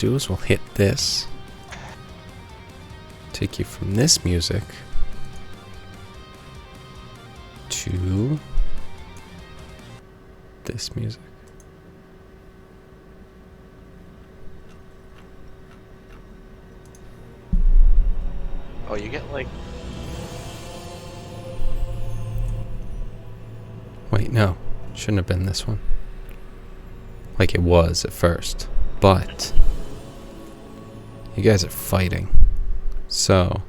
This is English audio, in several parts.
do is we'll hit this. Take you from this music to this music. Oh, you get like... Wait, no. Shouldn't have been this one. Like it was at first. But you guys are fighting. So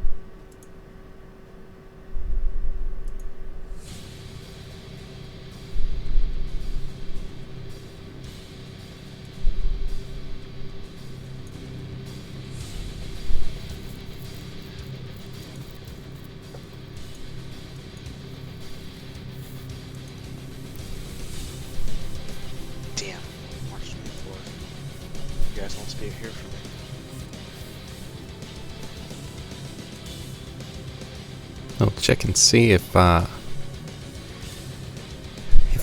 Damn. March 24th. You guys won't stay here for me. I'll check and see if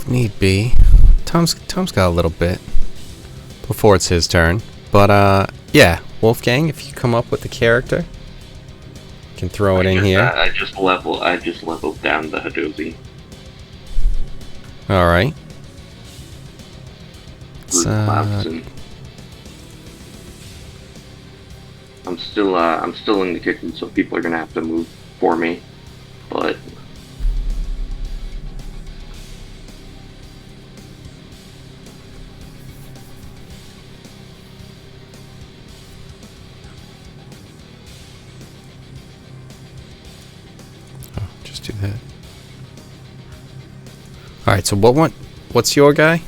need be. Tom's got a little bit before it's his turn. But yeah, Wolfgang, if you come up with the character, you can throw it in here. I just leveled down the Hadozi. All right. Root Clouds and I'm still in the kitchen, so people are gonna have to move for me. But Just do that. All right. So what's your guy?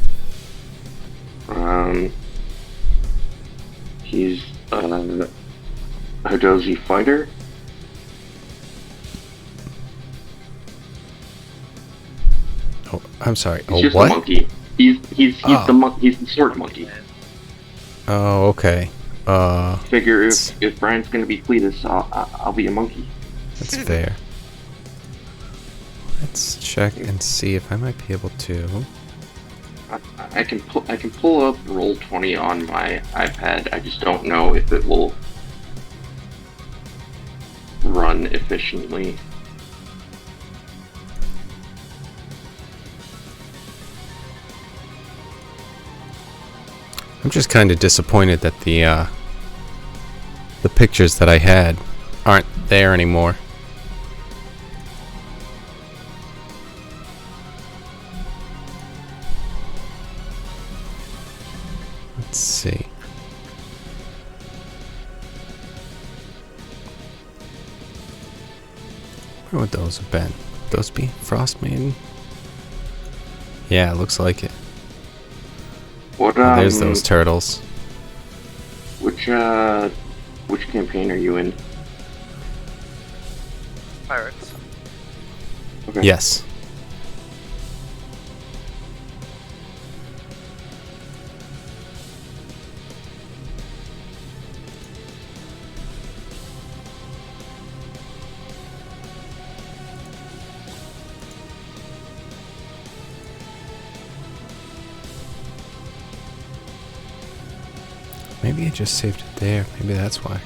he's Hadozi fighter. Oh, I'm sorry. He's just a what? monkey. He's Oh. the sword monkey. Oh, okay. Figure if Brian's gonna be Cletus, I'll be a monkey. That's fair. Let's check and see if I might be able to. I can pull up Roll20 on my iPad. I just don't know if it will run efficiently. I'm just kind of disappointed that the pictures that I had aren't there anymore. Let's see. Where would those have been? Those be Frost Maiden? Yeah, it looks like it. What Oh, there's those turtles. Which campaign are you in? Pirates. Okay. Yes. Maybe I just saved it there. Maybe that's why.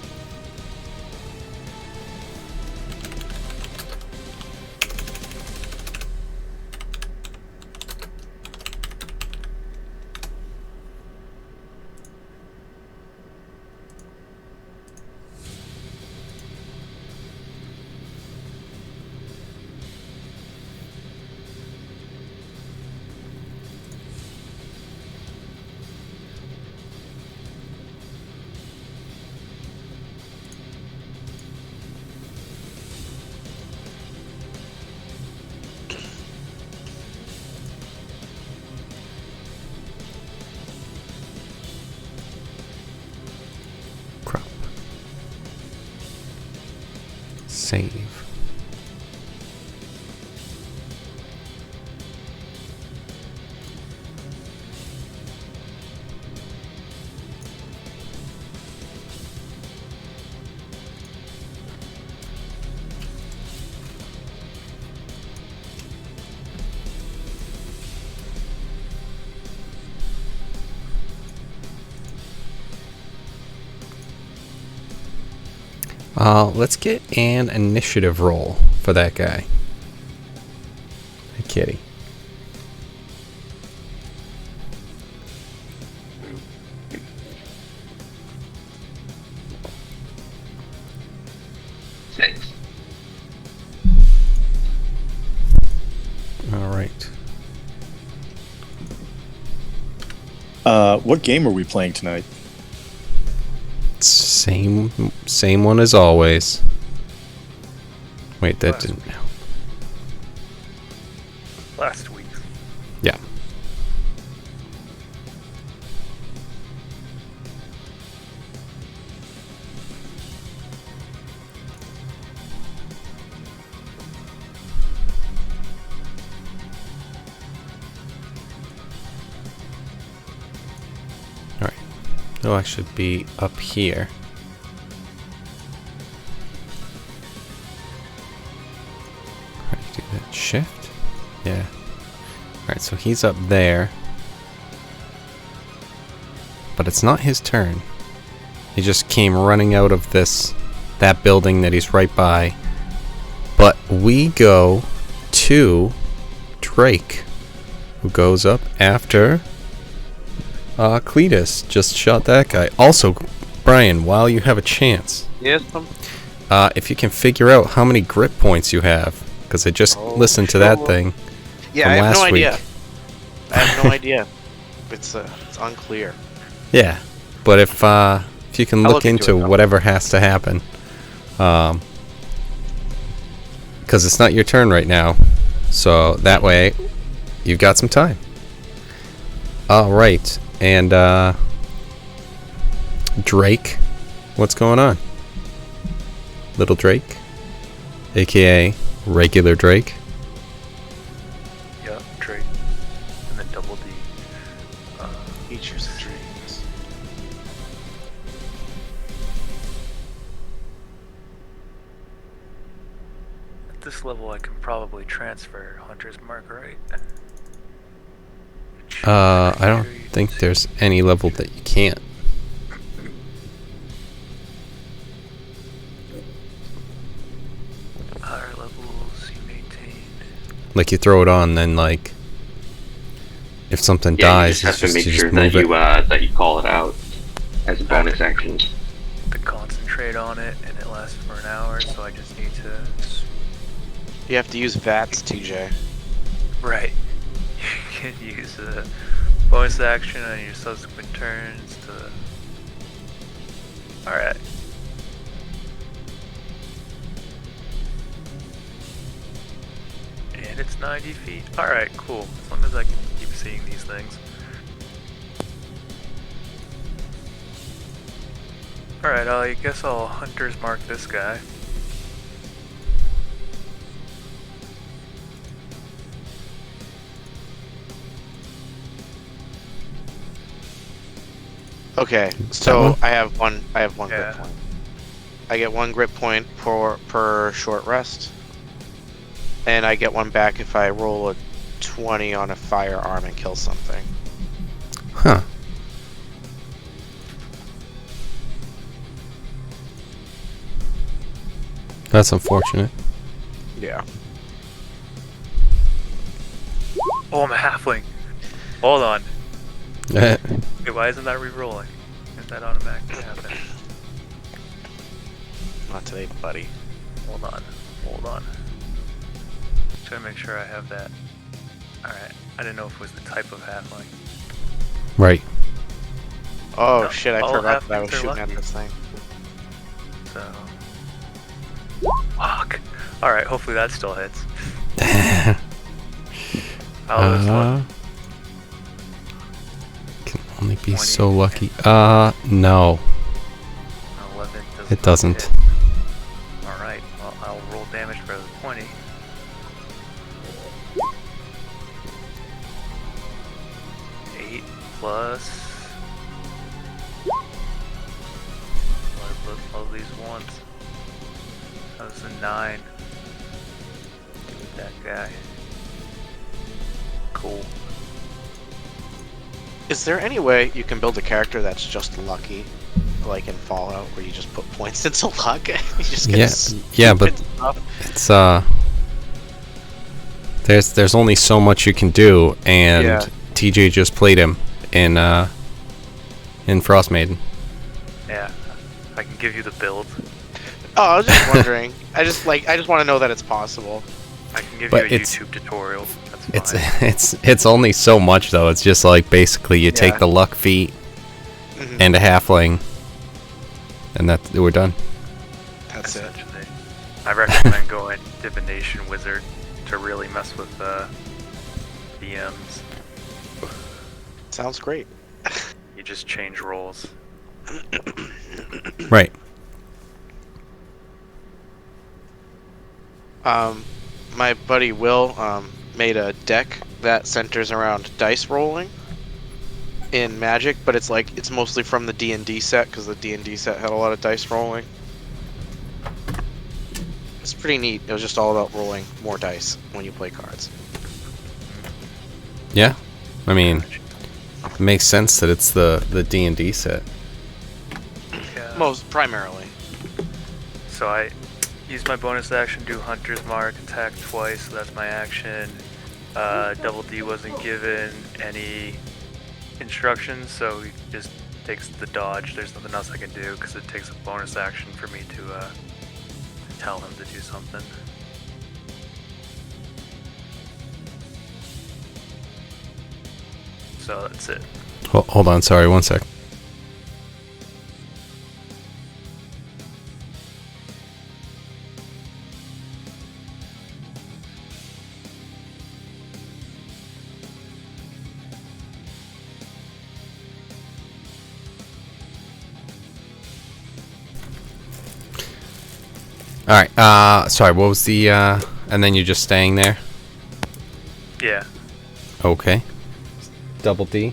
Crop. Save. Let's get an initiative roll for that guy. Hey, kitty. Six. All right. What game are we playing tonight? Same one as always. Wait, that didn't help. Last week. Yeah. All right. It'll actually be up here. How do you do that? Shift? Yeah. Alright, so he's up there. But it's not his turn. He just came running out of that building that he's right by. But we go to Drake, who goes up after Cletus. Just shot that guy. Also, Brian, while you have a chance, Yes. if you can figure out how many grip points you have, because I just listened to that sure. thing Yeah, from I have last no week. idea. I have no idea. It's unclear. Yeah, but if you can I'll look look into into it, though. whatever has to happen, because it's not your turn right now, so that way you've got some time. All right, and Drake, what's going on? Little Drake, aka regular Drake. Yep, Drake. And then double D. Features and dreams. At this level, I can probably transfer Hunter's Mark, right? I don't think there's any level that you can't. Higher levels, you maintain. Like you throw it on, then like if something Yeah, dies, you it's just have to make you sure just that move it. that you call it out as a bonus action. To concentrate on it, and it lasts for an hour, so I just need to. You have to use VATS, TJ. Right. You can use a bonus action on your subsequent turns to. Alright. And it's 90 feet. Alright, cool. As long as I can keep seeing these things. Alright, I guess I'll Hunter's Mark this guy. Okay, that so one? I have one grip Yeah. point. I get one grip point per short rest. And I get one back if I roll a 20 on a firearm and kill something. Huh. That's unfortunate. Yeah. Oh, I'm a halfling. Hold on. Eh, Wait, why isn't that re-rolling? Is that automatically happening? Not today, buddy. Hold on. Hold on. Trying to make sure I have that. Alright. I didn't know if it was the type of halfling. right. Oh No, shit, I all forgot that I halflings was are shooting at lucky. this thing. So. Fuck. Alright, hopefully that still hits. How this one? Can only be 20. so lucky. No, 11 it doesn't. Alright, well, I'll roll damage for the 20. Eight plus. All these ones. That was a 9. Give me that guy. Cool. Is there any way you can build a character that's just lucky? like in Fallout, where you just put points into luck. You just get Yeah, but stuff. it's there's only so much you can do, and Yeah. TJ just played him in Frostmaiden. Yeah, I can give you the build. Oh, I was just wondering. I just want to know that it's possible. I can give But you a it's- YouTube tutorial. That's It's fine. it's only so much though. It's just like basically you take Yeah. the luck feat Mhm. and a halfling, and we're done. That's it. Essentially. I recommend going Divination Wizard to really mess with DMs. Sounds great. You just change roles. Right. My buddy Will made a deck that centers around dice rolling in Magic, but it's mostly from the D&D set because the D&D set had a lot of dice rolling. It's pretty neat. It was just all about rolling more dice when you play cards. Yeah. I mean, it makes sense that it's the D&D set. Yeah. Most primarily. So I use my bonus action, do Hunter's Mark, attack twice, so that's my action. Double D wasn't given any instructions, so he just takes the dodge. There's nothing else I can do because it takes a bonus action for me to tell him to do something. So that's it. Hold on, sorry, one sec. All right. Sorry. What was the? And then you're just staying there. Yeah. Okay. Double D.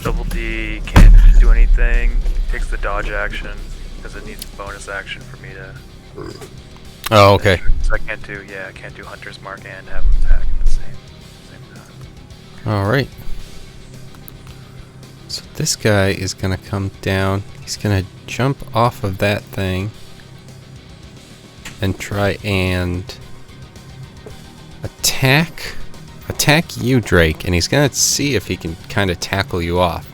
Double D can't do anything. Takes the dodge action because it needs a bonus action for me to. Oh, okay. So I can't do Hunter's Mark and have him attack at the same time. All right. So this guy is gonna come down. He's gonna jump off of that thing and try and attack you, Drake, and he's gonna see if he can kind of tackle you off.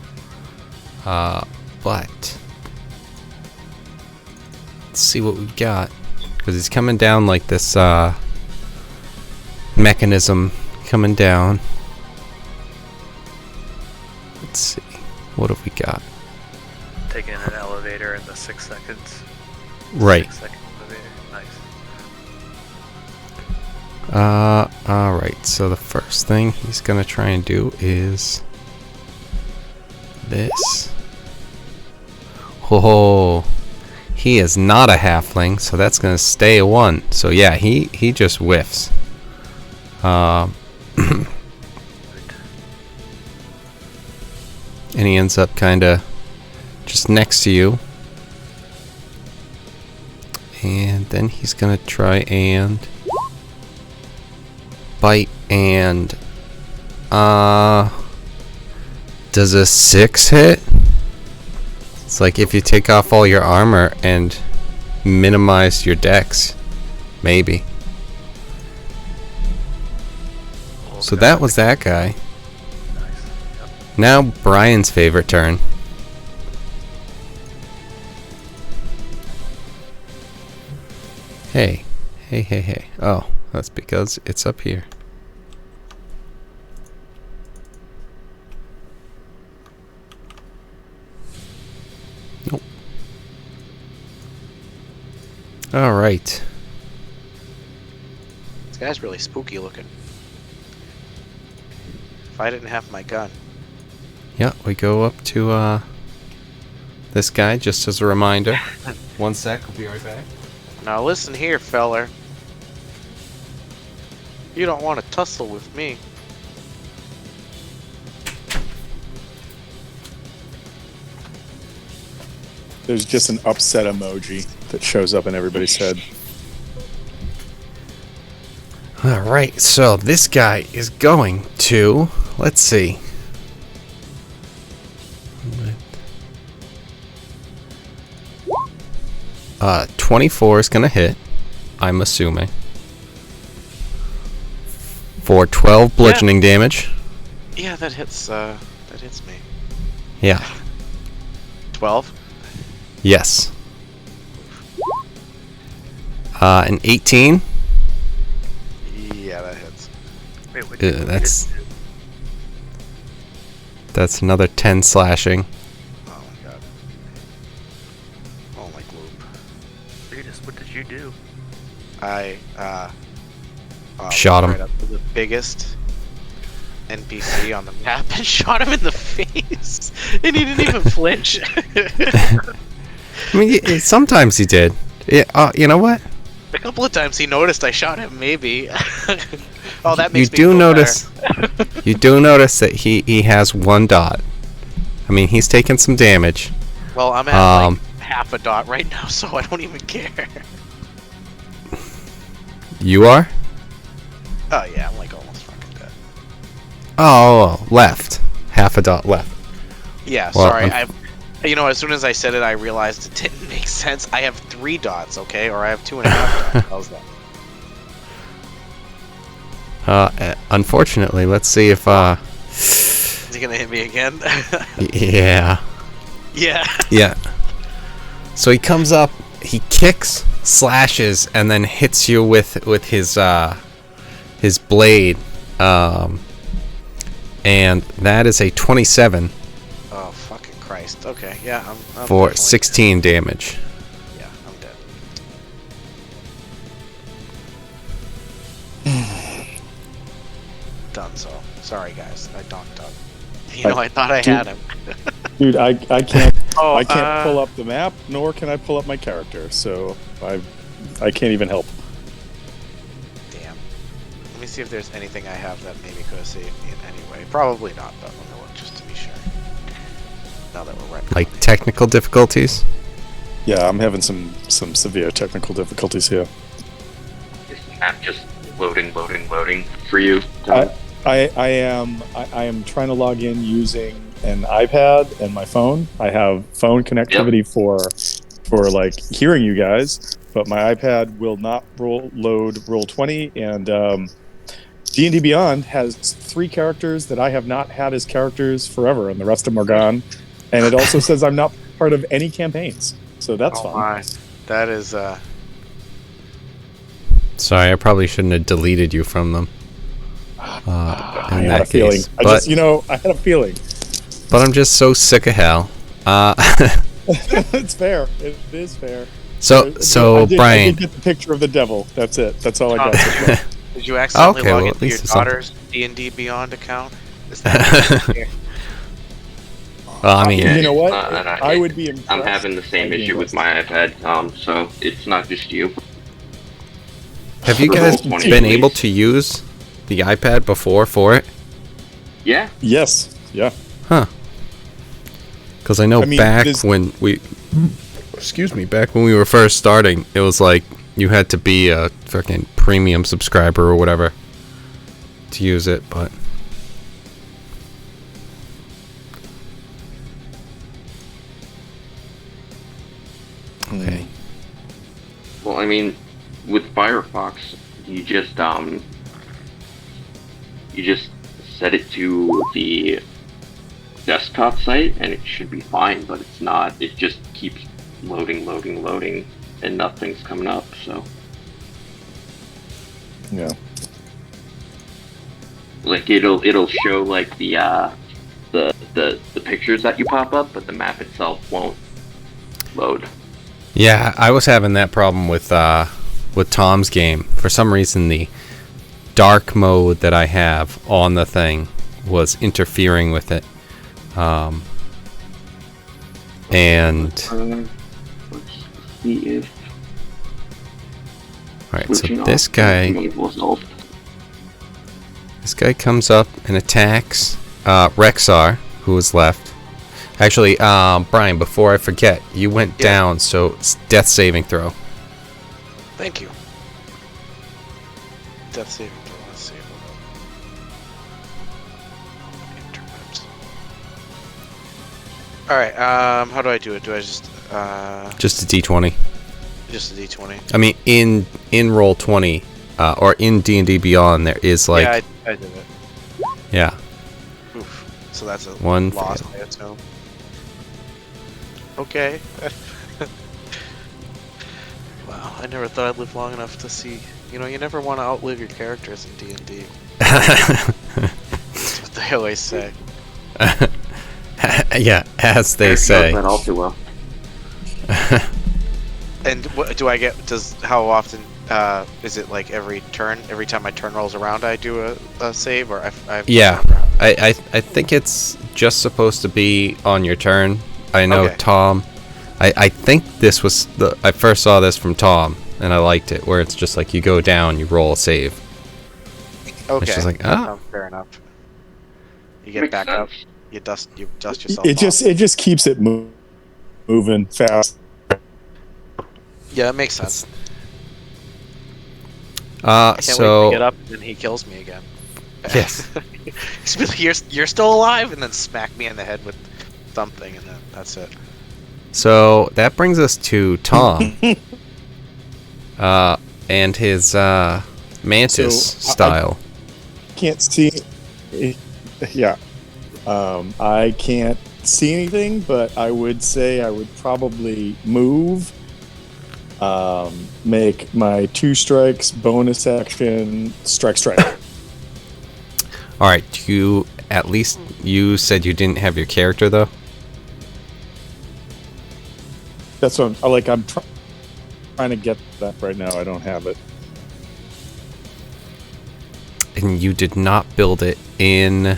But let's see what we got, because he's coming down like this mechanism coming down. Let's see, what have we got? Taking an elevator in the 6 seconds. Right. 6 second elevator. Nice. Alright, so the first thing he's gonna try and do is this. Oh, he is not a halfling, so that's gonna stay a 1. So yeah, he just whiffs. And he ends up kinda just next to you. And then he's gonna try and bite, and does a 6 hit? It's like if you take off all your armor and minimize your dex, maybe. Old So guy that with was that guy. the- Nice. Yep. Now Brian's favorite turn. Hey. Oh, that's because it's up here. Nope. Alright. This guy's really spooky looking. If I didn't have my gun. Yeah, we go up to this guy just as a reminder. One sec, we'll be right back. Now listen here, feller. You don't want to tussle with me. There's just an upset emoji that shows up in everybody's head. Alright, so this guy is going to, let's see. 24 is gonna hit. I'm assuming. For 12 bludgeoning damage. Yeah, that hits me. Yeah. 12. Yes. An 18. Yeah, that hits. Wait, what That's another 10 slashing. Oh my god. Oh my gloop. Regis, what did you do? I Shot him. right up to the biggest NPC on the map and shot him in the face, and he didn't even flinch. I mean, sometimes he did. Yeah, you know what? A couple of times he noticed I shot him. Maybe. Oh, that You makes me do feel notice. better. You do notice that he has 1 dot. I mean, he's taking some damage. Well, I'm at like half a dot right now, so I don't even care. You are? Oh yeah, I'm like almost fucking dead. Oh, left. Half a dot left. Yeah, Well, sorry. You know, as soon as I said it, I realized it didn't make sense. I have 3 dots, okay, or I have 2.5 dots. How's that? Unfortunately, let's see if Is he gonna hit me again? yeah. Yeah. Yeah. So he comes up, he kicks, slashes, and then hits you with his blade. And that is a 27 Oh fucking Christ. Okay, yeah, I'm for definitely 16 damage. dead. Yeah, I'm dead. Done. So sorry guys, I donked up. You know, I thought I had him. Dude, I can't Oh, I can't pull up the map, nor can I pull up my character, so I can't even help. Damn. Let me see if there's anything I have that maybe could have saved me in any way. Probably not, but let me look just to be sure. Now that we're right. Like technical difficulties. Yeah, I'm having some severe technical difficulties here. Is the map just loading for you? Tom? I am trying to log in using an iPad and my phone. I have phone connectivity for like hearing you guys, but my iPad will not load Roll20, and D&D Beyond has 3 characters that I have not had as characters forever, and the rest of them are gone. And it also says I'm not part of any campaigns, so that's fun. My. That is Sorry, I probably shouldn't have deleted you from them. I In had a that feeling. case. I had a feeling. But I'm just so sick of hell. It's fair. It is fair. So I did Brian. get the picture of the devil. That's it. That's all I got. So far. Did you accidentally Okay, log well, at into your least it's something. daughter's D&D Beyond account? Is that Well, I mean, You know what? and I would be impressed. I'm having the same I'd be issue with impressed. my iPad, so it's not just you. have you For guys Roll20 been at able least. to use the iPad before for it? Yeah. Yes. Yeah. Because I know I mean, back this- when we, back when we were first starting, it was like you had to be a fucking premium subscriber or whatever to use it. But okay, Well, I mean, with Firefox, you just set it to the desktop site, and it should be fine. But it's not. It just keeps loading, and nothing's coming up. So, Yeah. like, it'll show like the pictures that you pop up, but the map itself won't load. yeah, I was having that problem with Tom's game. For some reason, the dark mode that I have on the thing was interfering with it. And Let's see if all right, so switching this off guy. enables all. This guy comes up and attacks Rexar, who is left. Actually, Brian, before I forget, you went Yeah. down, so it's death saving throw. Thank you. Death saving throw. Let's see. Interwebs. All right. How do I do it? Do I just Just a d20. Just a D20. I mean, in roll 20, or in D&D Beyond, there is like Yeah, I did it. yeah. Oof. So that's a One loss, fail. I assume. Okay. Wow, I never thought I'd live long enough to see. You know, you never want to outlive your characters in D&D. That's what they always say. Yeah, as they Eric knows say. that all too well. And what do I get? How often is it? Like every turn? Every time my turn rolls around, I do a save, or I have to Yeah, turn around? I think it's just supposed to be on your turn. I know Okay. Tom. I think this was I first saw this from Tom, and I liked it, where it's just like you go down, you roll a save. Okay. just like, that ah. sounds fair enough. You get Makes back up. sense. You dust yourself. It off. just keeps it moving fast. Yeah, that makes sense. Uh, I can't so wait to get up and then he kills me again. Yes. He's be like, you're still alive, and then smack me in the head with something, and then that's it. So that brings us to Tom. And his mantis So, style. Can't see. Yeah. I can't see anything, but I would say I would probably move. Make my 2 strikes, bonus action, strike. All right, you at least you said you didn't have your character though. That's what I'm trying to get that right now. I don't have it. And you did not build it in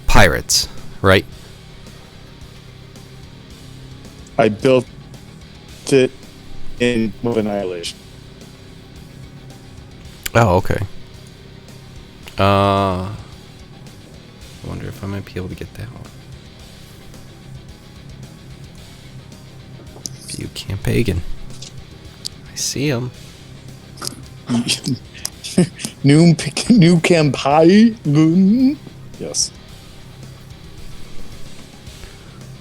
Pirates, right? I built it in Annihilation. Oh, okay. I wonder if I might be able to get that one. View Camp Pagan. I see him. New campaign. Yes.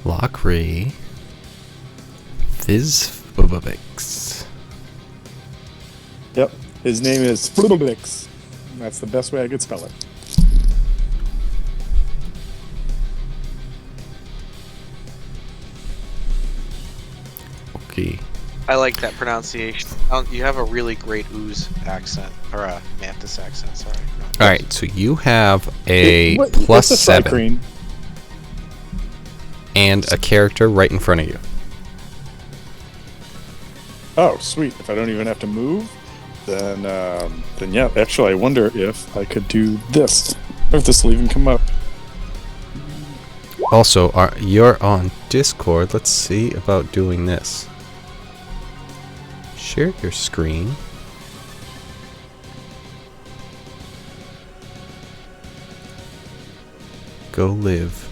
Lockree. Fizbubix. Yep. His name is Flubix. That's the best way I could spell it. Okay. I like that pronunciation. You have a really great ooze accent, or a mantis accent. Sorry. No. All right, so you have a What- plus what's a 7 Cycrene? and a character right in front of you. Oh, sweet. If I don't even have to move, then yeah. Actually, I wonder if I could do this. If this will even come up. Also, you're on Discord. Let's see about doing this. Share your screen. Go live.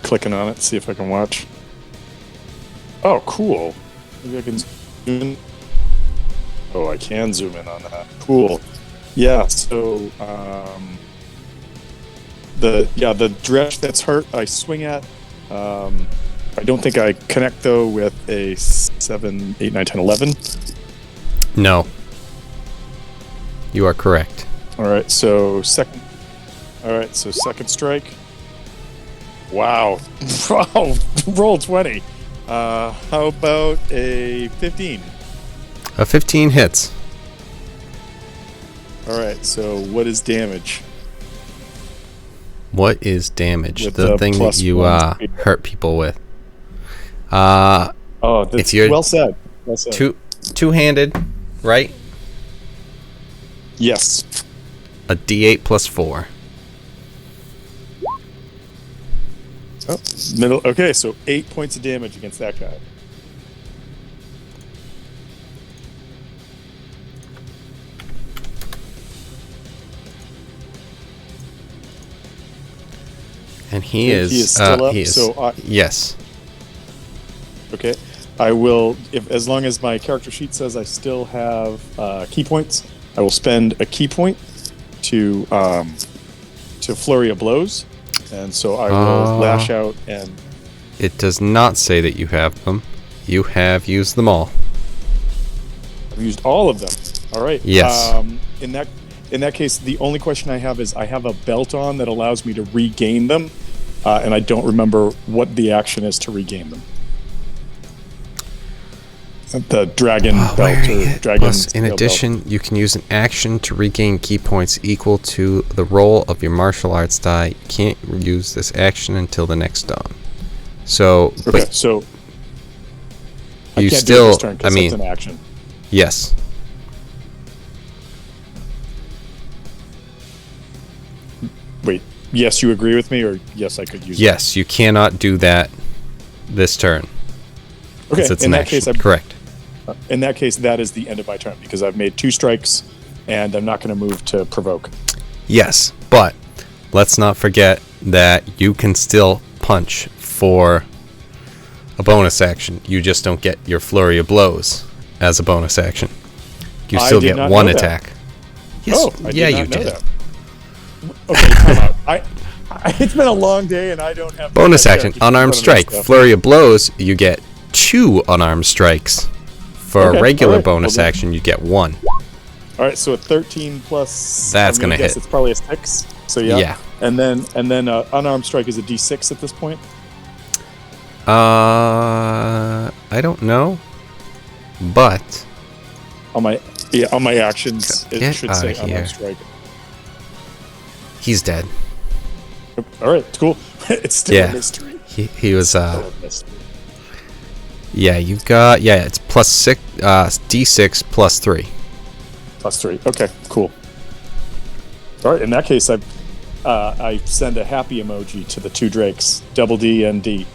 Clicking on it, see if I can watch. Oh, cool. Maybe I can zoom in. Oh, I can zoom in on that. Cool. Yeah, so the dredge that's hurt, I swing at. I don't think I connect though with a 7, 8, 9, 10, 11. No. You are correct. All right, so second strike. Wow. Wow. Roll 20. How about a 15? A 15 hits. All right, so what is damage? What is damage? With The the thing that plus you one speed. hurt people with. Oh, that's you're- well said. Well said. Two-handed, right? Yes. A D8 plus 4. Oh, middle. Okay, so 8 points of damage against that guy. And he Okay, is he is still up, he is- so yes. Okay, I will. If as long as my character sheet says I still have key points, I will spend a key point to to Flurry of Blows, and so I will lash out and. It does not say that you have them. You have used them all. I've used all of them. All right. Yes. In that case, the only question I have is I have a belt on that allows me to regain them, and I don't remember what the action is to regain them. The dragon belt or dragon. Plus, in addition, you can use an action to regain key points equal to the roll of your martial arts die. You can't use this action until the next dawn. So, Okay, so I you can't still, do it this turn 'cause I mean, it's an action. yes. Wait, yes, you agree with me, or yes, I could use it? Yes, you cannot do that this turn. Okay, It's in an that case, action. Correct. in that case, that is the end of my turn because I've made 2 strikes, and I'm not going to move to provoke. Yes, but let's not forget that you can still punch for a bonus action. You just don't get your flurry of blows as a bonus action. You I still did get not one know that. attack. Yes, Oh, I yeah, did not you know did. that. Okay, time out. It's been a long day, and I don't have Bonus my action, character unarmed in front of me, strike. so- Flurry of blows, you get 2 unarmed strikes. For Okay, a regular alright, bonus well then- action, you get 1. All right, so a 13 plus. That's I'm gonna guess hit. It's probably a 6. So yeah. Yeah. And then unarmed strike is a D6 at this point. I don't know, but On my actions, it Get should outta say here. unarmed strike. he's dead. All right, cool. It's still Yeah. a mystery. He was Still a mystery. yeah, you've got it's plus 6 D6 plus 3. Plus 3. Okay, cool. All right, in that case, I send a happy emoji to the 2 drakes, Double D and D.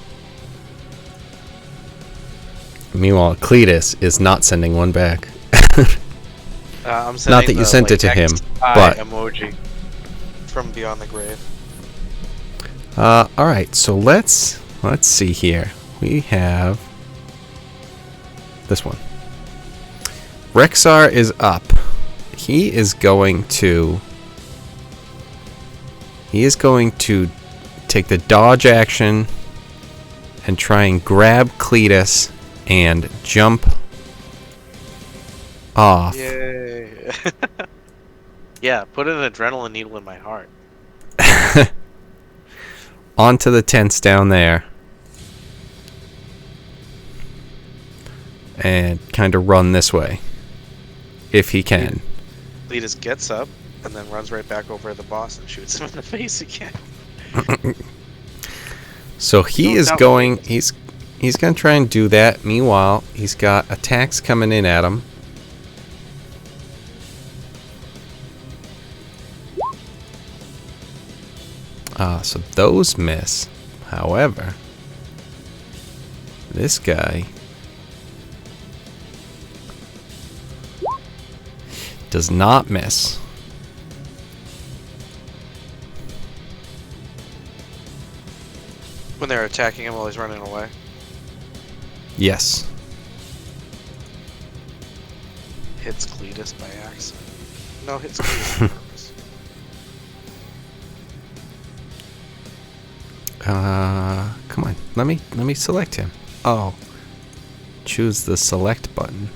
Meanwhile, Cletus is not sending one back. I'm sending that you the, sent like, it to him, XI but- emoji from Beyond the Grave. All right, so let's see here. We have this one. Rexar is up. He is going to take the dodge action and try and grab Cletus and jump off. Yay! Yeah, put an adrenaline needle in my heart. Onto the tents down there and kind of run this way if he can. Cletus gets up and then runs right back over to the boss and shoots him in the face again. So he No is doubt. going he's going to try and do that. Meanwhile, he's got attacks coming in at him. So those miss. However, this guy does not miss. When they're attacking him while he's running away. Yes. Hits Cletus by accident. No, hits Cletus on purpose. Come on. Let me select him. Oh. Choose the select button.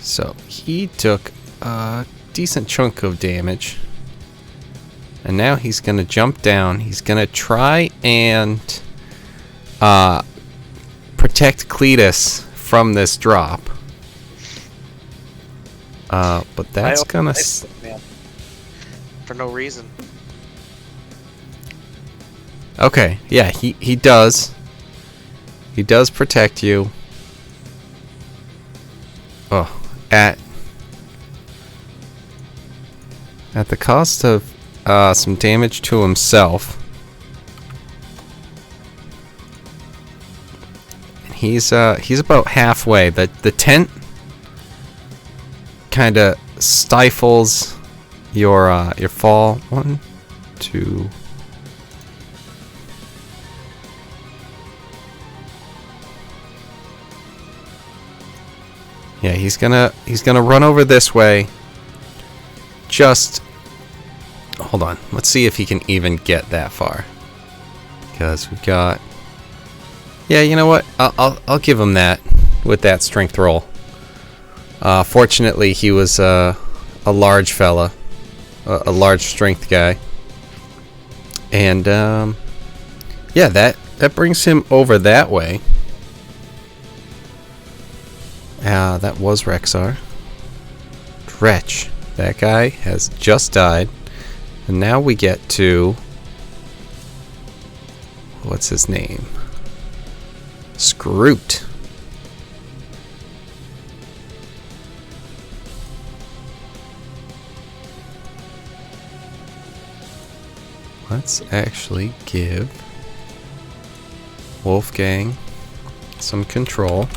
So, he took a decent chunk of damage. And now he's going to jump down. He's going to try and protect Cletus from this drop. But that's I going I- to... man. For no reason. Okay, yeah, he does. He does protect you. Oh, at the cost of some damage to himself. He's about halfway. The tent kind of stifles your fall. 1, 2. Yeah, he's gonna run over this way, just... Hold on. Let's see if he can even get that far. Because we've got... Yeah, you know what? I'll give him that with that strength roll. Fortunately, he was a large fella. A large strength guy. And, yeah, that brings him over that way. That was Rexar. Dretch. That guy has just died. And now we get to... What's his name? Scroot. Let's actually give Wolfgang some control.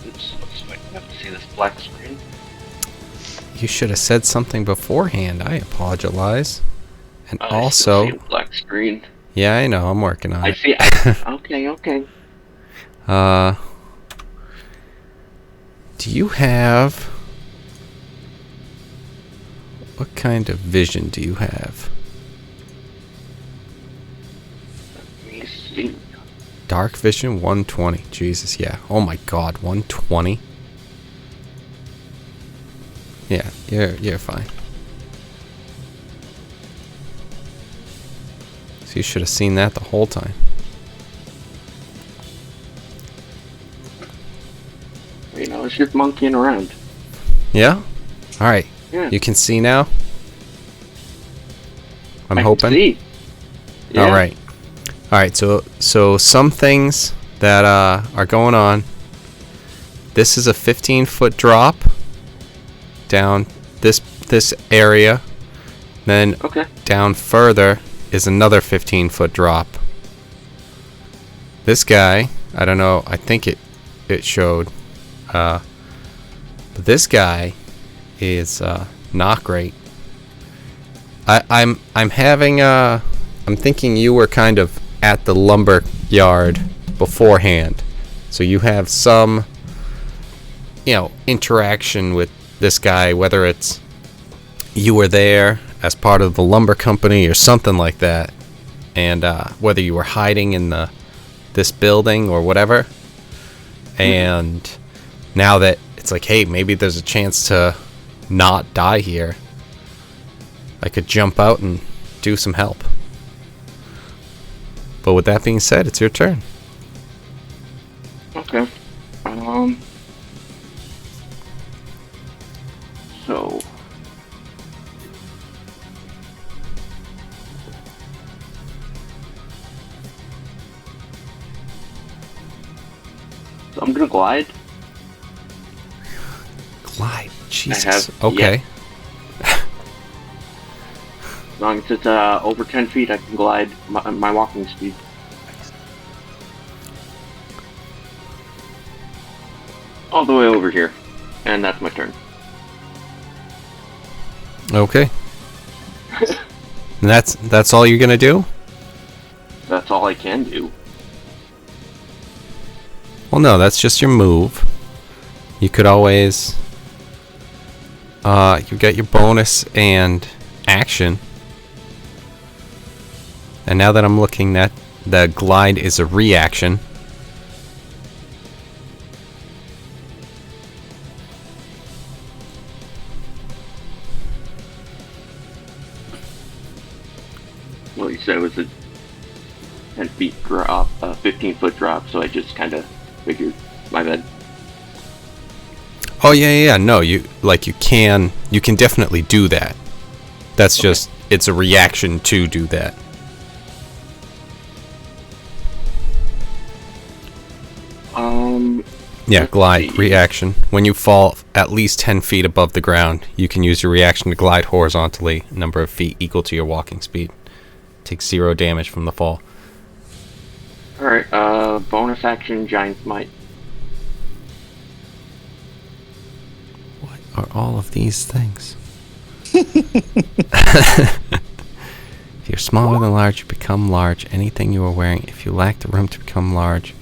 Oops, looks like I have to see this black screen. You should have said something beforehand. I apologize. And I also... still see a black screen. Yeah, I know. I'm working on I it. see. Okay. Do you have... What kind of vision do you have? Let me see. Dark vision 120. Jesus, yeah. Oh my god, 120? Yeah, you're fine. So you should have seen that the whole time. You know, it's just monkeying around. Yeah? Alright. Yeah. You can see now? I'm I hoping. Can see. Yeah. Alright. Alright, so some things that are going on. This is a 15-foot drop down this area. Then Okay. down further is another 15-foot drop. This guy, I don't know, I think it showed. But this guy is not great. I'm having I'm thinking you were kind of at the lumber yard beforehand, so you have some, you know, interaction with this guy, whether it's you were there as part of the lumber company or something like that, and whether you were hiding in this building or whatever. And now that it's like, hey, maybe there's a chance to not die here, I could jump out and do some help. But with that being said, it's your turn. Okay. So. So I'm gonna glide. Glide. Jesus. have- Okay. As long as it's over 10 feet, I can glide my walking speed. All the way over here. And that's my turn. Okay. And that's all you're gonna do? That's all I can do. Well, no, that's just your move. You could always you get your bonus and action. And now that I'm looking at the glide is a reaction. Well, you said it was a 10 feet drop, a 15-foot drop, so I just kind of figured, my bad. Oh yeah. No, you can definitely do that. That's Okay. just it's a reaction to do that. Yeah, Let's glide see. reaction. When you fall at least 10 feet above the ground, you can use your reaction to glide horizontally, a number of feet equal to your walking speed. Take 0 damage from the fall. Alright, bonus action, Giant Might. What are all of these things? If you're smaller than large, you become large. Anything you are wearing, if you lack the room to become large.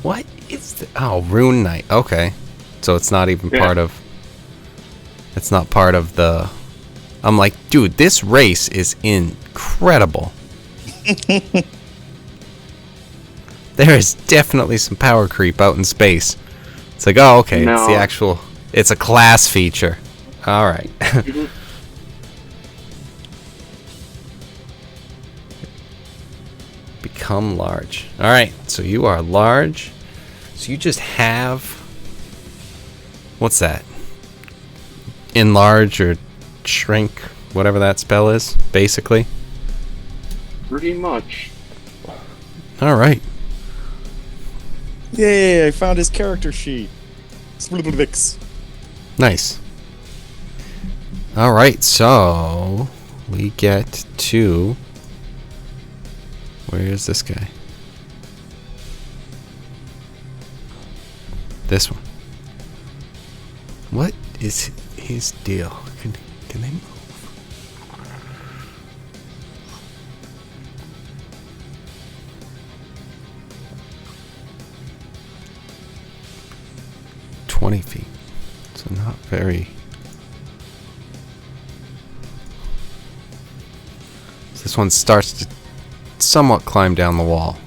What is the... Oh, Rune Knight. Okay. so it's not even Yeah. part of. It's not part of the. I'm like, dude, this race is incredible. There is definitely some power creep out in space. It's like, oh, okay, it's the No. actual. It's a class feature. All right. Become large. All right, so you are large. So you just have. What's that? Enlarge or shrink, whatever that spell is, basically. Pretty much. All right. Yay! I found his character sheet. Splittlix. Nice. All right, so we get to. Where is this guy? This one. What is his deal? Can they move? $20 feet. So not very. This one starts to somewhat climb down the wall.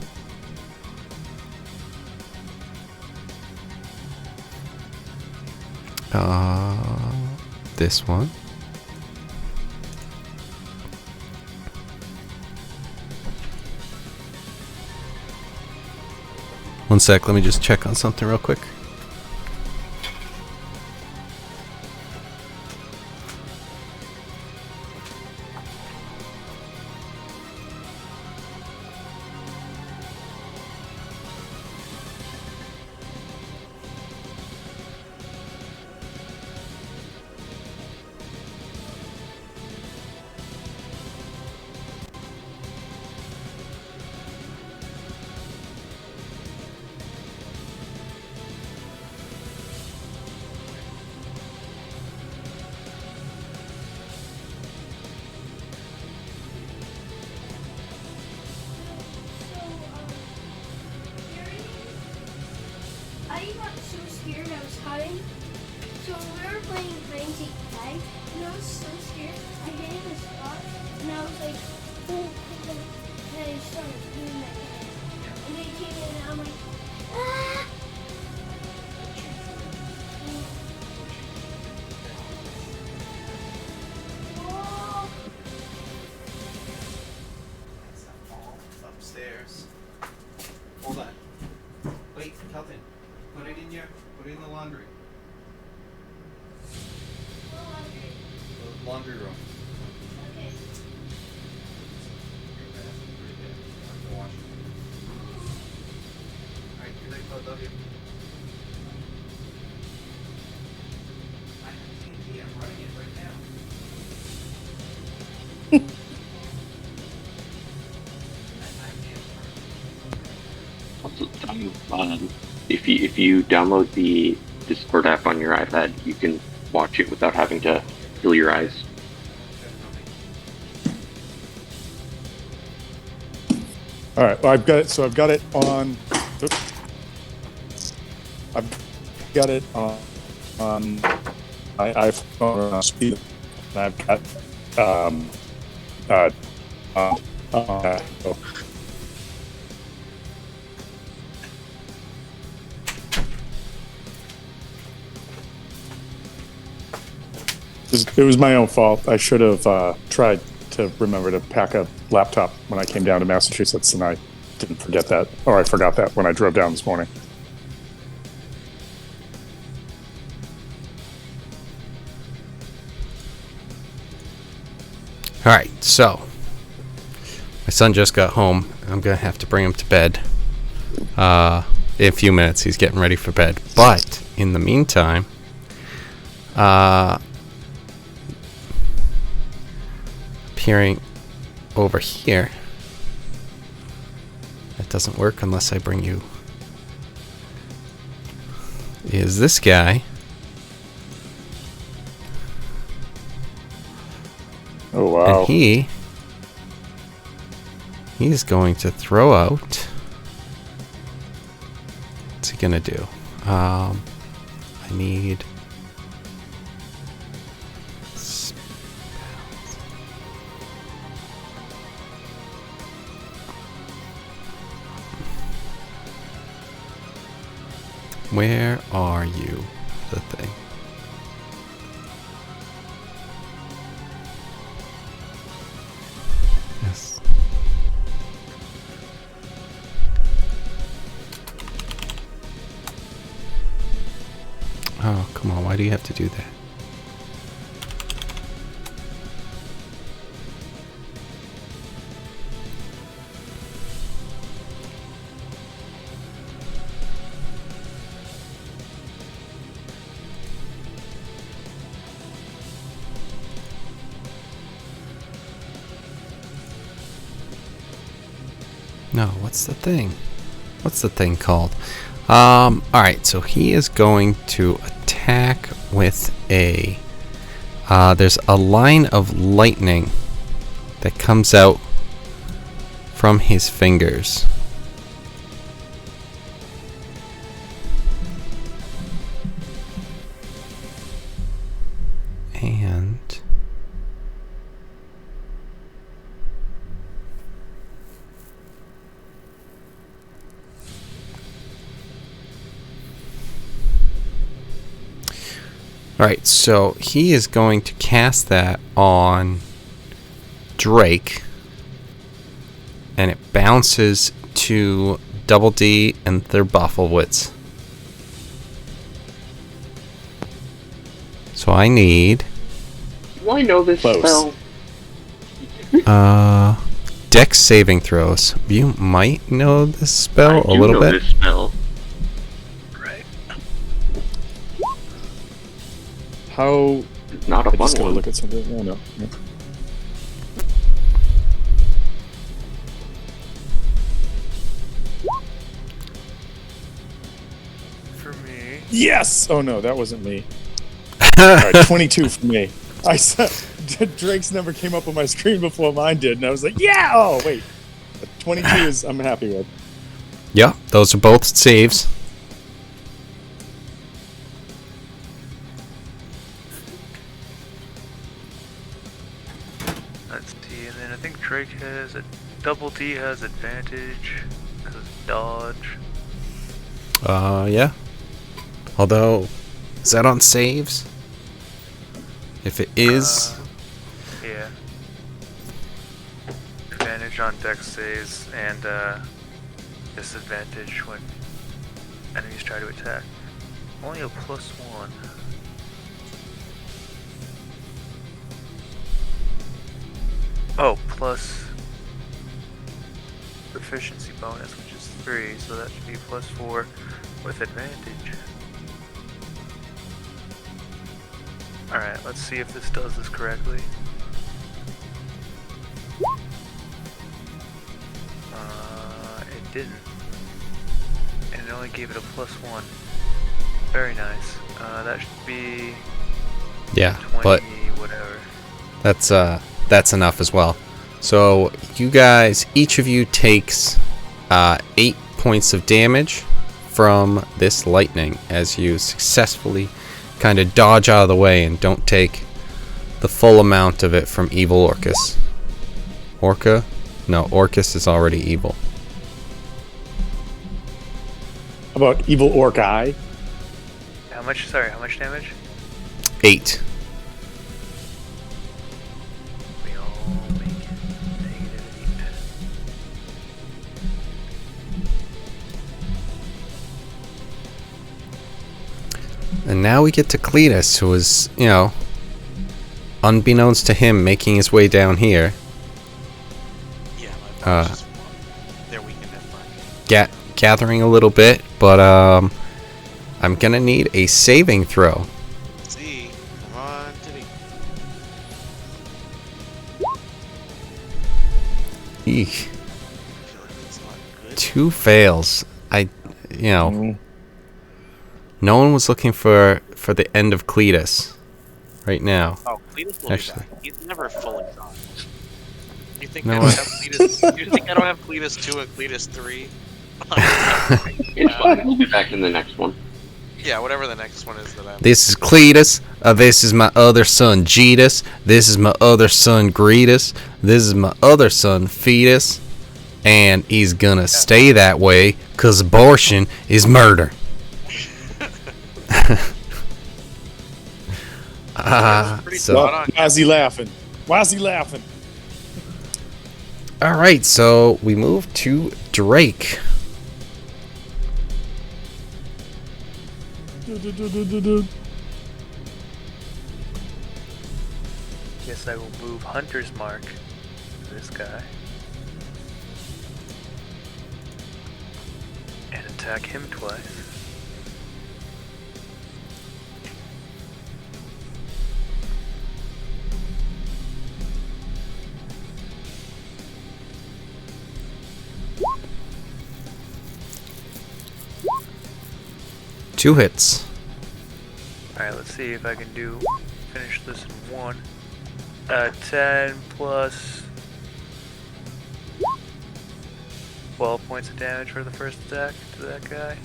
This one. One sec, let me just check on something real quick. I got so scared I was hiding. So we were playing Frenzy tag, and I was so scared. I hit in a spot, and I was like, oh, and I started doing that. And they came in, and I'm like, ah! Whoa. Upstairs. Hold on. Wait, Kelton. Put it in the laundry. The laundry room. Okay. Alright, good night, bud. Love you. I'm running it right now. Also, if you download the Discord app on your iPad, you can watch it without having to fill your eyes. All right, well, I've got it. So I've got it on. Oops. I've got it on my iPhone on speed. And I've got oh. It was my own fault. I should have tried to remember to pack a laptop when I came down to Massachusetts, and I didn't forget that, or I forgot that when I drove down this morning. Alright, so my son just got home. I'm gonna have to bring him to bed. In a few minutes, he's getting ready for bed. But in the meantime, appearing over here. That doesn't work unless I bring you. Is this guy? Oh wow! And he's going to throw out. What's he gonna do? I need... Where are you, the thing? Yes. Oh, come on, why do you have to do that? No, what's the thing? What's the thing called? Alright, so he is going to attack with a... there's a line of lightning that comes out from his fingers. And... Alright, so he is going to cast that on Drake, and it bounces to Double D and their Bufflewitz. So I need Do I know this Close. spell? Dex saving throws. You might know this spell I a do little know bit. this spell. Right. How? It's not a I fun just gotta one. look at something. Oh no. No. For me, Yes. Oh no, that wasn't me. All right, 22 for me. I saw Drake's number came up on my screen before mine did, and I was like, yeah. Oh wait, 22 is I'm happy with. Yeah, those are both saves. let's see, and then I think Drake has a Double D has advantage because dodge. Yeah. Although, is that on saves? If it is, Yeah. Advantage on dex saves and disadvantage when enemies try to attack. Only a +1. Oh, plus proficiency bonus, which is 3, so that should be +4 with advantage. Alright, let's see if this does this correctly. It didn't. And it only gave it a +1. Very nice. That should be yeah, 20 but whatever. that's enough as well. So you guys, each of you takes 8 points of damage from this lightning as you successfully kind of dodge out of the way and don't take the full amount of it from Evil Orcus. Orca? No, Orcus is already evil. How about evil orc eye? How much? Sorry, how much damage? 8. We all make it -8. And now we get to Cletus, who is, you know, unbeknownst to him, making his way down here. Yeah, my body's just they're weakened at fine. Gathering a little bit, but I'm gonna need a saving throw. See, come on, Titty. Eek. I feel like it's not good. 2 fails. You know, Mm, no one was looking for the end of Cletus right now. Oh, Cletus will Actually. be back. He's never fully gone. You think No, I don't have Cletus? You think I don't have Cletus 2 and Cletus 3? It's fine. We'll be back in the next one. Yeah, whatever the next one is that I'm. This is Cletus. This is my other son, Jetus. This is my other son, Gretus. This is my other son, Fetus. And he's gonna stay that way, because abortion is murder. Pretty So, spot on. Why is he laughing? Why is he laughing? alright, so we move to Drake. Guess I will move Hunter's Mark to this guy. And attack him twice. Two hits. Alright, let's see if I can finish this in one. 10 plus 12 points of damage for the first attack to that guy.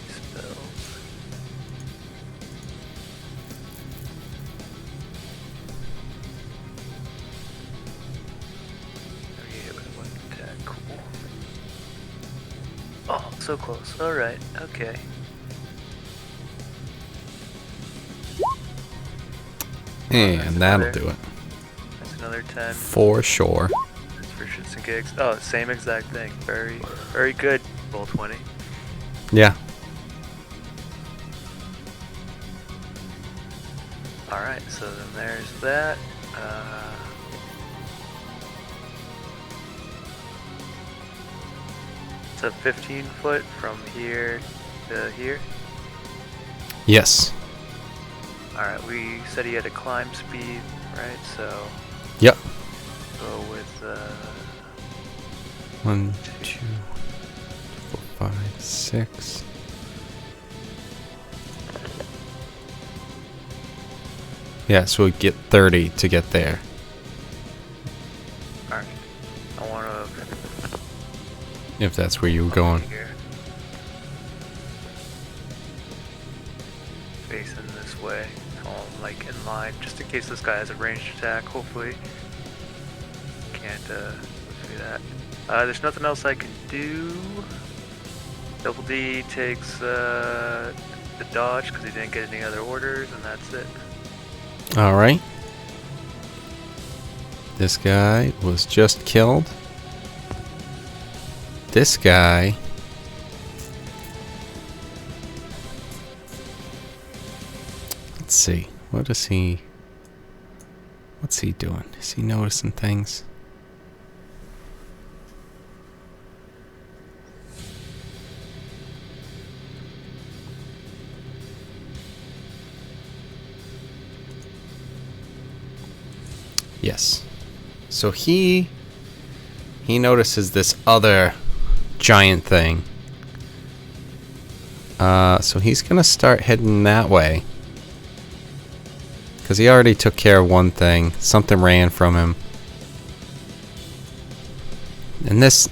Spells. Okay, with one attack, cool. Oh, so close. Alright, okay. And that'll do it. That's another 10. For sure. That's for shits and gigs. Oh, same exact thing. Very, very good. Roll 20. Yeah. Alright, so then there's that. It's a 15 foot from here to here. Yes. Alright, we said he had a climb speed, right? So Yep. go with 1, 2, 4, 5, 6. Yeah, so we get 30 to get there. alright. I wanna If that's where you were going. here. Facing this way. So I'm like in line, just in case this guy has a ranged attack, hopefully. Can't do that. There's nothing else I can do. Double D takes the dodge because he didn't get any other orders, and that's it. Alright. This guy was just killed. This guy. Let's see. What is he? What's he doing? Is he noticing things? Yes. So he notices this other giant thing. So he's gonna start heading that way. Because he already took care of one thing. Something ran from him. And this,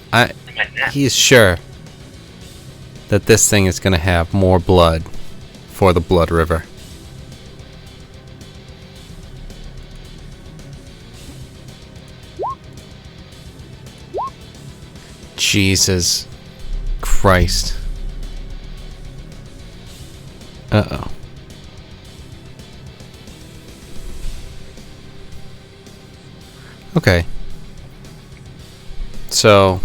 he is sure that this thing is gonna have more blood for the Blood River. Jesus Christ. Uh-oh. Okay. So,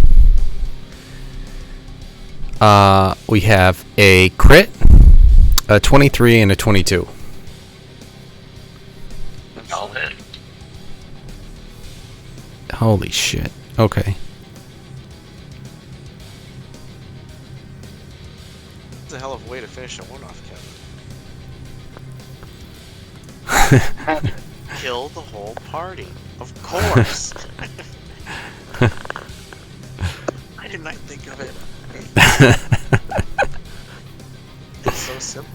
we have a crit, a 23, and a 22. All hit. Holy shit. Okay. That's a hell of a way to finish a one-off, Kevin. Kill the whole party. Of course. Why didn't I think of it? It's so simple.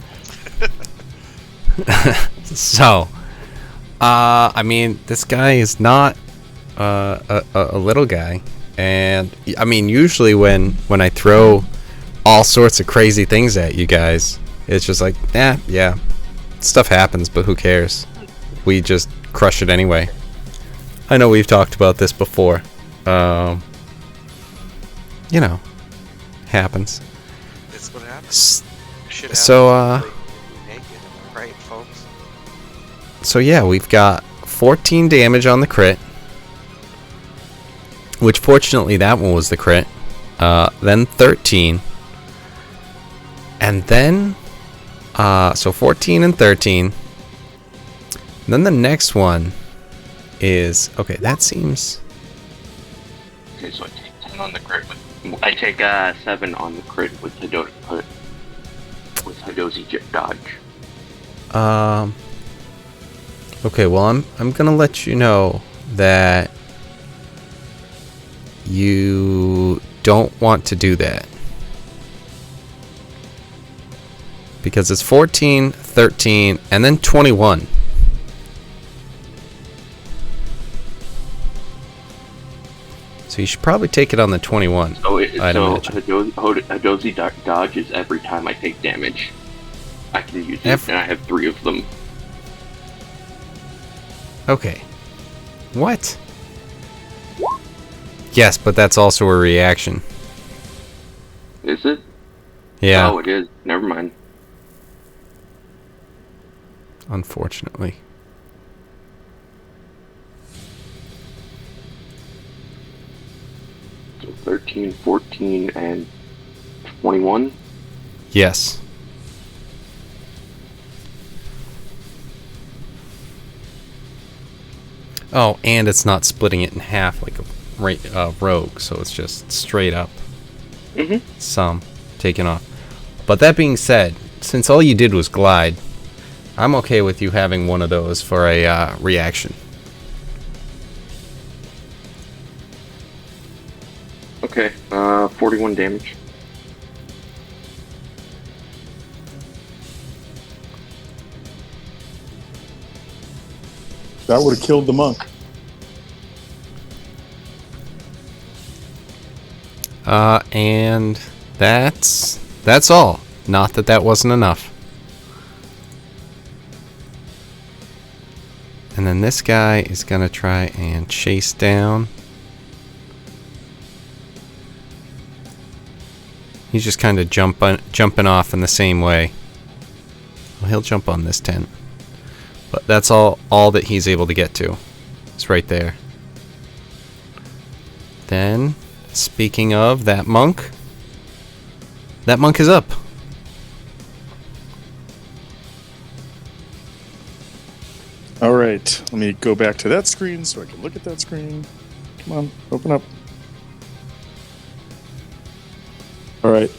So, I mean, this guy is not a little guy. And I mean, usually when I throw all sorts of crazy things at you guys, it's just like, yeah, stuff happens, but who cares? We just crush it anyway. I know we've talked about this before. You know, happens. It's what happens. Shit happens. So, Naked, right, folks? So yeah, we've got 14 damage on the crit. Which fortunately that one was the crit. Then 13. And then so 14 and 13. And then the next one is okay, that seems Okay, so I take 10 on the crit. I take 7 on the crit with Hadozi dodge. okay, well I'm gonna let you know that you don't want to do that. Because it's 14, 13, and then 21. So you should probably take it on the 21. So I'd imagine. Hadozi dodge is every time I take damage. I can use it, and I have 3 of them. Okay. What? Yes, but that's also a reaction. Is it? Yeah, Oh, it is. Never mind. unfortunately. So 13, 14, and 21. Yes. Oh, and it's not splitting it in half like a rogue, so it's just straight up some taken off. But that being said, since all you did was glide, I'm okay with you having one of those for a reaction. Okay, 41 damage. That would have killed the monk. And that's all. Not that that wasn't enough. And then this guy is gonna try and chase down. He's just kind of jumping off in the same way. Well, he'll jump on this tent. But that's all that he's able to get to. It's right there. Then, speaking of that monk is up. All right, let me go back to that screen so I can look at that screen. Come on, open up. All right,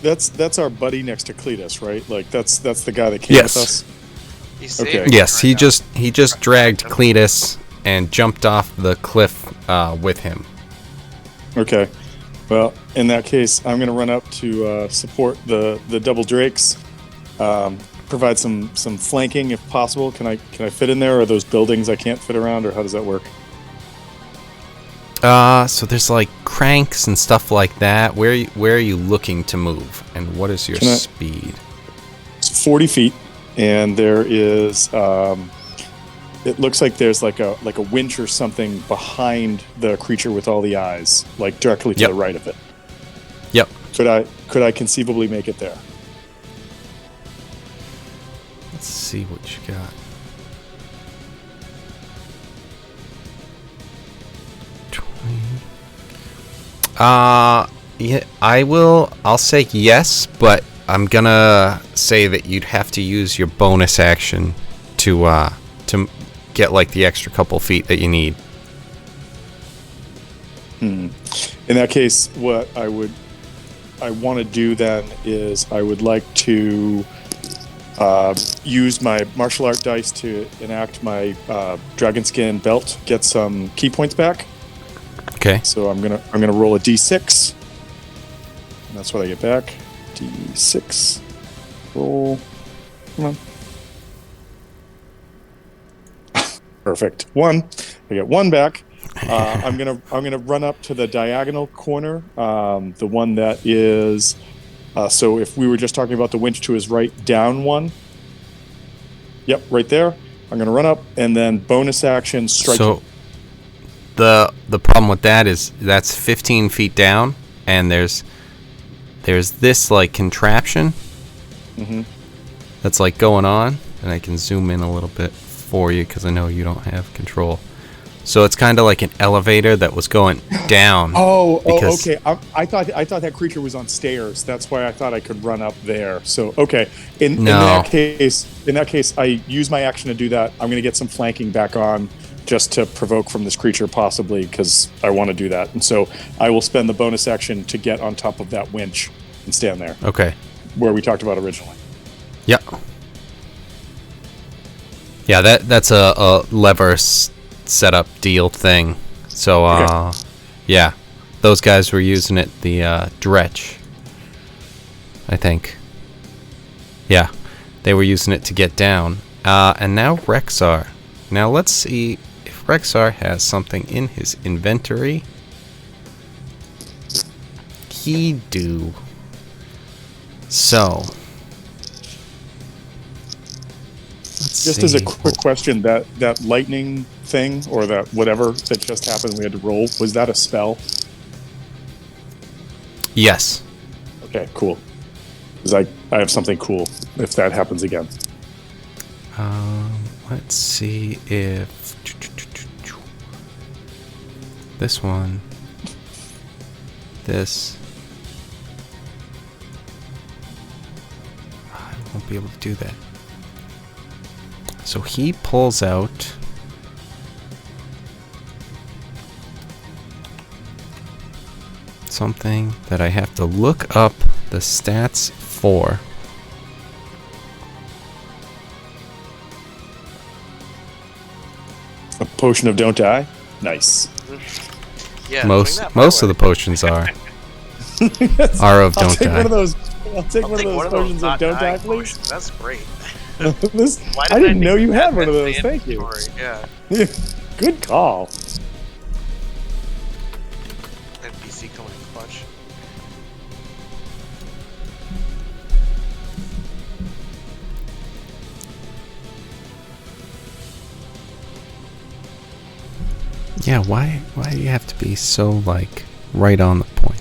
that's our buddy next to Cletus, right? Like that's the guy that came Yes. with us. He's Okay. saving Yes, us he right now. just dragged Cletus and jumped off the cliff with him. Okay. Well, in that case, I'm going to run up to support the double drakes. Provide some flanking if possible. Can I fit in there? Or are those buildings I can't fit around, or how does that work? So there's like cranks and stuff like that. Where are you looking to move, and what is your Can I- speed? It's 40 feet, and there is. It looks like there's like a winch or something behind the creature with all the eyes, like directly to Yep. the right of it. Yep. Could I conceivably make it there? Let's see what you got. 20. Yeah, I'll say yes, but I'm gonna say that you'd have to use your bonus action to get like the extra couple feet that you need. In that case, what I want to do then is I would like to use my martial art dice to enact my dragon skin belt, get some key points back. Okay. So I'm gonna roll a d6, and that's what I get back. D6. Roll. Come on. Perfect. 1. I get 1 back. I'm gonna run up to the diagonal corner, the one that is. So if we were just talking about the winch to his right, down 1. Yep, right there. I'm gonna run up and then bonus action strike. So the problem with that is that's 15 feet down, and there's this like contraption that's like going on, and I can zoom in a little bit for you because I know you don't have control. So it's kind of like an elevator that was going down. Okay. I thought that creature was on stairs. That's why I thought I could run up there. So okay, in that case, I use my action to do that. I'm going to get some flanking back on just to provoke from this creature, possibly because I want to do that. And so I will spend the bonus action to get on top of that winch and stand there. Okay. Where we talked about originally. Yep. Yeah, that's a lever setup deal thing. So yeah, those guys were using it, the Dretch, I think. Yeah, they were using it to get down. And now Rexar. Now let's see if Rexar has something in his inventory. He do. So Just as a quick question, that lightning thing or that whatever that just happened we had to roll, was that a spell? Yes. Okay, cool. Because I have something cool if that happens again. Let's see if this one, this, I won't be able to do that. So he pulls out something that I have to look up the stats for. A potion of don't die? Nice. Yeah, Most swing that my of way. the potions are of I'll don't take die. one of those. I'll take I'll one take of those potions of not don't die, dying please. potions. That's great. This, Why I did didn't know think you that had one of in those. the Thank you. inventory? Yeah. Good call. NPC coming in clutch. Yeah, why do you have to be so, like, right on the point?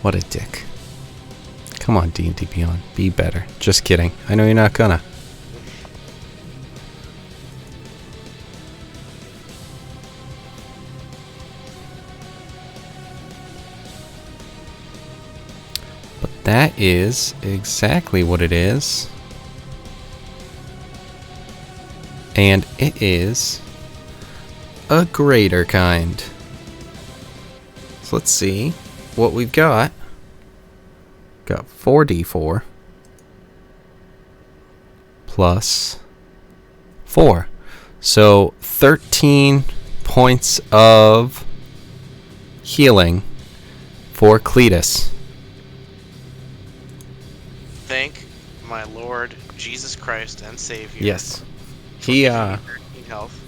What a dick. Come on, D&D Beyond. Be better. Just kidding. I know you're not gonna. But that is exactly what it is. And it is a greater kind. So let's see what we've got. Got 4d4 plus 4. So 13 points of healing for Cletus. Thank my Lord Jesus Christ and Savior. Yes. for He giving me 13 health.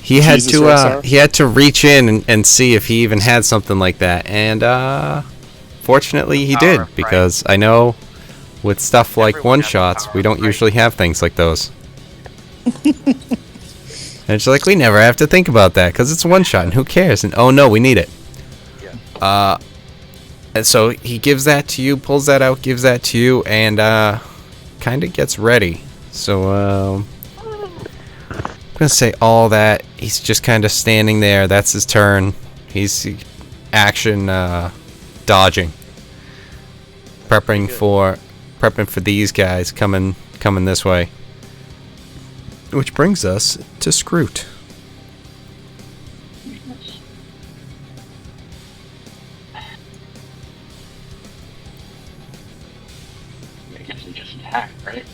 he had Jesus, to Rexar? he had to reach in and see if he even had something like that, and fortunately he Power did, of because I know with stuff like Everyone has the one-shots power we of don't Christ. usually have things like those. And it's like, we never have to think about that because it's one shot and who cares? And oh no, we need it. Yeah. And so he gives that to you, pulls that out, gives that to you, and kind of gets ready. So I'm gonna say all that. He's just kind of standing there. That's his turn. He's action dodging, prepping for these guys coming this way. Which brings us to Scroot. I guess we just attack, right?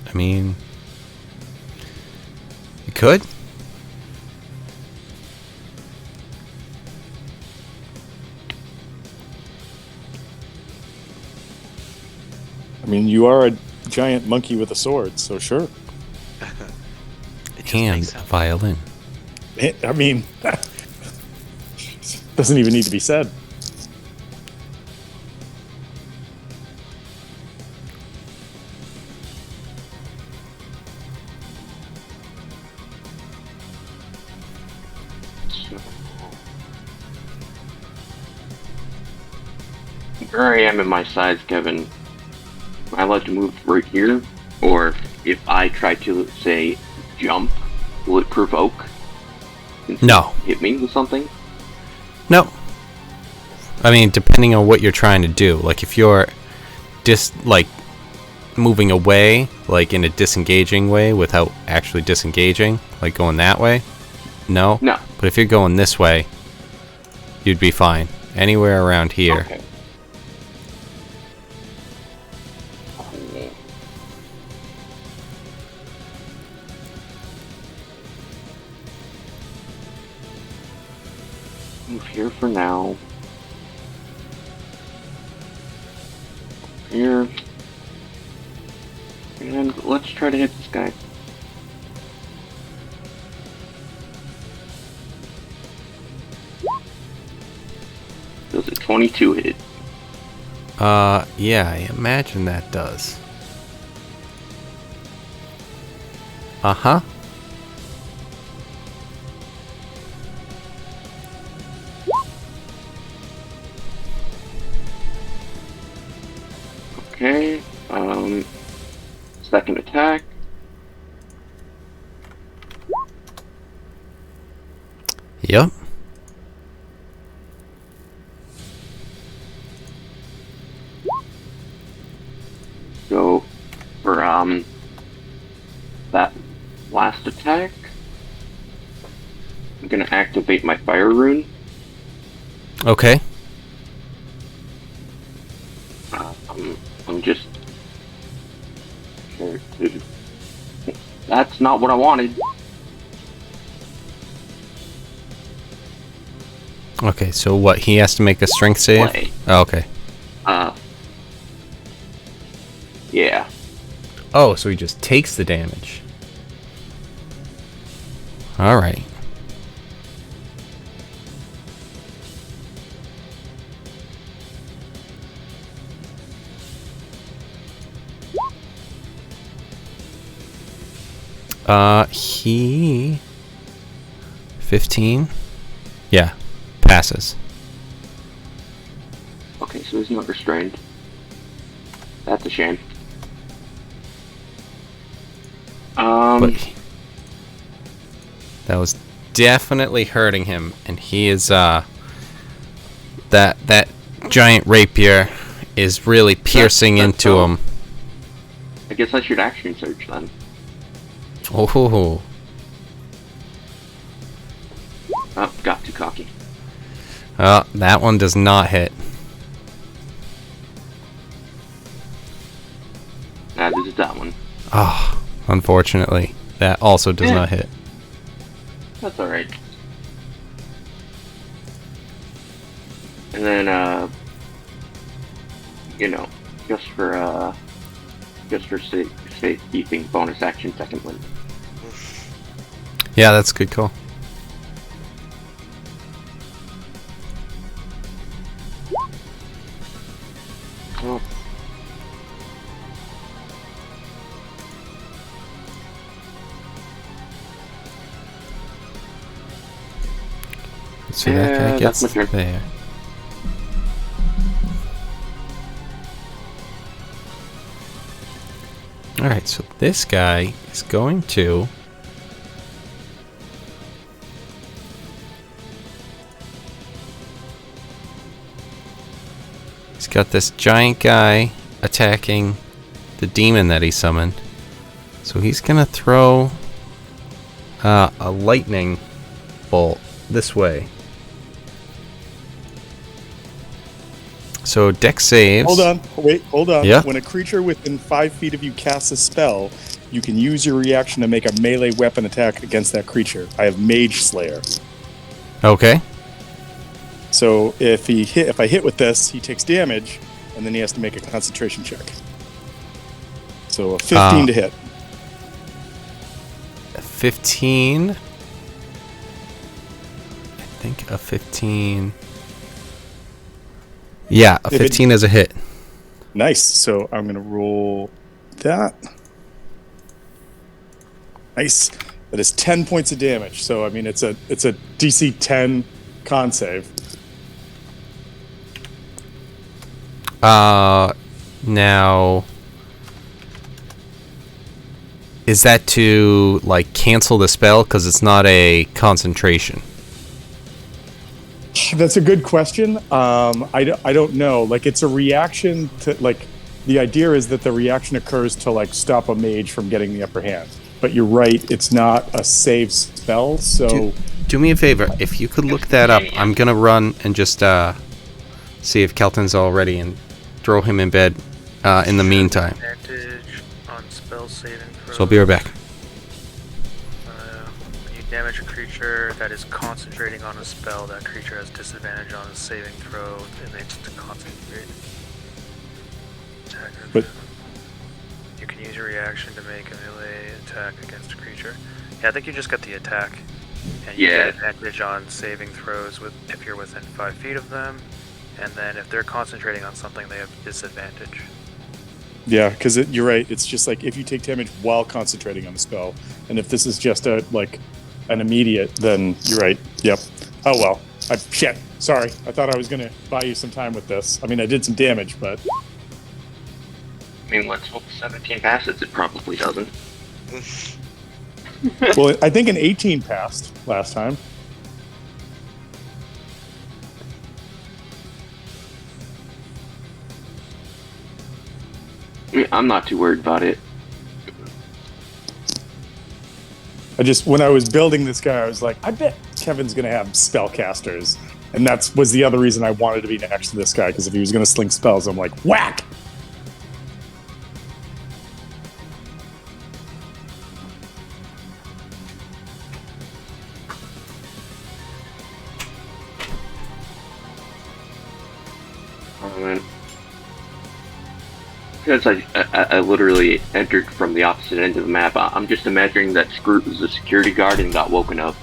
I mean, you could. I mean, you are giant monkey with a sword, so sure. It just And makes sense. violin. I mean, doesn't even need to be said. Where I am in my size, Kevin, am I allowed to move right here? Or if I try to, say, jump, will it provoke? No. Hit me with something? No. I mean, depending on what you're trying to do. Like, if you're moving away, like in a disengaging way without actually disengaging, like going that way, no. No. But if you're going this way, you'd be fine. Anywhere around here. Okay. Move here for now. Here. And let's try to hit this guy. Does a 22 hit? Yeah, I imagine that does. Uh-huh. Okay, second attack. Yep. Go for, that last attack. I'm gonna activate my fire rune. Okay. I'm just... That's not what I wanted. Okay, so what? He has to make a strength save? Play. Oh, okay. Yeah. Oh, so he just takes the damage. Alright. He... 15? Yeah, passes. Okay, so he's not restrained. That's a shame. But that was definitely hurting him, and he is, that giant rapier is really piercing that's into him. I guess I should action search then. Oh, Oh, got too cocky. that one does not hit. Nah, this is that one. Oh, unfortunately, that also does not hit. That's alright. And then, you know, just for safekeeping, bonus action second wind. Yeah, that's a good call. Oh, So that guy Yeah, gets that's my turn. there. Alright, so this guy is going to... He's got this giant guy attacking the demon that he summoned. So he's gonna throw a lightning bolt this way. So dex saves. Hold on. Wait, hold on. Yeah. When a creature within 5 feet of you casts a spell, you can use your reaction to make a melee weapon attack against that creature. I have Mage Slayer. Okay. So if I hit with this, he takes damage, and then he has to make a concentration check. So a 15 to hit. 15. I think a 15. Yeah, a If it- 15 is a hit. Nice. So I'm gonna roll that. Nice. That is 10 points of damage. So I mean, it's a DC 10 con save. Now, is that to like cancel the spell because it's not a concentration? That's a good question. I don't know. Like, it's a reaction to, like, the idea is that the reaction occurs to, like, stop a mage from getting the upper hand. But you're right, it's not a save spell, so... Do me a favor, if you could look that up, I'm gonna run and just see if Kelton's all ready and throw him in bed in the meantime. Advantage on spell saving throws. So I'll be right back. When you damage a creature that is concentrating on a spell, that creature has disadvantage on a saving throw and they just concentrate. Attacker. But- You can use your reaction to make a melee attack against a creature. Yeah, I think you just got the attack. And you Yeah. get advantage on saving throws if you're within 5 feet of them. And then if they're concentrating on something, they have disadvantage. Yeah, because you're right. It's just like if you take damage while concentrating on the spell, and if this is just an immediate, then you're right. Yep. Oh well. Shit. Sorry. I thought I was gonna buy you some time with this. I mean, I did some damage, but I mean, let's hope 17 passes. It probably doesn't. well, I think an 18 passed last time. I mean, I'm not too worried about it. When I was building this guy, I was like, I bet Kevin's gonna have spellcasters, and was the other reason I wanted to be next to this guy, because if he was gonna sling spells, I'm like, whack. Because I literally entered from the opposite end of the map. I'm just imagining that Scroot was a security guard and got woken up.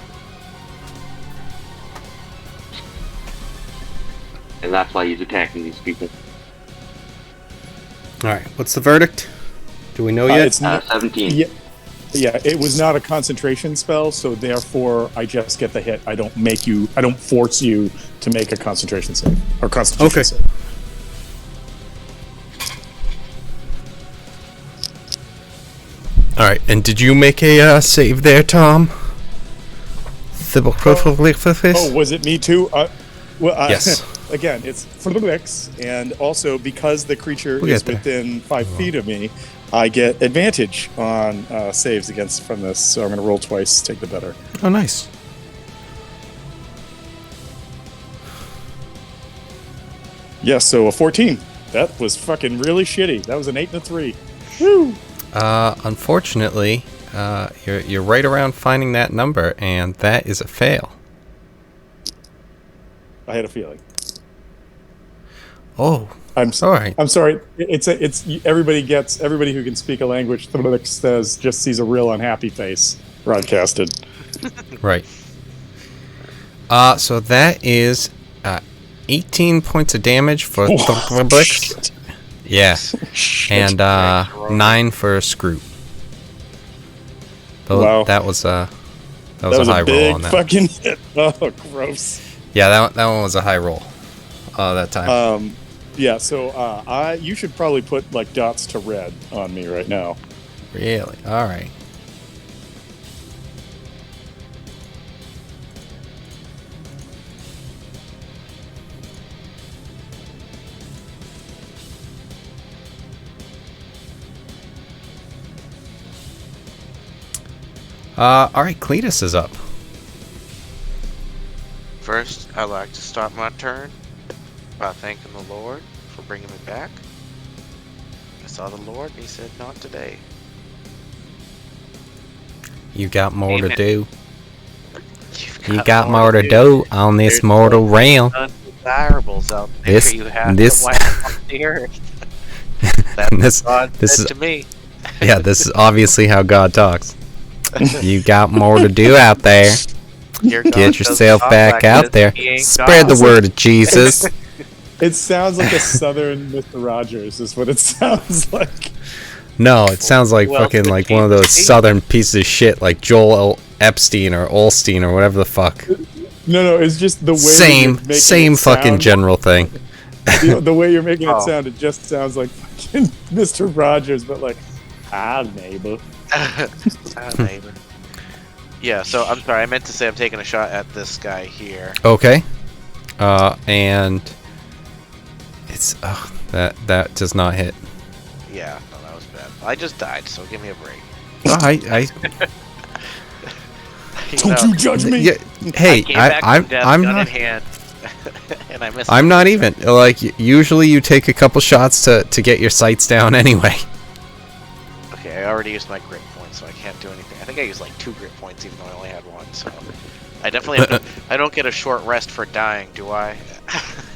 And that's why he's attacking these people. Alright, what's the verdict? Do we know yet? It's not, 17. yeah, it was not a concentration spell, so therefore I just get the hit. I don't force you to make a concentration save or constitution Okay. save. Alright, and did you make a save there, Tom? Oh, was it me too? Yes. Again, it's for the mix, and also because the creature We'll is get there. within 5 feet of me, I get advantage on saves from this. So I'm going to roll twice, take the better. Oh, nice. Yeah, so a 14. That was fucking really shitty. That was an 8 and a 3. Unfortunately, you're right around finding that number, and that is a fail. I had a feeling. Oh, I'm all right. I'm sorry. It's everybody who can speak a language just sees a real unhappy face broadcasted. Right. So that is 18 points of damage for Thumblix. Yeah. And 9 for Scroot. Wow. That was a That was high a roll big on that. fucking hit. Oh, gross. Yeah, that one was a high roll. That time. Yeah. So you should probably put like dots to red on me right now. Really? All right. All right, Cletus is up. First, I'd like to start my turn by thanking the Lord for bringing me back. I saw the Lord and he said, not today. You got more to Amen. do. You've You got more to do on this There's mortal realm. undesirables out there. This- You have this- to wipe off the earth. That's This- what God this said is- to me. Yeah, this is obviously how God talks. You got more to do out there. Your God Get doesn't yourself talk back like out this. there. He ain't Spread God. the word of Jesus. It sounds like a southern Mr. Rogers, is what it sounds like. No, it sounds like Well, fucking the like one of those Jesus. southern pieces of shit, like Joel Epstein or Olstein or whatever the fuck. No, it's just the way that Same, you're making same it fucking sound. general thing. The way you're making it Oh. sound, it just sounds like fucking Mr. Rogers, but like, neighbor. Neighbor. Yeah, so I'm sorry, I meant to say I'm taking a shot at this guy here. Okay. And it's that does not hit. Yeah, no, that was bad. I just died, so give me a break. Oh, I Don't you judge me. yeah, hey, came back I'm from death, I'm gun not in hand, and I missed. I'm not even like usually you take a couple shots to get your sights down anyway. Okay, I already used my grit point, so I can't do anything. I think I used like 2 grit points, even though I only had 1. So I definitely have to, I don't get a short rest for dying, do I?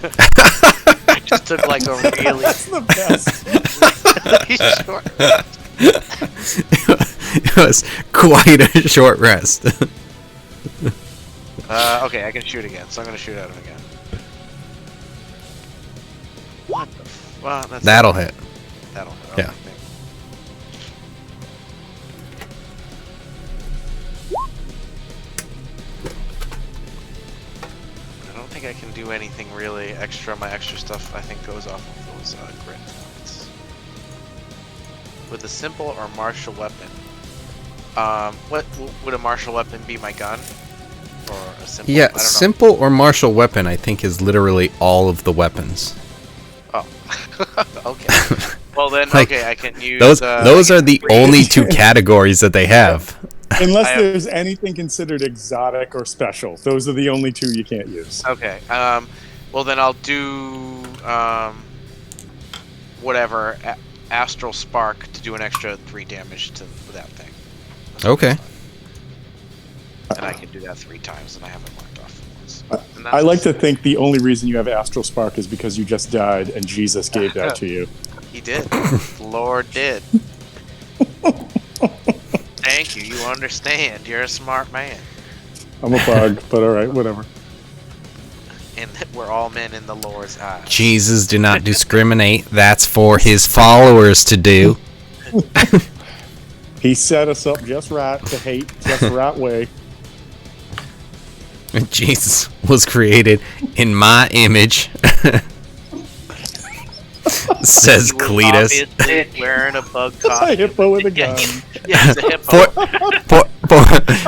I just took like a really, That's the best. really short rest. It was quite a short rest. Okay, I can shoot again, so I'm gonna shoot at him again. What the well, that's That'll hit. That'll hit. Yeah. Okay, thank you. I don't think I can do anything really extra. My extra stuff, I think, goes off of those grit points. With a simple or martial weapon. What would a martial weapon be? My gun, or a simple? I Yeah, don't know. simple or martial weapon I think is literally all of the weapons. Oh, okay. Well then, Like, okay, I can use Those are the only 2 categories that they have. Unless I have- there's anything considered exotic or special. Those are the only 2 you can't use. Okay. Well then I'll do whatever Astral Spark to do an extra 3 damage to that thing. Okay. And I can do that 3 times, and I haven't marked off once. And I like that's- to think the only reason you have Astral Spark is because you just died and Jesus gave that to you. He did. The Lord did. Thank you. You understand. You're a smart man. I'm a bug, but alright, whatever. And that we're all men in the Lord's eyes. Jesus do not discriminate. That's for his followers to do. He set us up just right to hate just the right way. Jesus was created in my image. Says He was Cletus. obviously wearing a bug It's a costume. hippo with a Yeah, gun. yeah, it's a hippo.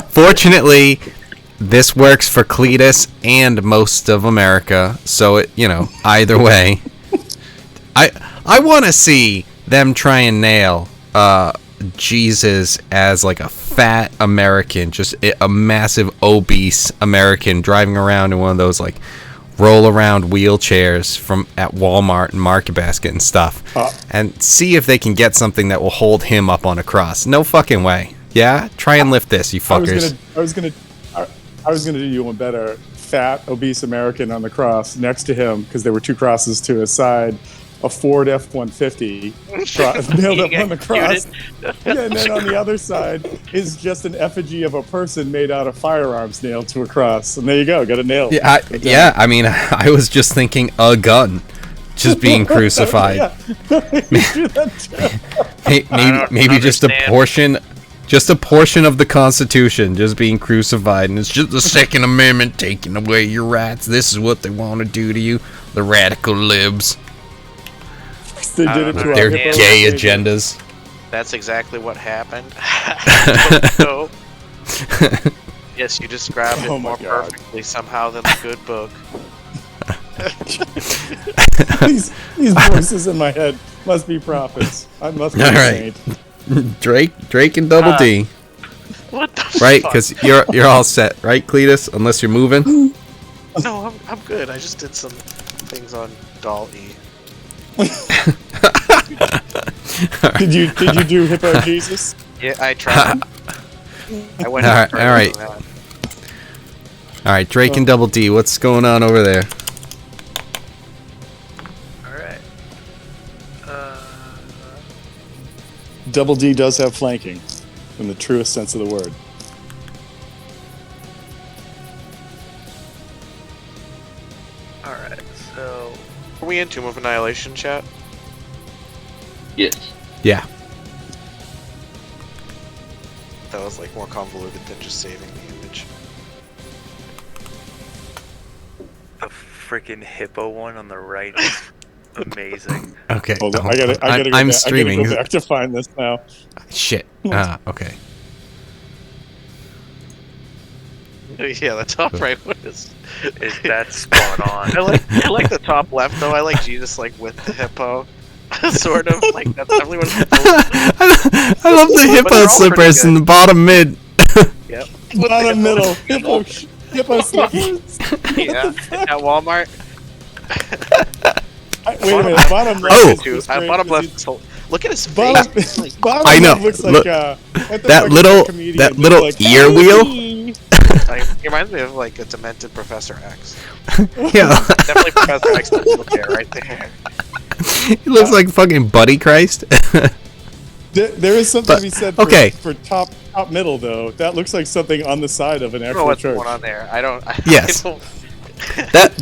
Fortunately, this works for Cletus and most of America, so it, either way. I want to see them try and nail Jesus as like a fat American, just a massive obese American driving around in one of those like roll around wheelchairs from at Walmart and Market Basket and stuff, and see if they can get something that will hold him up on a cross. No fucking way. Yeah, try and lift this, you fuckers. I was gonna do you one better. Fat, obese American on the cross next to him, because there were 2 crosses to his side. A Ford F-150 nailed up on the cross. Yeah, and then on the other side is just an effigy of a person made out of firearms nailed to a cross. And there you go, got it nailed. Yeah, I mean, I was just thinking a gun just being crucified. Yeah. You do that too. Maybe just a understand. portion of the Constitution just being crucified, and it's just the Second Amendment taking away your rights. This is what they want to do to you, the radical libs. They did it to our Their hippo gay baby. agendas. That's exactly what happened. So, yes, you described Oh it my more God. perfectly somehow than the good book. These voices in my head must be prophets. I must be All a right. saint. Drake and Double D, What the right? fuck? Because you're all set, right, Cletus? Unless you're moving. No, I'm good. I just did some things on Doll E. Did you do Hippo Jesus? Yeah, I tried. I went All right, further all right. than that. All right, Drake and Double D, what's going on over there? Alright. Double D does have flanking, in the truest sense of the word. Alright, so Are we in Tomb of Annihilation, chat? Yes. Yeah. That was like more convoluted than just saving the image. the freaking hippo one on the right is amazing. Okay. Hold on, hold I gotta on. go I'm back. streaming. I gotta go back to find this now. Shit. Okay. Yeah, the top right one is. Is that spot on? I like the top left though. I like Jesus like with the hippo, sort of like that's definitely what it's I love the But they're hippo all slippers pretty in the bottom mid. Yep. Bottom middle. Hippo slippers. Yeah. At Walmart. Wait a minute. Bottom left. Oh! is just great Bottom because left. So, look at his Bottom, face. Like, bottom I know. left looks like Look, what the that fuck is little- comedian that who's little like, ear wheel? "Hey." he reminds me of like a demented Professor X. Yeah. Definitely Professor X look there, right there. He looks like fucking Buddy Christ. There is something But- to be said for, okay. for top middle though. That looks like something on the side of an I don't know actual what's church. going on there. I don't. Yes. I don't,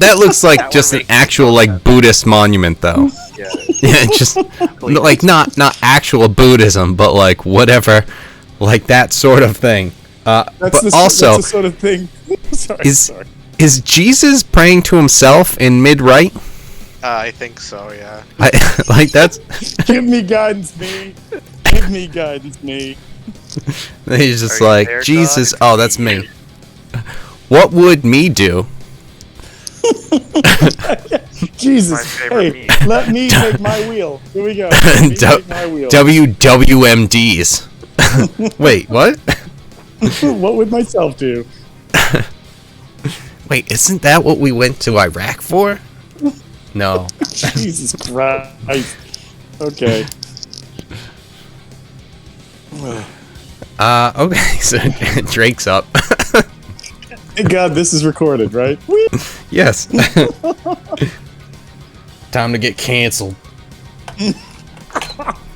That looks like That just one an makes actual like Buddhist monument though. yeah. Yeah, just like not actual Buddhism, but like whatever, like that sort of thing. But also, that's the sort of thing. sorry, is sorry. is Jesus praying to himself in mid right? I think so. Yeah. Like that's Give me guidance, me. Give me guidance, me. he's just Are you like there, Jesus. God? Oh, that's me. What would me do? Jesus, My favorite hey, meme. let me take my wheel. Here we go. Let me take my wheel. WWMDs. Wait, what? What would myself do? Wait, isn't that what we went to Iraq for? No. Jesus Christ. Okay. Okay, so Drake's up. Thank God this is recorded, right? Yes. Time to get canceled.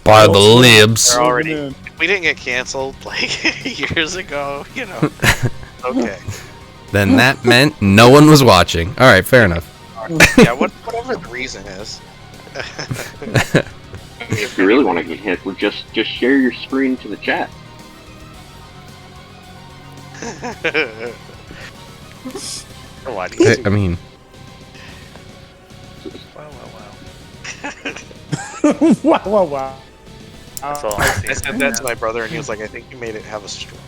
By the libs. They're already. in. We didn't get canceled like years ago. You know. Okay. Then that meant no one was watching. Alright, fair enough. Yeah. Whatever the reason is. If you really want to get hit, well, just share your screen to the chat. Why do you I mean, Wow, wow, wow. Wow, wow, wow. That's all I'm I seeing. said that to my brother, and he was like, "I think you made it have a stroke."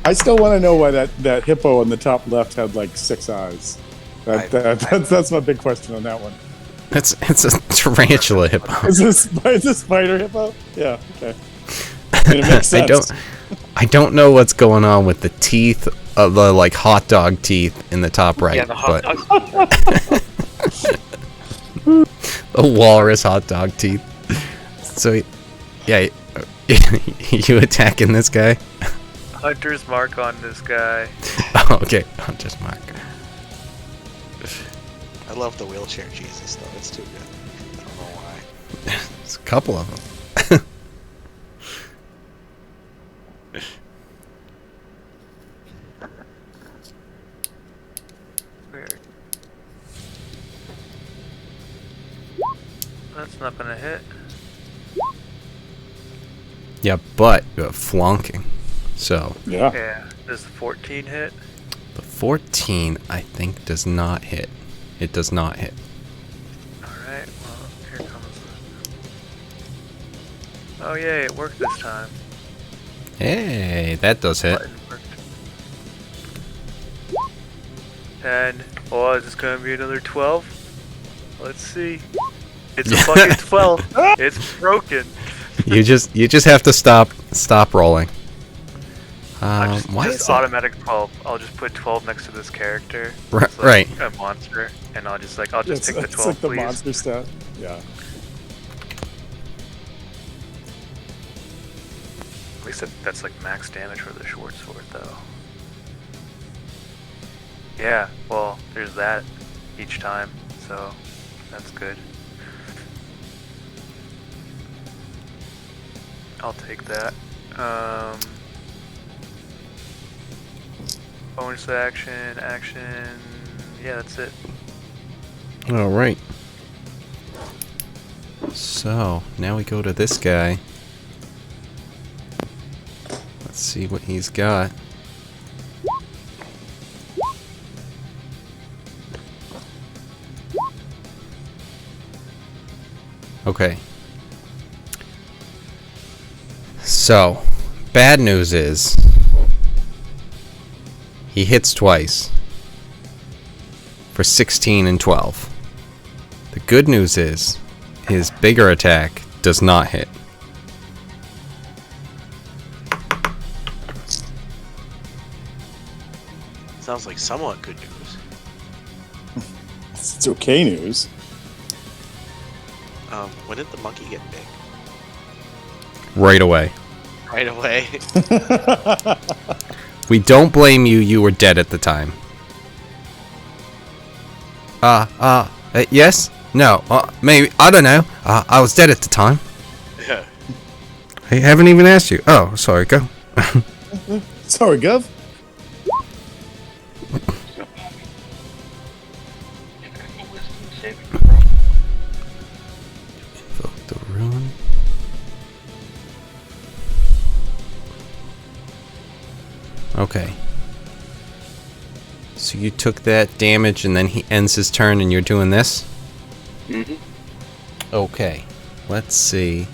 I still want to know why that hippo on the top left had like 6 eyes. That's my big question on that one. it's a tarantula hippo. Is this a spider hippo? Yeah. Okay. I mean, it makes sense. I don't know what's going on with the teeth of the like hot dog teeth in the top right, Yeah, the hot but dog. the walrus hot dog teeth. So yeah, you attacking this guy? Hunter's mark on this guy. Oh, okay, I'll just mark. I love the wheelchair Jesus though. It's too good. I don't know why. There's a couple of them. Weird. That's not gonna hit. Yeah, but you have flunking. So Yeah. Yeah. Does the 14 hit? the 14, I think, does not hit. It does not hit. Alright, well, here comes the... Oh yay, it worked this time. Hey, that does hit. Button worked. 10. Oh, is this gonna be another 12? Let's see. It's a fucking 12. It's broken. You just have to stop rolling. Why Just is that? automatic 12. I'll just put 12 next to this character. Right, It's like a monster, and I'll just take the It's 12, like the please. monster stat. Yeah. At least that's like max damage for the short sword, though. Yeah, well, there's that each time, so that's good. I'll take that. Bonus action. Yeah, that's it. All right. So now we go to this guy. Let's see what he's got. Okay. So, bad news is he hits twice for 16 and 12. The good news is his bigger attack does not hit. Sounds like somewhat good news. It's okay news. When did the monkey get big? Right away. Right away. We don't blame you, you were dead at the time. Yes? No, maybe, I don't know. I was dead at the time. Yeah. I haven't even asked you. Oh, sorry, go. Sorry, Gov. Invoke the rune. Okay. So you took that damage and then he ends his turn and you're doing this? Mm-hmm. Okay. Let's see.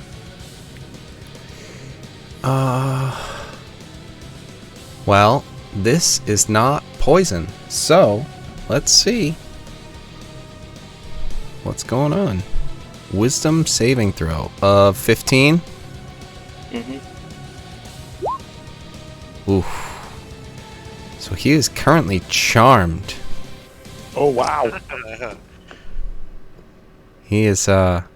Well, this is not poison. So, let's see what's going on. Wisdom saving throw of 15. Mm-hmm. Oof. So he is currently charmed. Oh, wow. He is he has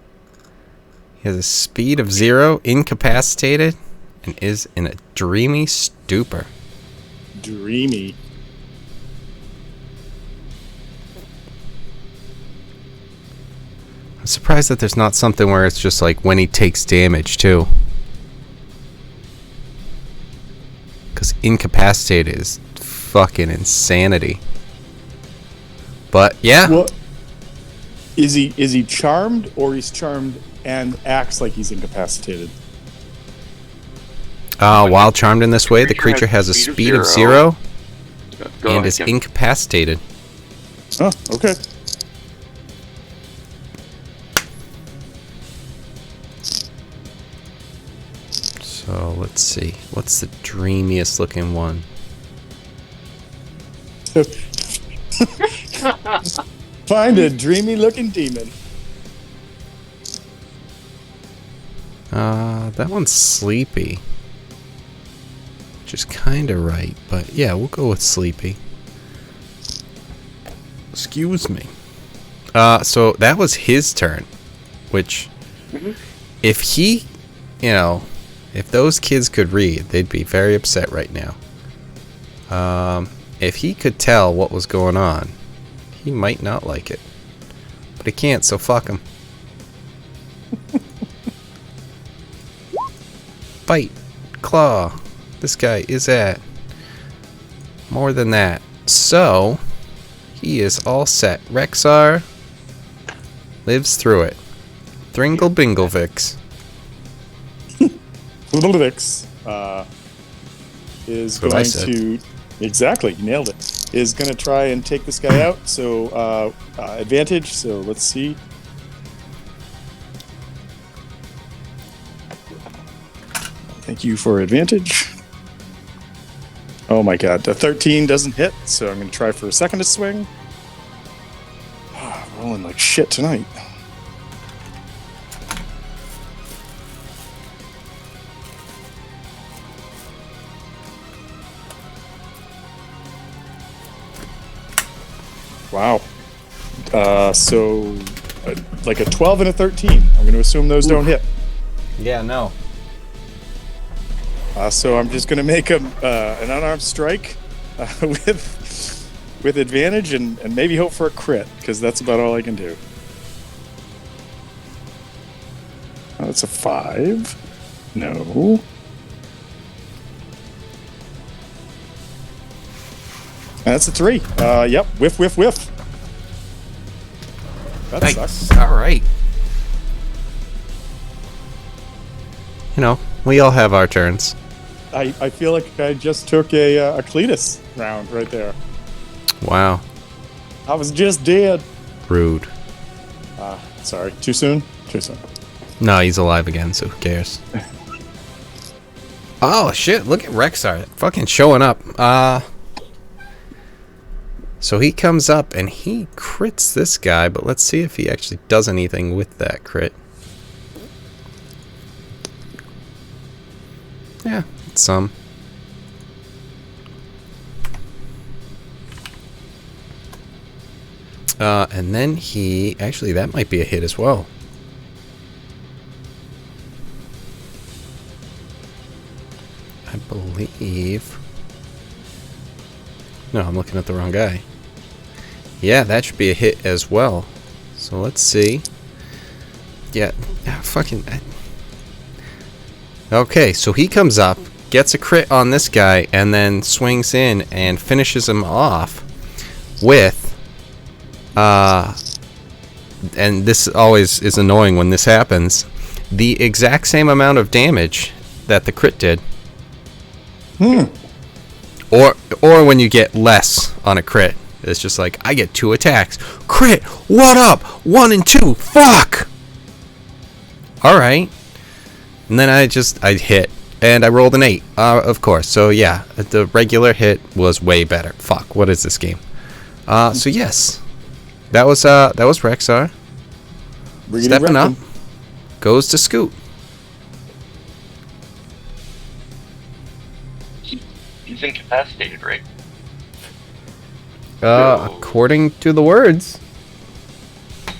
a speed of 0, incapacitated, and is in a dreamy stupor. Dreamy. I'm surprised that there's not something where it's just like when he takes damage too. Because incapacitated is fucking insanity. But yeah. Well, is he charmed, or he's charmed and acts like he's incapacitated? While charmed in this way, the creature has a speed of 0 and is incapacitated. Oh, okay. So let's see. What's the dreamiest looking one? Find a dreamy looking demon. That one's sleepy. Which is kind of right, but yeah, we'll go with sleepy. Excuse me. So that was his turn, which, if he, if those kids could read, they'd be very upset right now. If he could tell what was going on, he might not like it. But he can't, so fuck him. Bite. Claw. This guy is at more than that. So, he is all set. Rexar lives through it. Thringle Binglevix. Littlevix is That's what I going said. to... Exactly, you nailed it. Is going to try and take this guy out. So, advantage. So, let's see. Thank you for advantage. Oh my god, the 13 doesn't hit, so I'm going to try for a second to swing. Rolling like shit tonight. Wow. So, like a 12 and a 13. I'm going to assume those don't hit. Yeah, no. So I'm just going to make an unarmed strike with advantage and maybe hope for a crit, because that's about all I can do. That's a 5. No. That's a 3. Yep. Whiff, whiff, whiff. That Nice. sucks. All right. You know, we all have our turns. I feel like I just took a Cletus round right there. Wow. I was just dead. Rude. Sorry. Too soon? Too soon. No, he's alive again, so who cares? Oh, shit. Look at Rexar. Fucking showing up. So he comes up and he crits this guy, but let's see if he actually does anything with that crit. Yeah, it's some. And then he... Actually, that might be a hit as well. I believe... No, I'm looking at the wrong guy. Yeah, that should be a hit as well. So let's see. Yeah, fucking... Okay, so he comes up, gets a crit on this guy, and then swings in and finishes him off with... and this always is annoying when this happens, the exact same amount of damage that the crit did. Or when you get less on a crit. It's just like, I get 2 attacks. Crit! What up? 1 and 2! Fuck! Alright. And then I hit. And I rolled an 8. Of course. So yeah, the regular hit was way better. Fuck, what is this game? So yes. That was Rexar. Stepping up. Goes to Scoot. He's incapacitated, right? According to the words.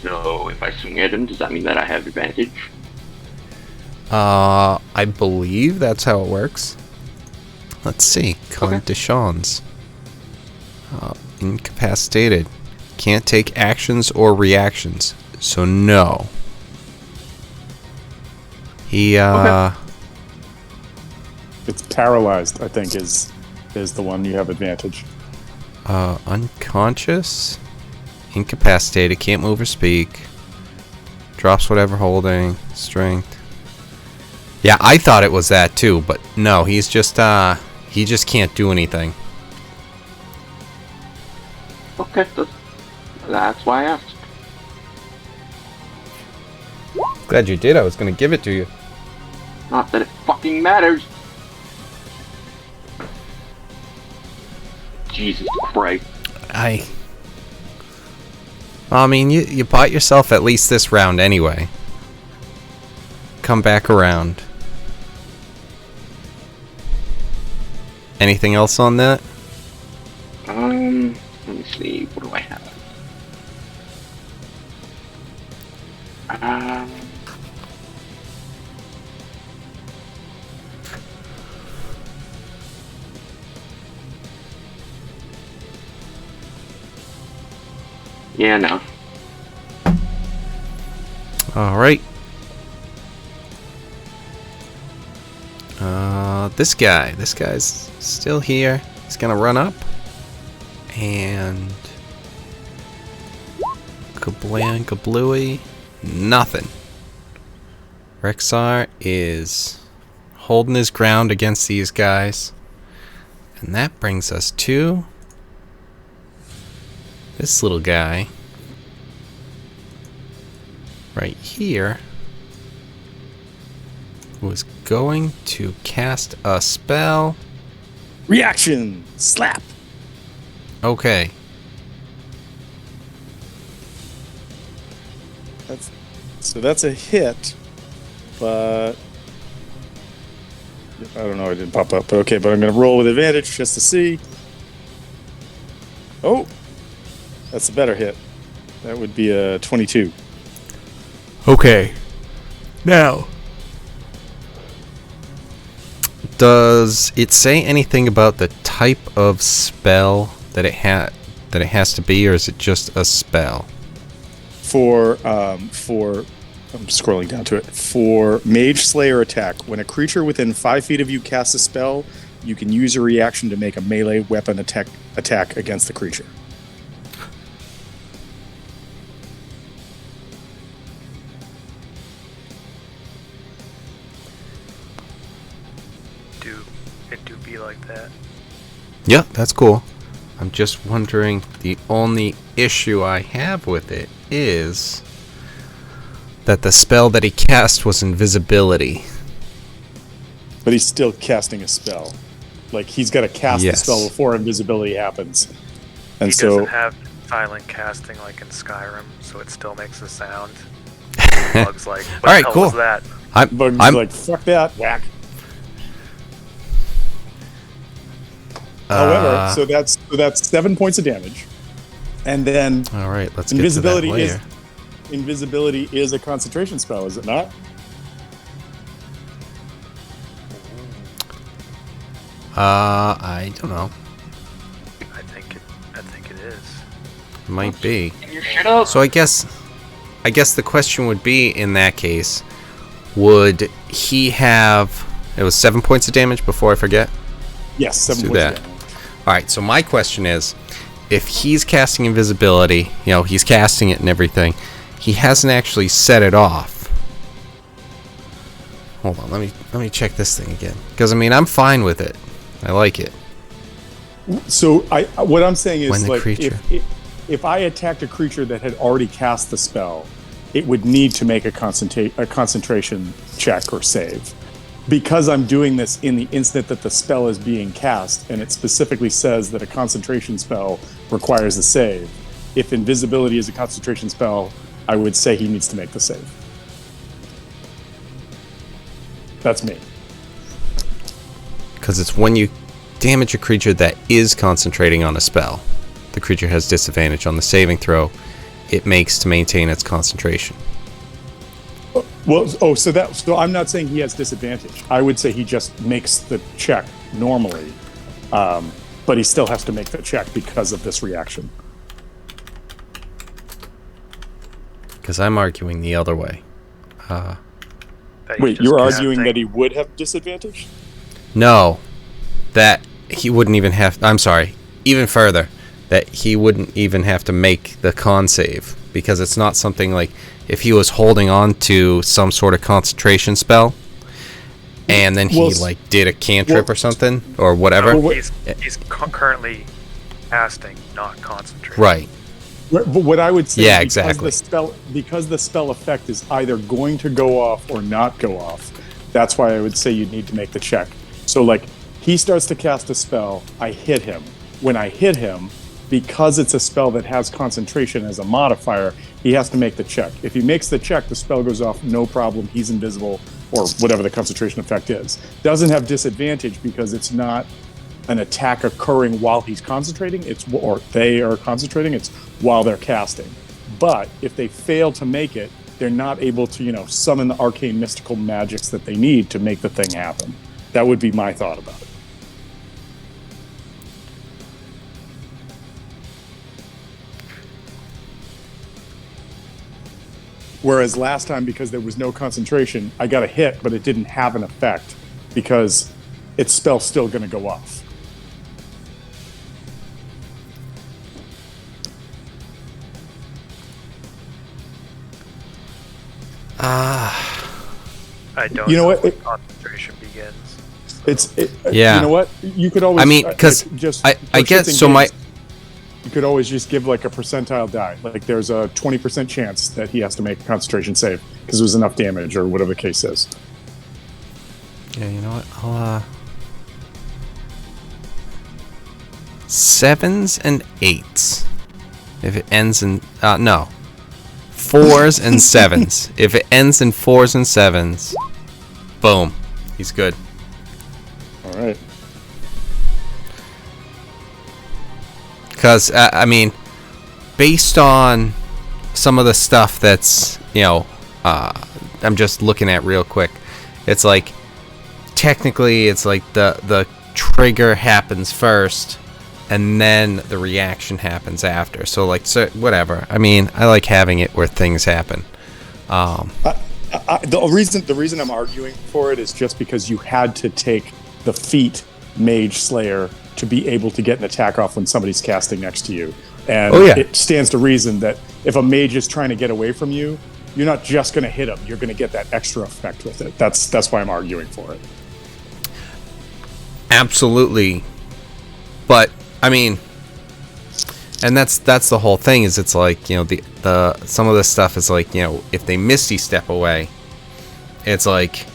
So if I swing at him, does that mean that I have advantage? I believe that's how it works. Let's see. Conditions. Incapacitated. Can't take actions or reactions. So no. He It's paralyzed, I think, is the one you have advantage. Unconscious, incapacitated, can't move or speak, drops whatever holding, strength. Yeah, I thought it was that too, but no, he just can't do anything. Okay, that's why I asked. Glad you did. I was gonna give it to you. Not that it fucking matters. Jesus Christ. I mean, you bought yourself at least this round anyway. Come back around. Anything else on that? Let me see. What do I have? Yeah, no. All right. This guy's still here. He's gonna run up and kablam, kablooey, nothing. Rexar is holding his ground against these guys, and that brings us to this little guy right here, who is going to cast a spell. Reaction! Slap! Okay. That's a hit, but I don't know, it didn't pop up. Okay, but I'm going to roll with advantage just to see. Oh! That's a better hit. That would be a 22. Okay. Now, does it say anything about the type of spell that it has to be, or is it just a spell? For I'm scrolling down to it. For Mage Slayer attack, when a creature within 5 feet of you casts a spell, you can use your reaction to make a melee weapon attack against the creature. It do be like that. Yeah, that's cool. I'm just wondering, the only issue I have with it is that the spell that he cast was invisibility. But he's still casting a spell. Like, he's got to cast the spell before invisibility happens. And He so doesn't have silent casting like in Skyrim, so it still makes a sound. Bug's like, what All right, the hell cool. was that? Bug's I'm like, fuck that, whack. However, so that's 7 points of damage. And then all right, let's get to that later. Invisibility is a concentration spell, is it not? I don't know. I think it is. Might be. Your shit up. So I guess the question would be, in that case, would he have... It was 7 points of damage before I forget? Yes, 7 do points that. of damage. Alright, so my question is, if he's casting invisibility, he's casting it and everything, he hasn't actually set it off. Hold on, let me check this thing again. Because, I'm fine with it. I like it. So what I'm saying is, When the like, creature- if I attacked a creature that had already cast the spell, it would need to make a concentration check or save. Because I'm doing this in the instant that the spell is being cast, and it specifically says that a concentration spell requires a save, if invisibility is a concentration spell, I would say he needs to make the save. That's me. Because it's when you damage a creature that is concentrating on a spell, the creature has disadvantage on the saving throw it makes to maintain its concentration. Well, so I'm not saying he has disadvantage. I would say he just makes the check normally, but he still has to make the check because of this reaction. Because I'm arguing the other way. That he's Wait, just you're casting. arguing that he would have disadvantage? No, that he wouldn't even have... I'm sorry, even further, that he wouldn't even have to make the con save. Because it's not something like... If he was holding on to some sort of concentration spell, and then he did a cantrip or something, or whatever. No, he's currently casting, not concentrating. Right. But what I would say, Yeah, because exactly. because the spell effect is either going to go off or not go off, that's why I would say you'd need to make the check. So, like, he starts to cast a spell, I hit him. When I hit him, because it's a spell that has concentration as a modifier, he has to make the check. If he makes the check, the spell goes off, no problem, he's invisible, or whatever the concentration effect is. Doesn't have disadvantage because it's not an attack occurring while he's concentrating, or they are concentrating, it's while they're casting. But if they fail to make it, they're not able to, summon the arcane mystical magics that they need to make the thing happen. That would be my thought about it. Whereas last time, because there was no concentration, I got a hit, but it didn't have an effect because its spell's still going to go off. I don't You know know what? when concentration begins. So. Yeah. You know what? You could always. because I guess so. You could always just give like a percentile die. Like there's a 20% chance that he has to make a concentration save because there was enough damage or whatever the case is. Yeah, you know what? I'll 7s and 8s. If it ends in 4s and 7s. If it ends in 4s and 7s, boom, he's good. All right. Because based on some of the stuff that's I'm just looking at real quick, it's like technically it's like the trigger happens first and then the reaction happens after. So whatever. I like having it where things happen. The reason I'm arguing for it is just because you had to take the feat Mage Slayer to be able to get an attack off when somebody's casting next to you. And it stands to reason that if a mage is trying to get away from you, you're not just going to hit him. You're going to get that extra effect with it. That's why I'm arguing for it. Absolutely. But I mean, and that's the whole thing. Is it's like, you know, the some of this stuff is like, you know, if they Misty Step away, it's like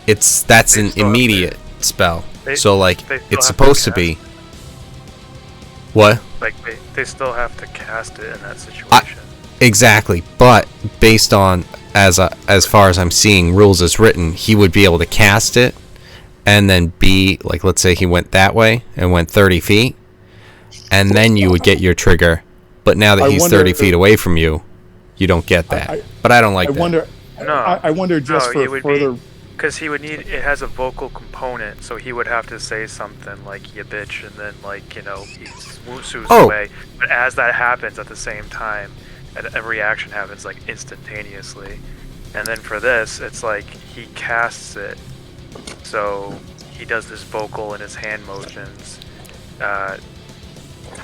that's an immediate spell. So like it's supposed to be. What? Like they still have to cast it in that situation. Exactly, but based on as far as I'm seeing rules as written, he would be able to cast it, and then be like, let's say he went that way and went 30 feet, and then you would get your trigger. But now that he's 30 feet away from you, you don't get that. But I don't like that. I wonder just for further. Because he would need, it has a vocal component, so he would have to say something like "you bitch," and then like, you know, he swooshes away. But as that happens at the same time, a reaction happens like instantaneously. And then for this, it's like he casts it, so he does this vocal in his hand motions.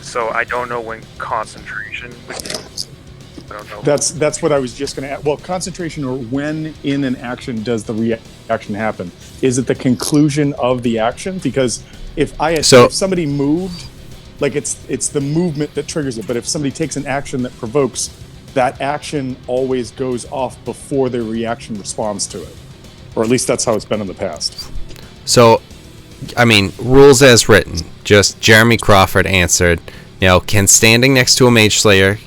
So I don't know when concentration would be. I don't know. That's what I was just going to add. Well, concentration, or when in an action does the reaction happen? Is it the conclusion of the action? Because if somebody moved, like it's the movement that triggers it. But if somebody takes an action that provokes, that action always goes off before the reaction responds to it. Or at least that's how it's been in the past. So, I mean, rules as written. Just Jeremy Crawford answered, you know, can standing next to a Mage Slayer,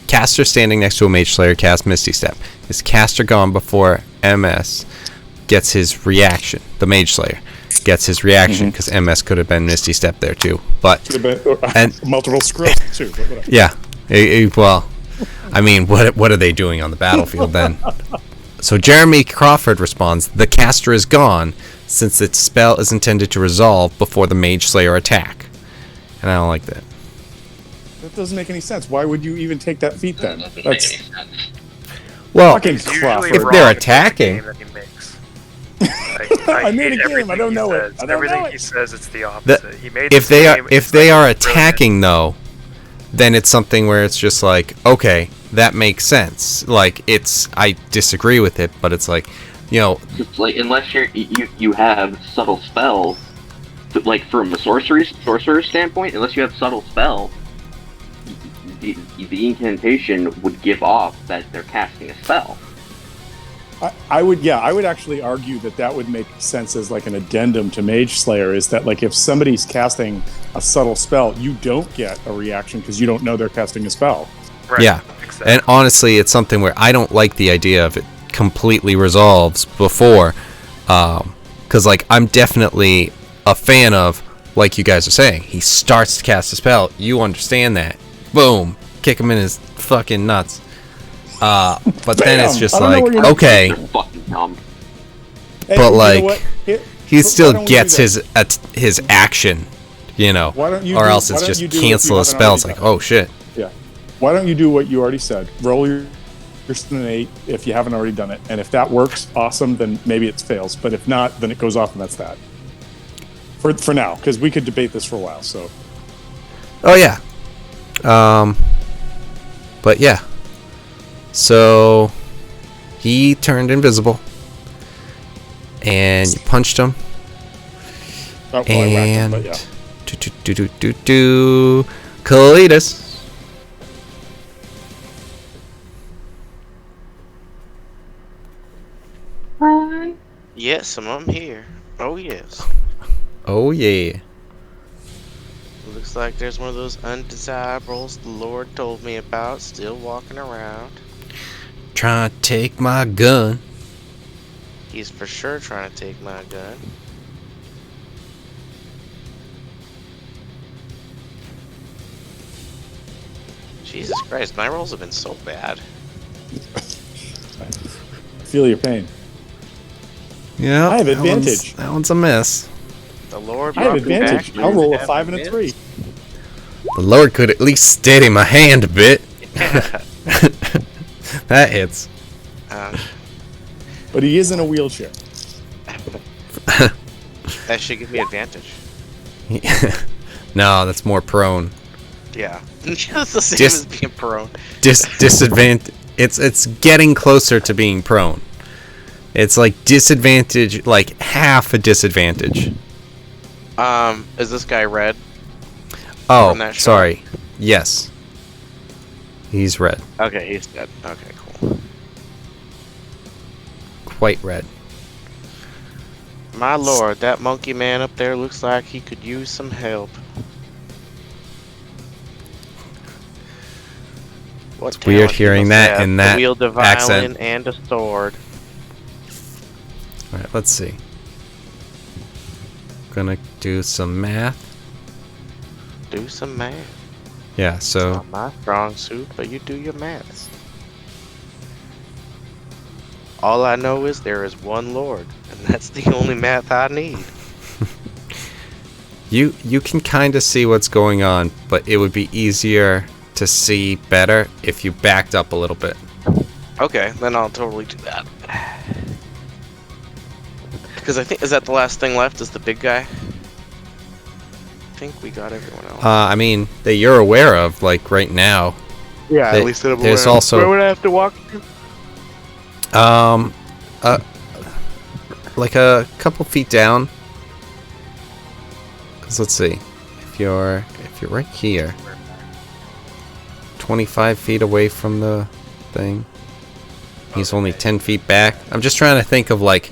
caster standing next to a Mage Slayer cast Misty Step? Is caster gone before MS gets his reaction? The Mage Slayer gets his reaction, because MS could have been Misty Step there too. But and multiple scripts too. But whatever. Yeah. Well, I mean, what are they doing on the battlefield then? So Jeremy Crawford responds, the caster is gone since its spell is intended to resolve before the Mage Slayer attack. And I don't like that. That doesn't make any sense. Why would you even take that feat then? That doesn't make any sense. Well, fucking Crawford. if they're attacking. I made a game. I don't know it. Everything he says, it's the opposite. He made if they are attacking though, then it's something where it's just like, okay, that makes sense. Like, I disagree with it, but it's like, you know, it's like, unless you have subtle spells, but like from a sorcerer's standpoint, unless you have subtle spell, the incantation would give off that they're casting a spell. I would actually argue that would make sense as like an addendum to Mage Slayer, is that like if somebody's casting a subtle spell, you don't get a reaction because you don't know they're casting a spell. Right. Yeah, exactly. And honestly, it's something where I don't like the idea of it completely resolves before, because like I'm definitely a fan of, like you guys are saying, he starts to cast a spell, you understand that, boom, kick him in his fucking nuts. But then it's just like, okay, but like he still gets his action, you know, or else it's just cancel his spells. Like, oh shit. Yeah. Why don't you do what you already said? Roll your an 8 if you haven't already done it, and if that works, awesome. Then maybe it fails, but if not, then it goes off, and that's that. For now, because we could debate this for a while. So. Oh yeah. But yeah. So he turned invisible, and you punched him. Oh, well, and I whacked him, but yeah. Cletus. Yes, I'm here. Oh yes. Oh yeah. Looks like there's one of those undesirables the Lord told me about still walking around. Trying to take my gun. He's for sure trying to take my gun. Jesus Christ, my rolls have been so bad. I feel your pain. Yeah, I have advantage. That one's a miss. The Lord I have advantage. I'll roll a 5 and a 3. The Lord could at least steady my hand a bit. That hits. but he is in a wheelchair. That should give me advantage. No, that's more prone. Yeah. It's the same Dis- as being prone. Disadvantage. It's getting closer to being prone. It's like disadvantage, like half a disadvantage. Is this guy red? Oh, From that shot? sorry. Yes. He's red. Okay, he's dead. Okay, cool. Quite red. My lord, that monkey man up there looks like he could use some help. What It's weird talent he hearing must that have in to that wield a accent. violin and a sword. Alright, let's see. Gonna do some math. Do some math. Yeah, so Not my strong suit, but you do your maths. All I know is there is one Lord, and that's the only math I need. you can kind of see what's going on, but it would be easier to see better if you backed up a little bit. Okay, then I'll totally do that. Because I think, is that the last thing left, is the big guy? I think we got everyone else. I mean, that you're aware of, like right now. Yeah, They- at least I'm there's aware. also- Where would I have to walk to? Like a couple feet down. Cause let's see, if you're right here, 25 feet away from the thing. He's only 10 feet back. I'm just trying to think of like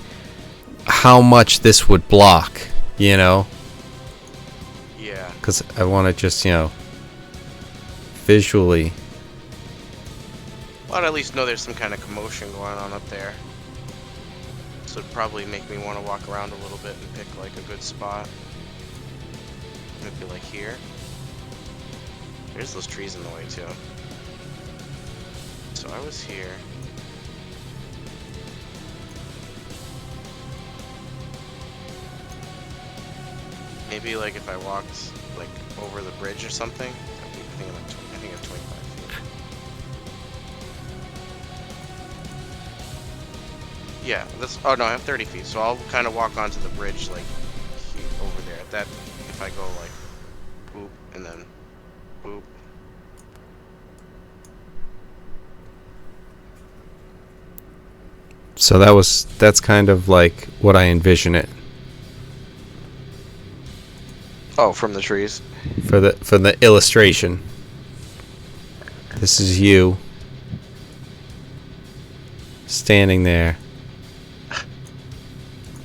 how much this would block, you know? Yeah. Because I want to just, you know, visually. Well, I'd at least know there's some kind of commotion going on up there. So it'd probably make me want to walk around a little bit and pick like a good spot. Maybe like here. There's those trees in the way too. So I was here. Maybe like if I walked like over the bridge or something. I think I'm 25 feet. Yeah, this. Oh no, I have 30 feet, so I'll kind of walk onto the bridge like over there. That if I go like boop and then boop. So that's kind of like what I envision it Oh, from the trees. for the illustration. This is you standing there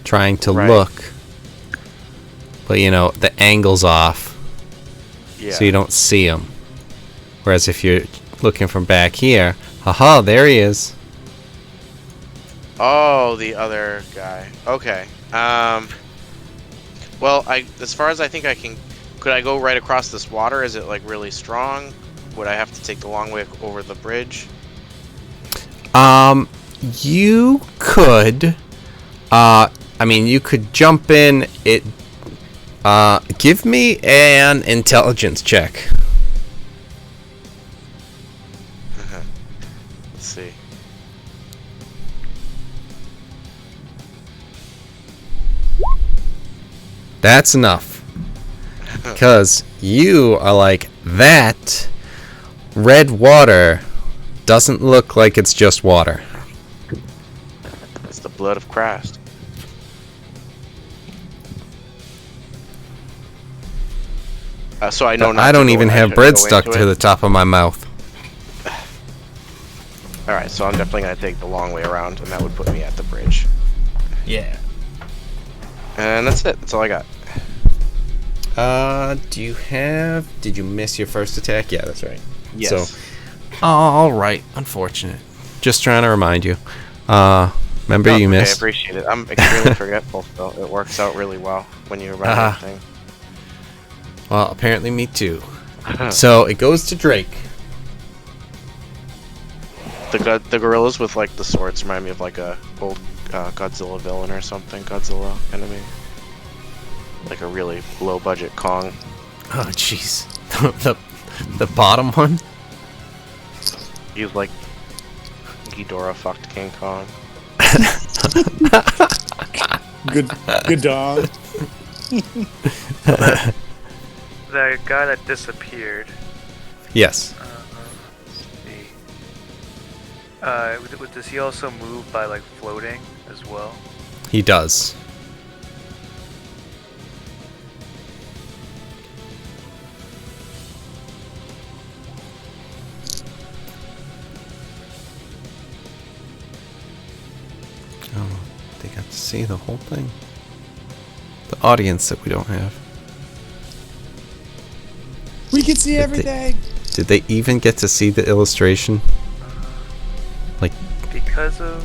trying to Right. look, but you know the angle's off, Yeah. so you don't see him. Whereas if you're looking from back here, haha, there he is. Oh, the other guy. Okay. Well, as far as I think I can, could I go right across this water? Is it like really strong? Would I have to take the long way over the bridge? You could, I mean, you could jump in. It, give me an intelligence check. Let's see. That's enough. Because you are like, that red water doesn't look like it's just water. It's the blood of Christ. So I know not I to don't go- even I have shouldn't bread go stuck into to it. the top of my mouth. Alright, so I'm definitely going to take the long way around, and that would put me at the bridge. Yeah. And that's it. That's all I got. Did you miss your first attack? Yeah, that's right. Yes. So, alright, unfortunate. Just trying to remind you. Remember No, you okay, I missed? appreciate it. I'm extremely forgetful, so it works out really well when you remember everything. Well, apparently me too. So, it goes to Drake. The gorillas with like the swords remind me of like a old Godzilla villain or something. Godzilla enemy. Like a really low budget Kong. Oh, jeez. the bottom one? He's like Ghidorah fucked King Kong. Good dog. The guy that disappeared. Yes. Let's see. Does he also move by like floating as well? He does. Oh, they got to see the whole thing. The audience that we don't have. We can see everything. Did they even get to see the illustration? Because of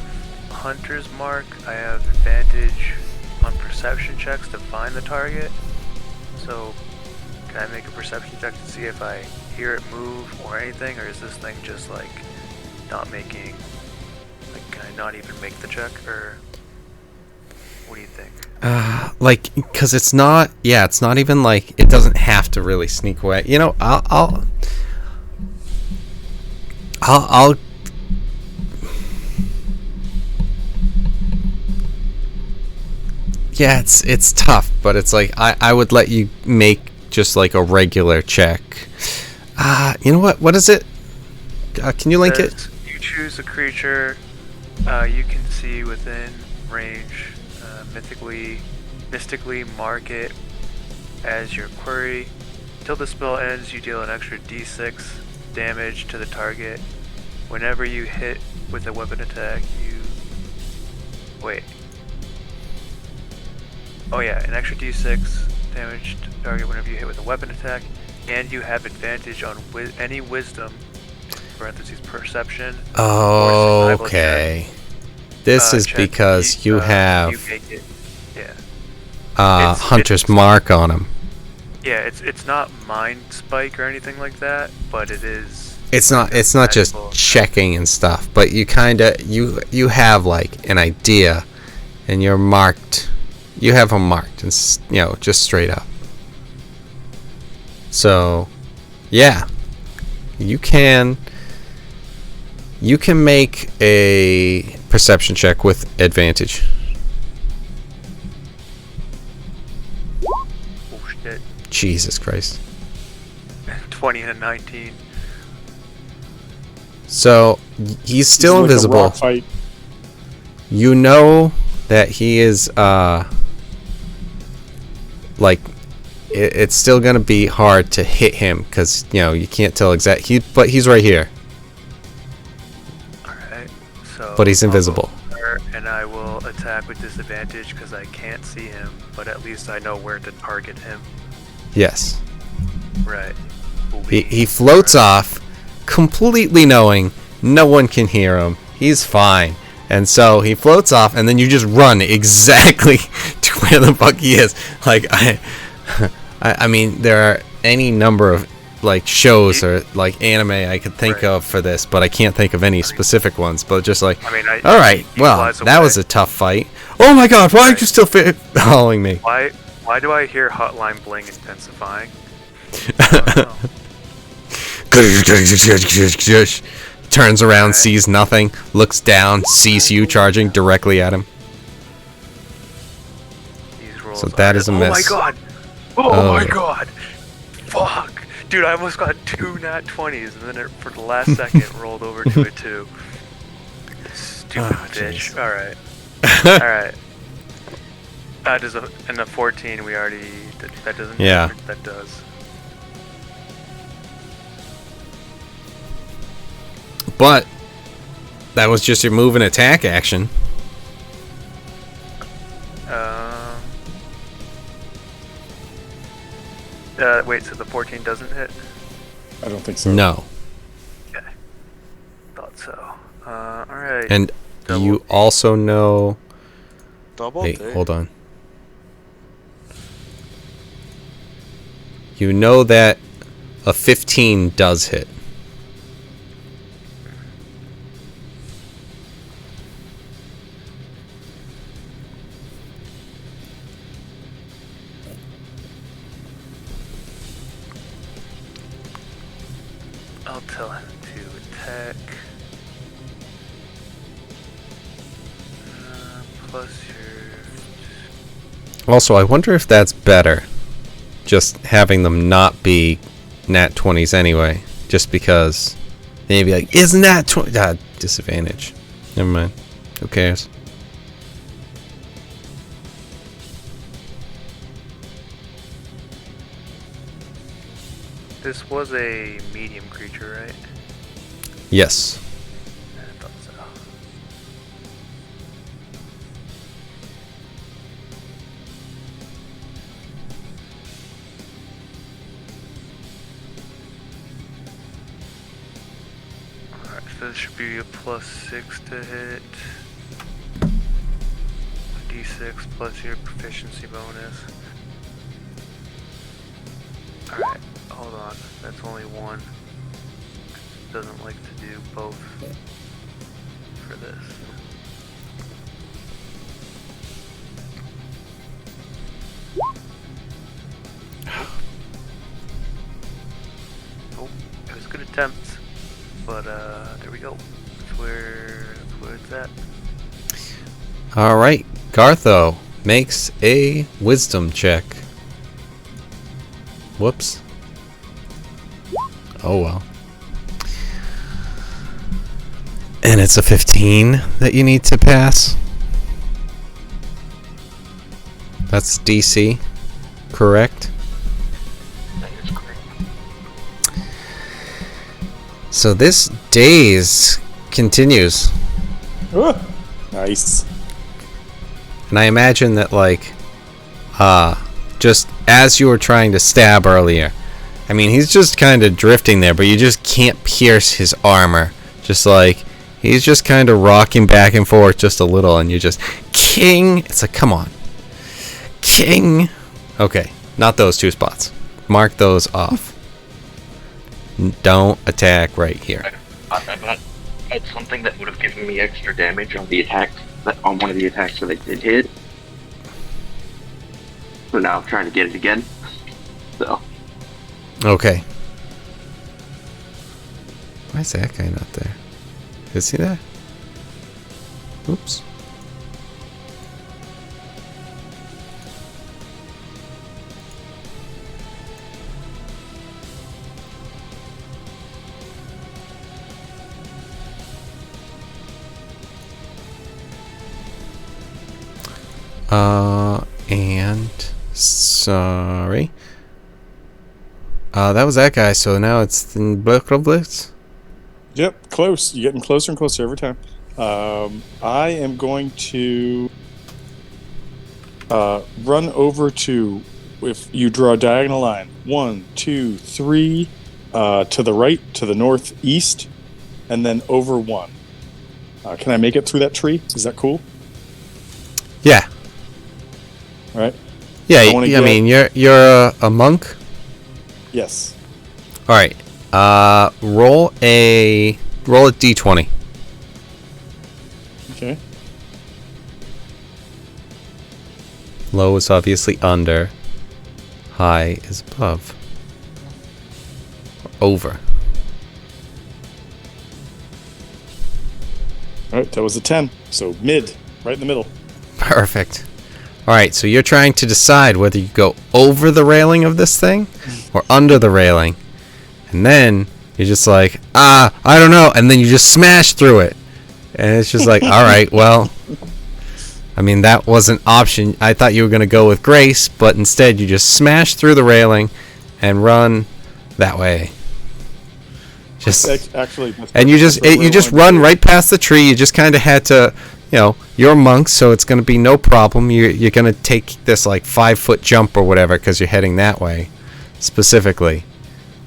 Hunter's Mark, I have advantage on perception checks to find the target. So, can I make a perception check to see if I hear it move or anything, or is this thing just like not making? Like, can I not even make the check, or what do you think? Because it's not. Yeah, it's not even like it doesn't have to really sneak away. You know, I'll yeah, it's tough, but it's like I would let you make just like a regular check. You know what? What is it? Can you link it? You choose a creature you can see within range. Mystically mark it as your query. Till the spell ends, you deal an extra d6 damage to the target. Whenever you hit with a weapon attack, Oh yeah, an extra d6 damage to the target whenever you hit with a weapon attack, and you have advantage on any wisdom, parentheses perception, or survival Okay. check. This is Check because you have you make it. Yeah. Hunter's Mark on him. Yeah, it's not mind spike or anything like that, but it is. It's not just magical. checking and stuff, but you kind of you have like an idea, and you're marked. You have them marked, and just straight up. So, yeah, you can make a perception check with advantage. Oh shit! Jesus Christ. 20 and a 19. So he's still It's like a invisible. rock fight. You know that he is it's still gonna be hard to hit him because you can't tell but he's right here, Alright, so. but he's I'll go invisible. over and I will attack with disadvantage because I can't see him, but at least I know where to target him. Yes, Right. he floats off completely knowing no one can hear him. He's fine. And so he floats off, and then you just run exactly to where the fuck he is. Like I mean, there are any number of like shows or like anime I could think of for this, but I can't think of any specific ones. But just like, all right, well, that was a tough fight. Oh my God, why are you still following me? Why do I hear Hotline Bling intensifying? Turns around, sees nothing, looks down, sees you charging directly at him. These rolls So that are- is a Oh my miss. god! Oh my Oh. god! Fuck! Dude, I almost got 2 nat 20s and then it, for the last second, rolled over to a 2. Stupid Oh, bitch. jeez. Alright. Alright. And the 14 we already... That doesn't... Yeah. That does. But that was just your move and attack action. Wait, so the 14 doesn't hit? I don't think so. No. Okay. Thought so. Alright. And Double you D. also know... Double Wait, D. hold on. You know that a 15 does hit. I'll tell him to attack. plus your. Also, I wonder if that's better. Just having them not be nat 20s anyway. Just because then you'd be like, isn't that 20? Disadvantage. Never mind. Who cares? This was a medium creature, right? Yes. I thought so. Alright, so this should be a +6 to hit. D6 plus your proficiency bonus. Alright, hold on. That's only one. Doesn't like to do both for this. Oh, it was a good attempt, but there we go. That's where it's at. All right. Gartho makes a wisdom check. Whoops. Oh well. And it's a 15 that you need to pass. That's DC, correct? That is correct. So this daze continues. Ah, nice. And I imagine that, like, just as you were trying to stab earlier, I mean, he's just kind of drifting there, but you just can't pierce his armor. Just like, he's just kind of rocking back and forth just a little, and you're just, King! It's like, come on. King! Okay, not those two spots. Mark those off. Don't attack right here. That's something that would have given me extra damage on the attack, on one of the attacks that I did hit. So now I'm trying to get it again. So. Okay. Why is that guy not there? Is he there? Oops. And sorry. That was that guy, so now it's the Blitz. Yep, close. You're getting closer and closer every time. I am going to run over to, if you draw a diagonal line, 1, 2, 3, to the right, to the northeast, and then over 1. Can I make it through that tree? Is that cool? Yeah. All right. Yeah, I wanna I get- mean, you're a monk. Yes. All right. Roll a d20. Okay. Low is obviously under. High is above. Or over. All right, that was a 10. So mid, right in the middle. Perfect. All right, so you're trying to decide whether you go over the railing of this thing or under the railing. And then you're just like, I don't know. And then you just smash through it. And it's just like, all right, well, I mean, that was an option. I thought you were going to go with grace, but instead you just smash through the railing and run that way. Just Actually, and you just run right past the tree. You just kind of had to, you're a monk, so it's going to be no problem. You're going to take this like 5-foot jump or whatever because you're heading that way, specifically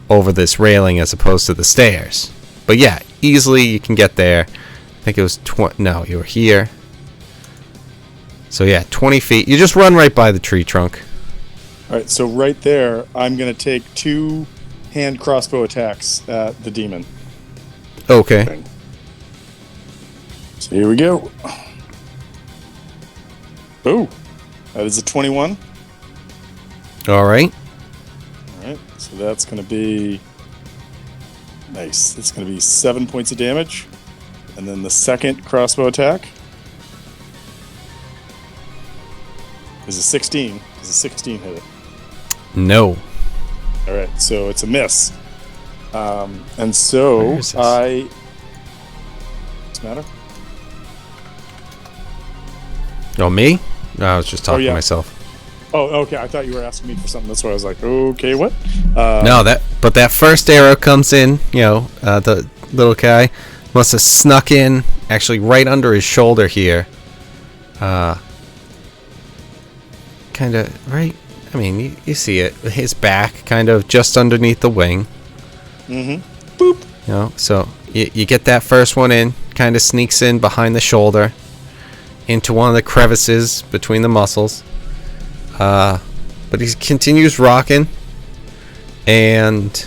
over this railing as opposed to the stairs. But yeah, easily you can get there. I think it was no, you were here. So yeah, 20 feet. You just run right by the tree trunk. All right, so right there, I'm going to take 2 hand crossbow attacks at the demon. Okay. So here we go. Oh, that is a 21. All right. All right, so that's going to be nice. It's going to be 7 points of damage. And then the second crossbow attack. Is a 16. Does a 16 hit it? No. All right, so it's a miss. And so Where is this? What's the matter? Oh, me? No, I was just talking yeah. to myself. Oh, okay. I thought you were asking me for something. That's why I was like, okay, what? No, but that first arrow comes in, the little guy must have snuck in actually right under his shoulder here. Kind of right. I mean, you see it. His back kind of just underneath the wing. Mm-hmm. Boop. So you get that first one in, kind of sneaks in behind the shoulder into one of the crevices between the muscles. But he continues rocking, and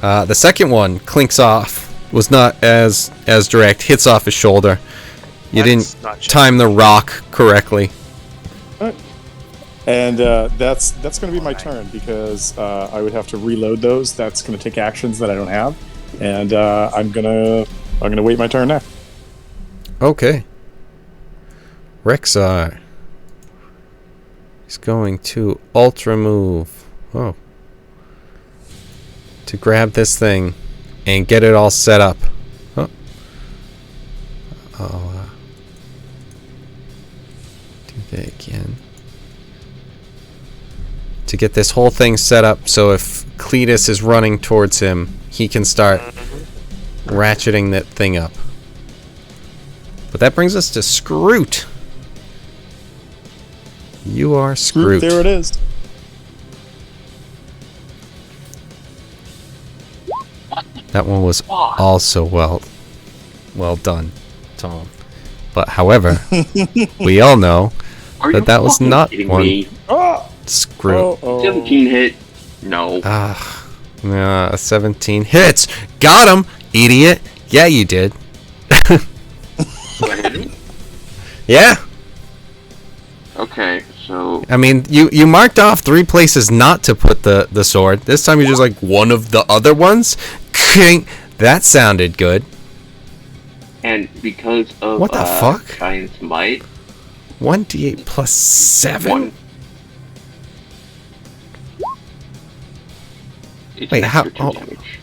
the second one clinks off. Was not as direct. Hits off his shoulder. You That's didn't not time the rock correctly. All right. And that's going to be my turn because I would have to reload those. That's going to take actions that I don't have, and I'm gonna wait my turn now. Okay. Rexar. He's going to ultra move. Oh. To grab this thing and get it all set up. Oh. I'll do that again. To get this whole thing set up so if Cletus is running towards him, he can start ratcheting that thing up. But that brings us to Scroot. You are Scroot. There it is. That one was also well done, Tom. But however, we all know Are you that was fucking not kidding one. me? Oh, Scroot. oh. 17 hit. No. A 17 hits. Got him, idiot. Yeah, you did. Yeah. Okay, so I mean, you marked off 3 places not to put the sword. This time you're just like one of the other ones. That sounded good. and because of What the fuck? Giant's Might, 1d8 plus 7. It's Wait, an how- extra 2 oh. damage.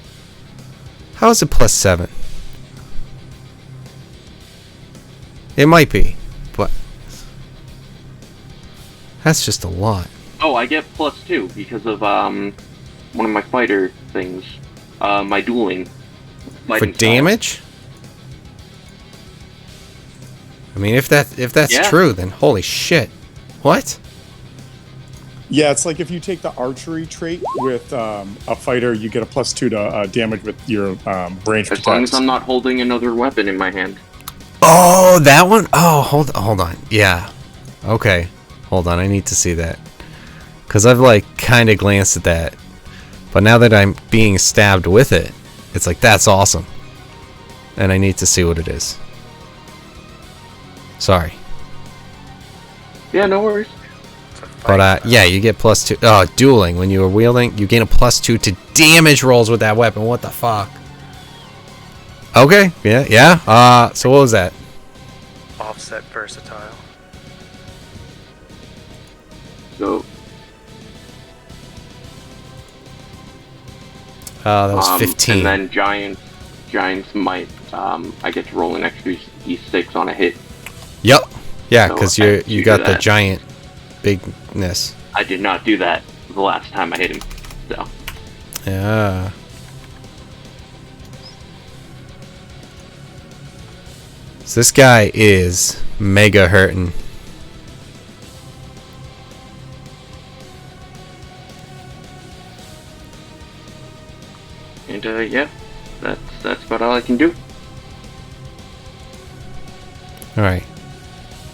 How is it plus 7? It might be, but that's just a lot. Oh, I get plus 2 because of one of my fighter things. My dueling. For fighting style. damage? I mean, if that's Yeah. true, then holy shit. What? Yeah, it's like if you take the archery trait with a fighter, you get a +2 to damage with your range As long as protects. I'm not holding another weapon in my hand. Oh, that one? Oh, hold on. Yeah. Okay. Hold on. I need to see that. Cuz I've like kind of glanced at that. But now that I'm being stabbed with it, it's like that's awesome. And I need to see what it is. Sorry. Yeah, no worries. But yeah, you get +2. Oh, dueling. When you are wielding, you gain a +2 to damage rolls with that weapon. What the fuck? Okay. Yeah. So what was that? Offset versatile. So, That was 15. and then Giant's Might. I get to roll an extra d6 on a hit. Yep. Yeah, So because I you do got the that. giant bigness. I did not do that the last time I hit him. So, Yeah. So this guy is mega hurting. and yeah, that's about all I can do. Alright.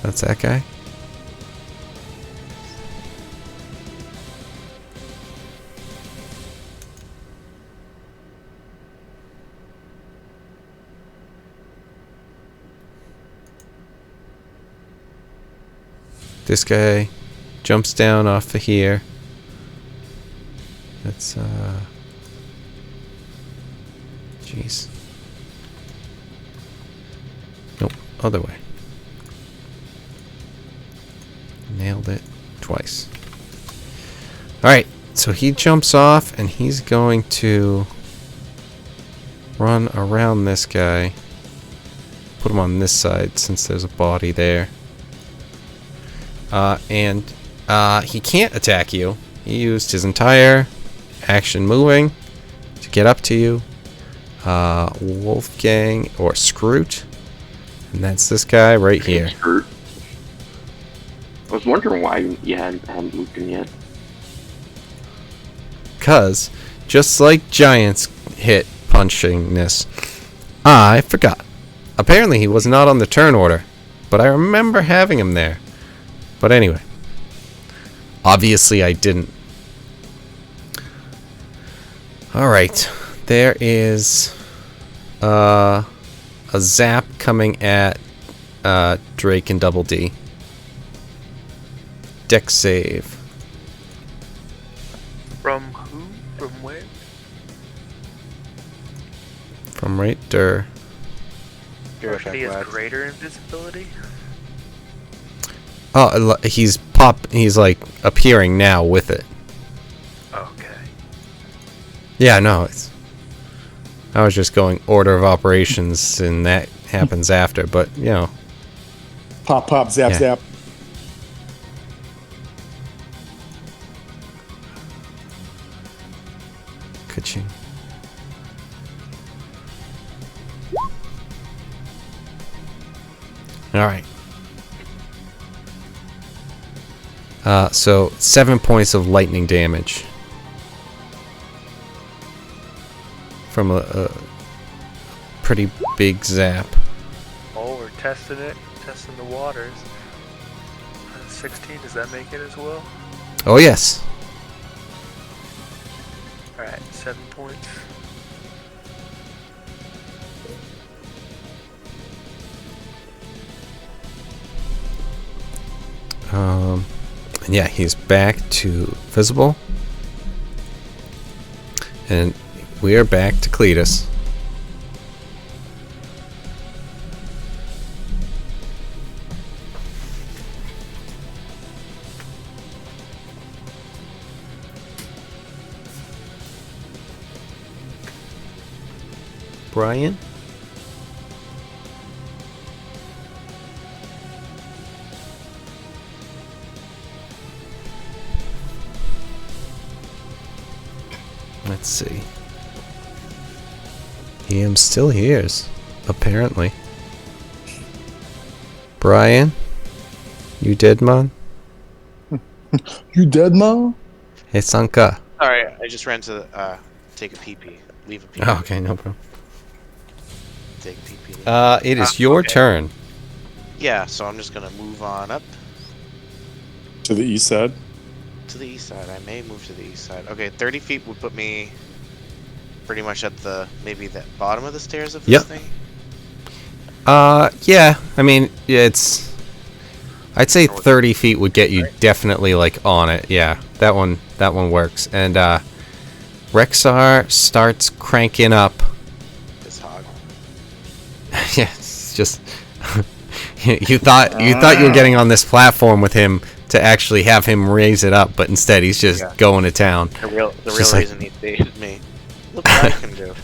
That's that guy. This guy jumps down off of here. That's jeez. Nope, other way. Nailed it. twice. Alright, so he jumps off and he's going to run around this guy. Put him on this side since there's a body there. And he can't attack you. He used his entire action moving to get up to you. Wolfgang or Scroot. And that's this guy right here. Hurt. I was wondering why you hadn't moved him yet. Because, just like Giants hit punching this, I forgot. Apparently he was not on the turn order, but I remember having him there. But anyway. Obviously I didn't. Alright. There is a zap coming at Drake and Double D. Dex save. From who? From where? From right there. He has greater invisibility? Oh, he's like appearing now with it. Okay. Yeah, no, I was just going order of operations and that happens after, but you know. Pop, pop, zap, Yeah. zap. Ka-ching. Alright. So 7 points of lightning damage. From a pretty big zap. Oh, we're testing it. Testing the waters. 16, does that make it as well? Oh yes. Alright, 7 points. And yeah, he's back to visible. And we are back to Cletus. Brian? Let's see. He am still hears, apparently. Brian? You dead, man? You dead, Mom? Hey, Sanka. Sorry, I just ran to take a pee-pee. Leave a pee-pee. Oh, okay, no problem. Take a pee-pee. It is your okay. turn. Yeah, so I'm just gonna move on up To the east side. to the east side. I may move to the east side. Okay, 30 feet would put me pretty much at the maybe the bottom of the stairs of this Yep. thing. Yeah. I mean, I'd say 30 feet would get you definitely like on it. Yeah, that one works. And Rexar starts cranking up. This hog. Yeah, it's just you thought you were getting on this platform with him to actually have him raise it up, but instead he's just Yeah. going to town. The real Just like- reason he baited me. Look what I can do.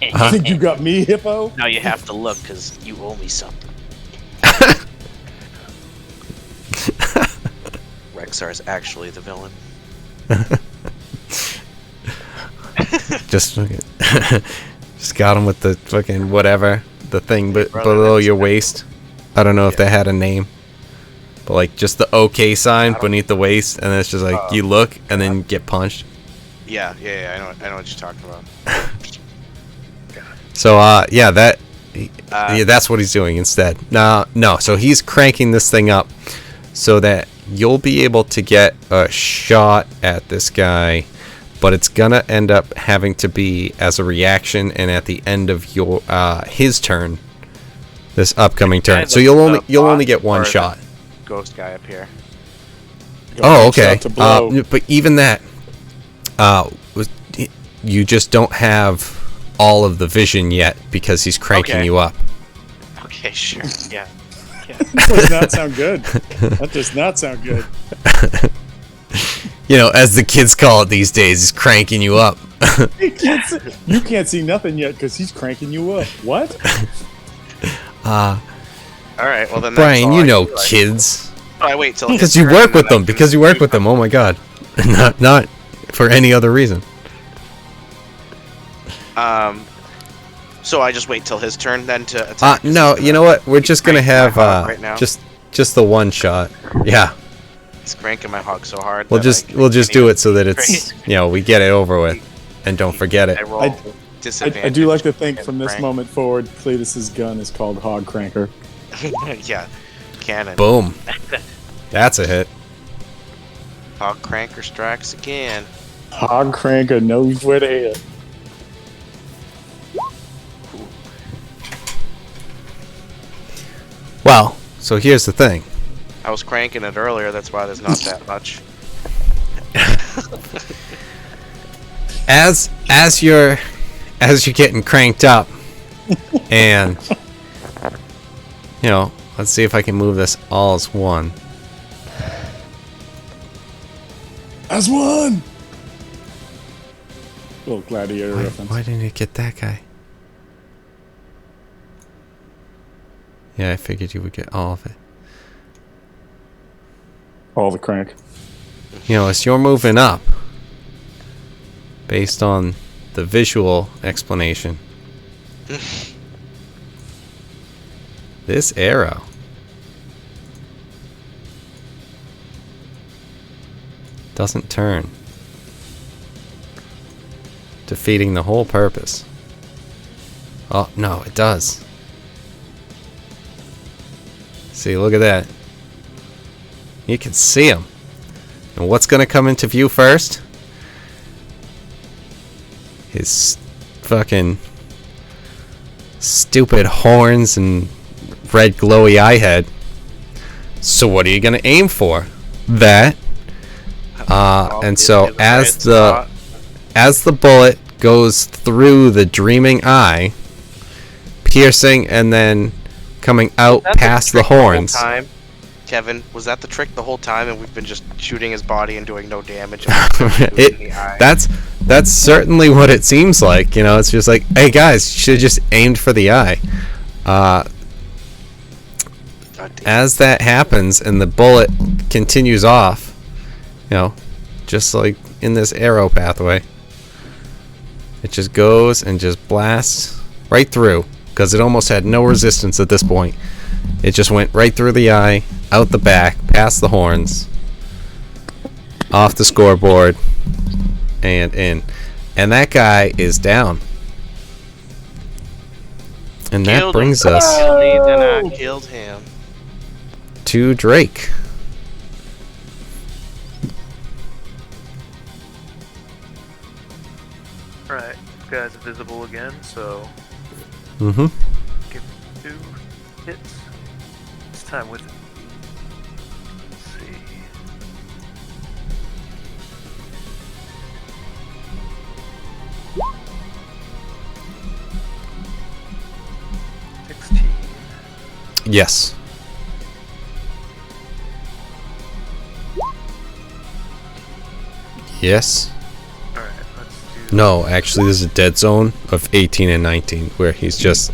You think you got me, Hippo? Now you have to look because you owe me something. Rexar is actually the villain. Just just got him with the fucking whatever, the thing brother, below that's your right. waist. I don't know if that had a name, but like just the OK sign beneath the waist, and then it's just like you look and then get punched. Yeah, I know what you're talking about. So yeah, that's what he's doing instead. No, so he's cranking this thing up so that you'll be able to get a shot at this guy, but it's gonna end up having to be as a reaction and at the end of your his turn, this upcoming turn. So you'll only get one shot. Ghost guy up here. Oh, okay. Shot to blow. But even that, you just don't have all of the vision yet because he's cranking Okay. you up. Okay, sure. Yeah. That does not sound good. That does not sound good. You know, as the kids call it these days, is cranking you up. You can't see nothing yet because he's cranking you up. What? All right. Well then. That's Brian, all you I know do. kids. I wait till Because his you turn work and with then I them. do Because you work with them. Oh my god. Not for any other reason. So I just wait till his turn then to attack. No, you know what? We're just gonna cranking my have hog right now. just the one shot. Yeah. He's cranking my hog so hard. We'll that just I we'll just can't do even- it so that it's we get it over with, and don't forget it. I roll I disadvantage. do like to think and from this crank. moment forward, Cletus's gun is called Hog Cranker. Yeah, cannon. Boom. That's a hit. Hog cranker strikes again. Hog Cranker knows where to hit. Well, so here's the thing. I was cranking it earlier. That's why there's not that much. As you're getting cranked up, and let's see if I can move this all as one. As one! Little gladiator reference. Why didn't it get that guy? Yeah, I figured you would get all of it. All the crank. As you're moving up, based on the visual explanation, this arrow doesn't turn, defeating the whole purpose. Oh, no, it does. See, look at that. You can see him. And what's going to come into view first? His fucking stupid horns and red glowy eye head. So what are you going to aim for? That. And so as the bullet goes through the dreaming eye, piercing and then coming out past the horns. Kevin, was that the trick the whole time, and we've been just shooting his body and doing no damage? That's certainly what it seems like. It's just like, hey guys, you should have just aimed for the eye. As that happens and the bullet continues off, just like in this arrow pathway, it just goes and just blasts right through, because it almost had no resistance at this point. It just went right through the eye, out the back, past the horns, off the scoreboard, and in. And that guy is down. And that brings us Then I killed him. to Drake. Alright, this guy's visible again, so Mm-hmm. give him 2 hits. This time with. Let's see. Yes. Yes. Alright, let's do. No, actually, there's a dead zone of 18 and 19 where he's just.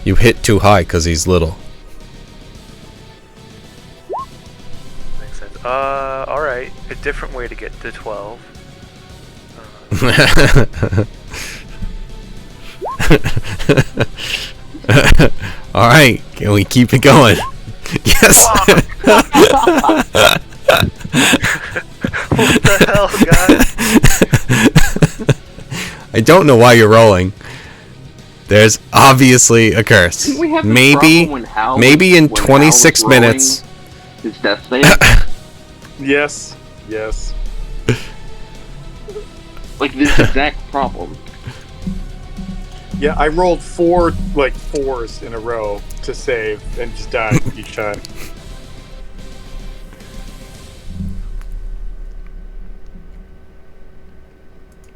You hit too high because he's little. Makes sense. Alright, a different way to get to 12. Alright, can we keep it going? Yes! What the hell, guys? I don't know why you're rolling. There's obviously a curse. Didn't we have this Maybe problem when Hal maybe in when Hal 26 was rolling minutes. His death save? Yes. Yes. Like this exact problem. Yeah, I rolled 4 4s in a row to save and just died each time.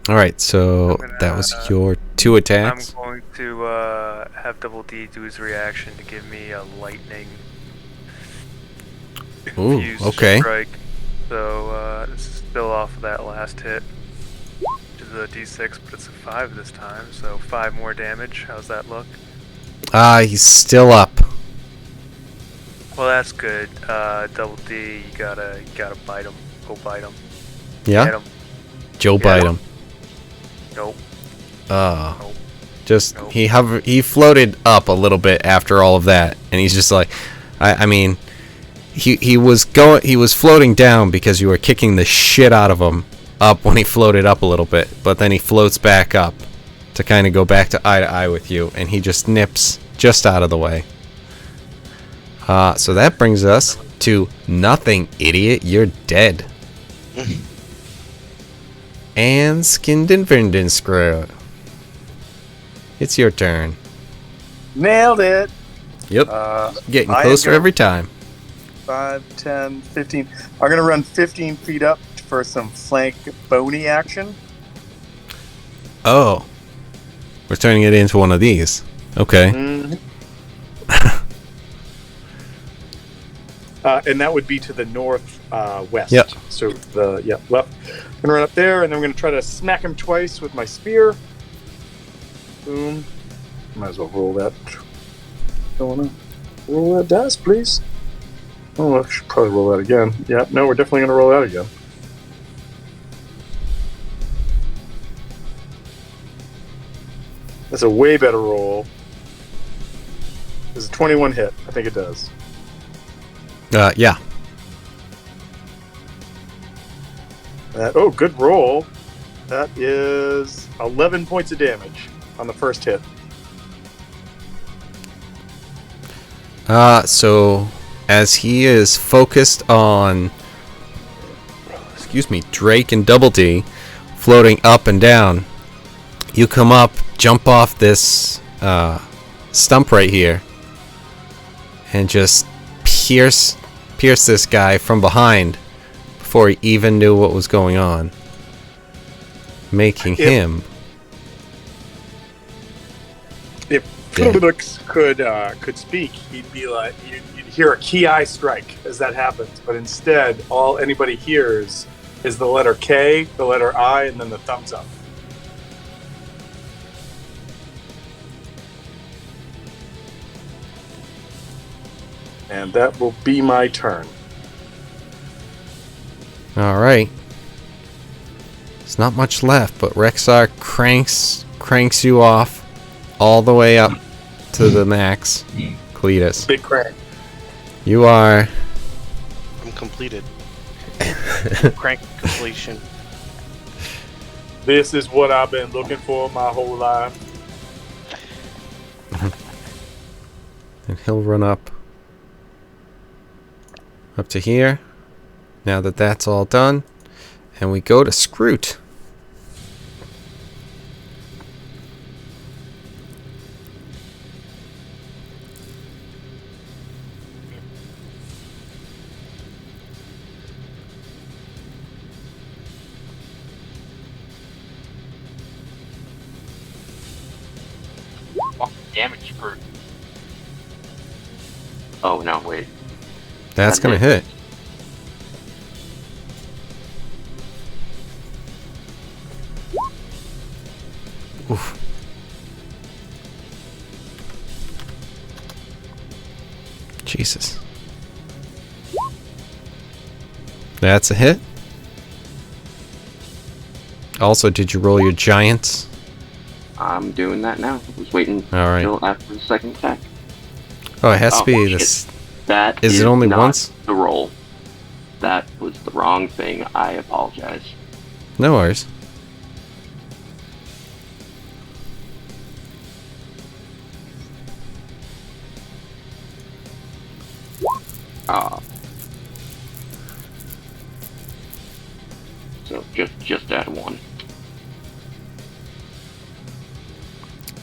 Alright, so I'm gonna, that was your 2 attacks. I'm going to have Double D do his reaction to give me a lightning Ooh, infused okay. strike. So this is still off of that last hit, which is a D6, but it's a 5 this time. So 5 more damage. How's that look? He's still up. Well, that's good. Double D, you gotta bite him. Go bite him. Yeah? Get him. Joe Yeah. bite him. Nope. Oh. Nope. Just, Nope. he floated up a little bit after all of that. And he's just like, I mean, he was floating down because you were kicking the shit out of him up when he floated up a little bit. But then he floats back up to kind of go back to eye with you. And he just nips just out of the way. So that brings us to nothing, idiot. You're dead. And Skindinvindenscrew. It's your turn. Nailed it. Yep. Getting I am closer gonna- every time. 5, 10, 15. I'm going to run 15 feet up for some flank bony action. Oh. We're turning it into one of these. Okay. Mhm. And that would be to the north west. Yep. So left. I'm gonna run up there, and then I'm gonna try to smack him twice with my spear. Boom. Might as well roll that. Don't wanna roll that dice, please. Oh, I should probably roll that again. Yeah, no, we're definitely gonna roll that again. That's a way better roll. Does a 21 hit? I think it does. Yeah. Oh, good roll. That is 11 points of damage on the first hit. So as he is focused on, Drake and Double D floating up and down, you come up, jump off this stump right here, and just pierce this guy from behind before he even knew what was going on, making him If dead. Felix could speak, he'd be like, you'd hear a key eye strike as that happens. But instead, all anybody hears is the letter K, the letter I, and then the thumbs up. And that will be my turn. All right. There's not much left, but Rexar cranks you off all the way up to the max. Cletus, Big crank. you are I'm completed. Crank completion. This is what I've been looking for my whole life. and he'll run up to here. Now that that's all done, and we go to Scroot. Damage per. Oh no! Wait. That's gonna hit. Oof. Jesus. That's a hit. Also, did you roll your giants? I'm doing that now. I was waiting All right. until after the second attack. Oh, it has to Oh, be shit. this. That Is it only not once? the roll. That was the wrong thing. I apologize. No worries. So just add one.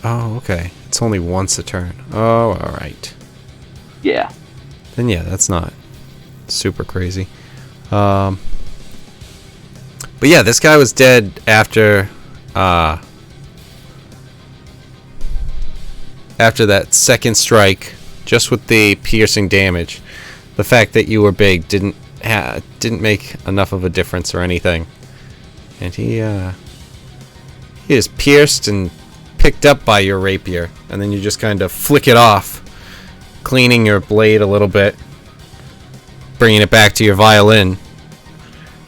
Oh, okay. It's only once a turn. Oh, alright. Yeah. Then yeah, that's not super crazy. But yeah, this guy was dead after that second strike, just with the piercing damage. the fact that you were big didn't make enough of a difference or anything. And he is pierced and picked up by your rapier, and then you just kind of flick it off, cleaning your blade a little bit, bringing it back to your violin.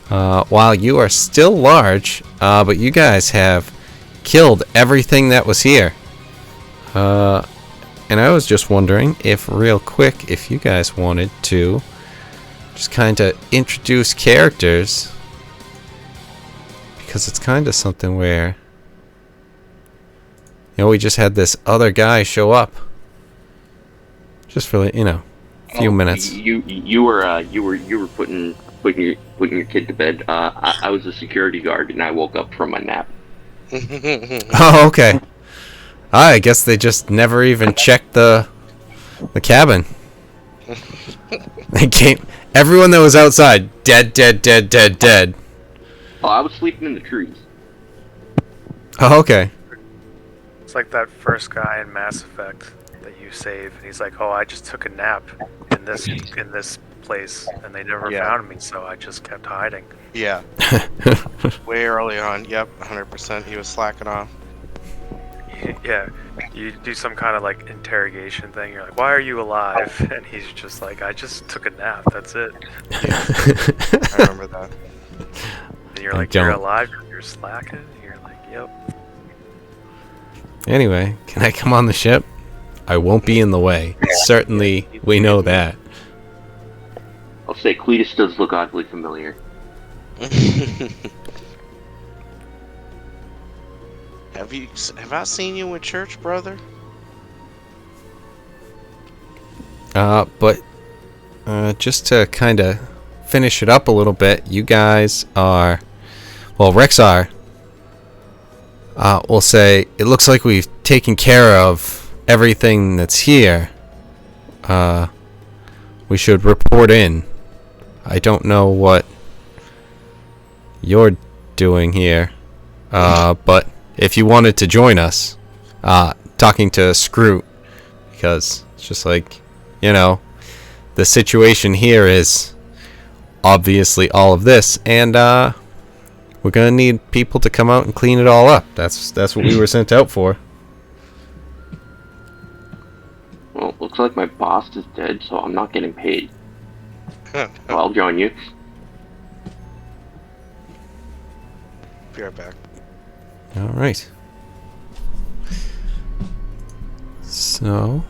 While you are still large, but you guys have killed everything that was here. And I was just wondering if, real quick, if you guys wanted to just kind of introduce characters, because it's kind of something where, you know, we just had this other guy show up, just for, you know, a few minutes. You were putting your kid to bed. I was a security guard and I woke up from my nap. Oh, okay. I guess they just never even checked the cabin. They came. Everyone that was outside, dead. Oh, I was sleeping in the trees. Oh, okay. It's like that first guy in Mass Effect that you save, and he's like, "Oh, I just took a nap in this place, and they never found me, so I just kept hiding." Yeah. Way early on. Yep, 100%. He was slacking off. Yeah, you do some kind of like interrogation thing. You're like, "Why are you alive?" And he's just like, "I just took a nap. That's it." I remember that. And you're like, "You're alive? You're slacking?" And you're like, "Yep." Anyway, can I come on the ship? I won't be in the way. Certainly, we know that. I'll say Cletus does look oddly familiar. Have I seen you in church, brother? But just to kind of finish it up a little bit, you guys are, well, Rexar, will say, it looks like we've taken care of everything that's here. We should report in. I don't know what you're doing here, but if you wanted to join us, talking to Scroot, because it's just like, you know, the situation here is obviously all of this, and we're gonna need people to come out and clean it all up. That's what we were sent out for. Well, it looks like my boss is dead, so I'm not getting paid. So I'll join you. Be right back. All right. So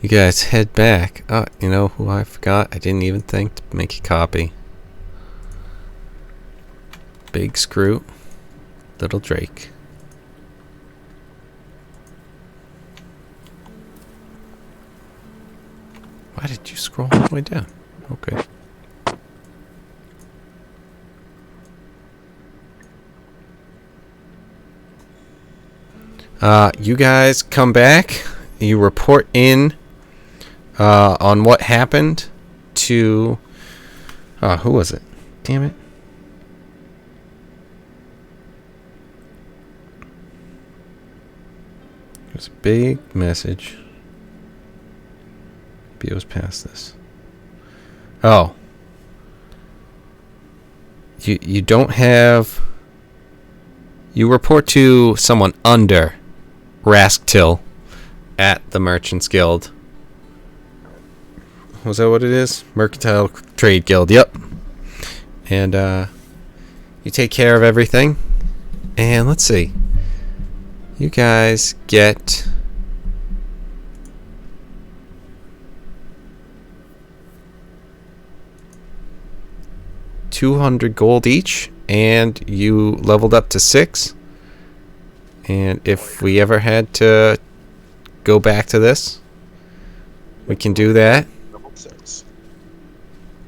you guys head back. Oh, you know who I forgot? I didn't even think to make a copy. Big Scroot, Little Drake. Why did you scroll all the way down? Okay. You guys come back. You report in on what happened to... who was it? Damn it. There's a big message. Maybe it was past this. Oh. You don't have... You report to someone under Rasktil at the Merchants Guild. Was that what it is? Mercantile Trade Guild, yep. And you take care of everything. And let's see. You guys get... $200 gold each, and you leveled up to 6. And if we ever had to go back to this, we can do that. Level 6.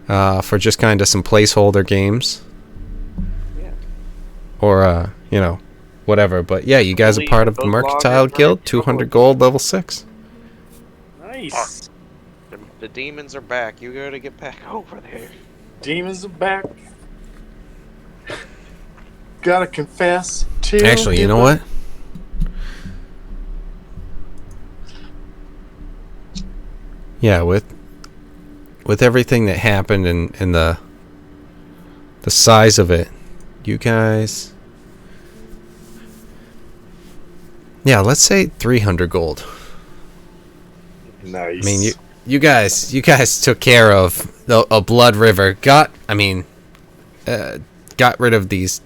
For just kind of some placeholder games. Yeah. Or, you know, whatever. But yeah, you guys are part of the Mercantile Guild, 200 gold, level 6. Nice. The demons are back. You gotta get back over there. Demons are back. Gotta confess to. Actually, you know what? yeah, with everything that happened and the size of it, you guys, yeah, let's say 300 gold. Nice. I mean, you guys took care of a blood river. Got rid of these,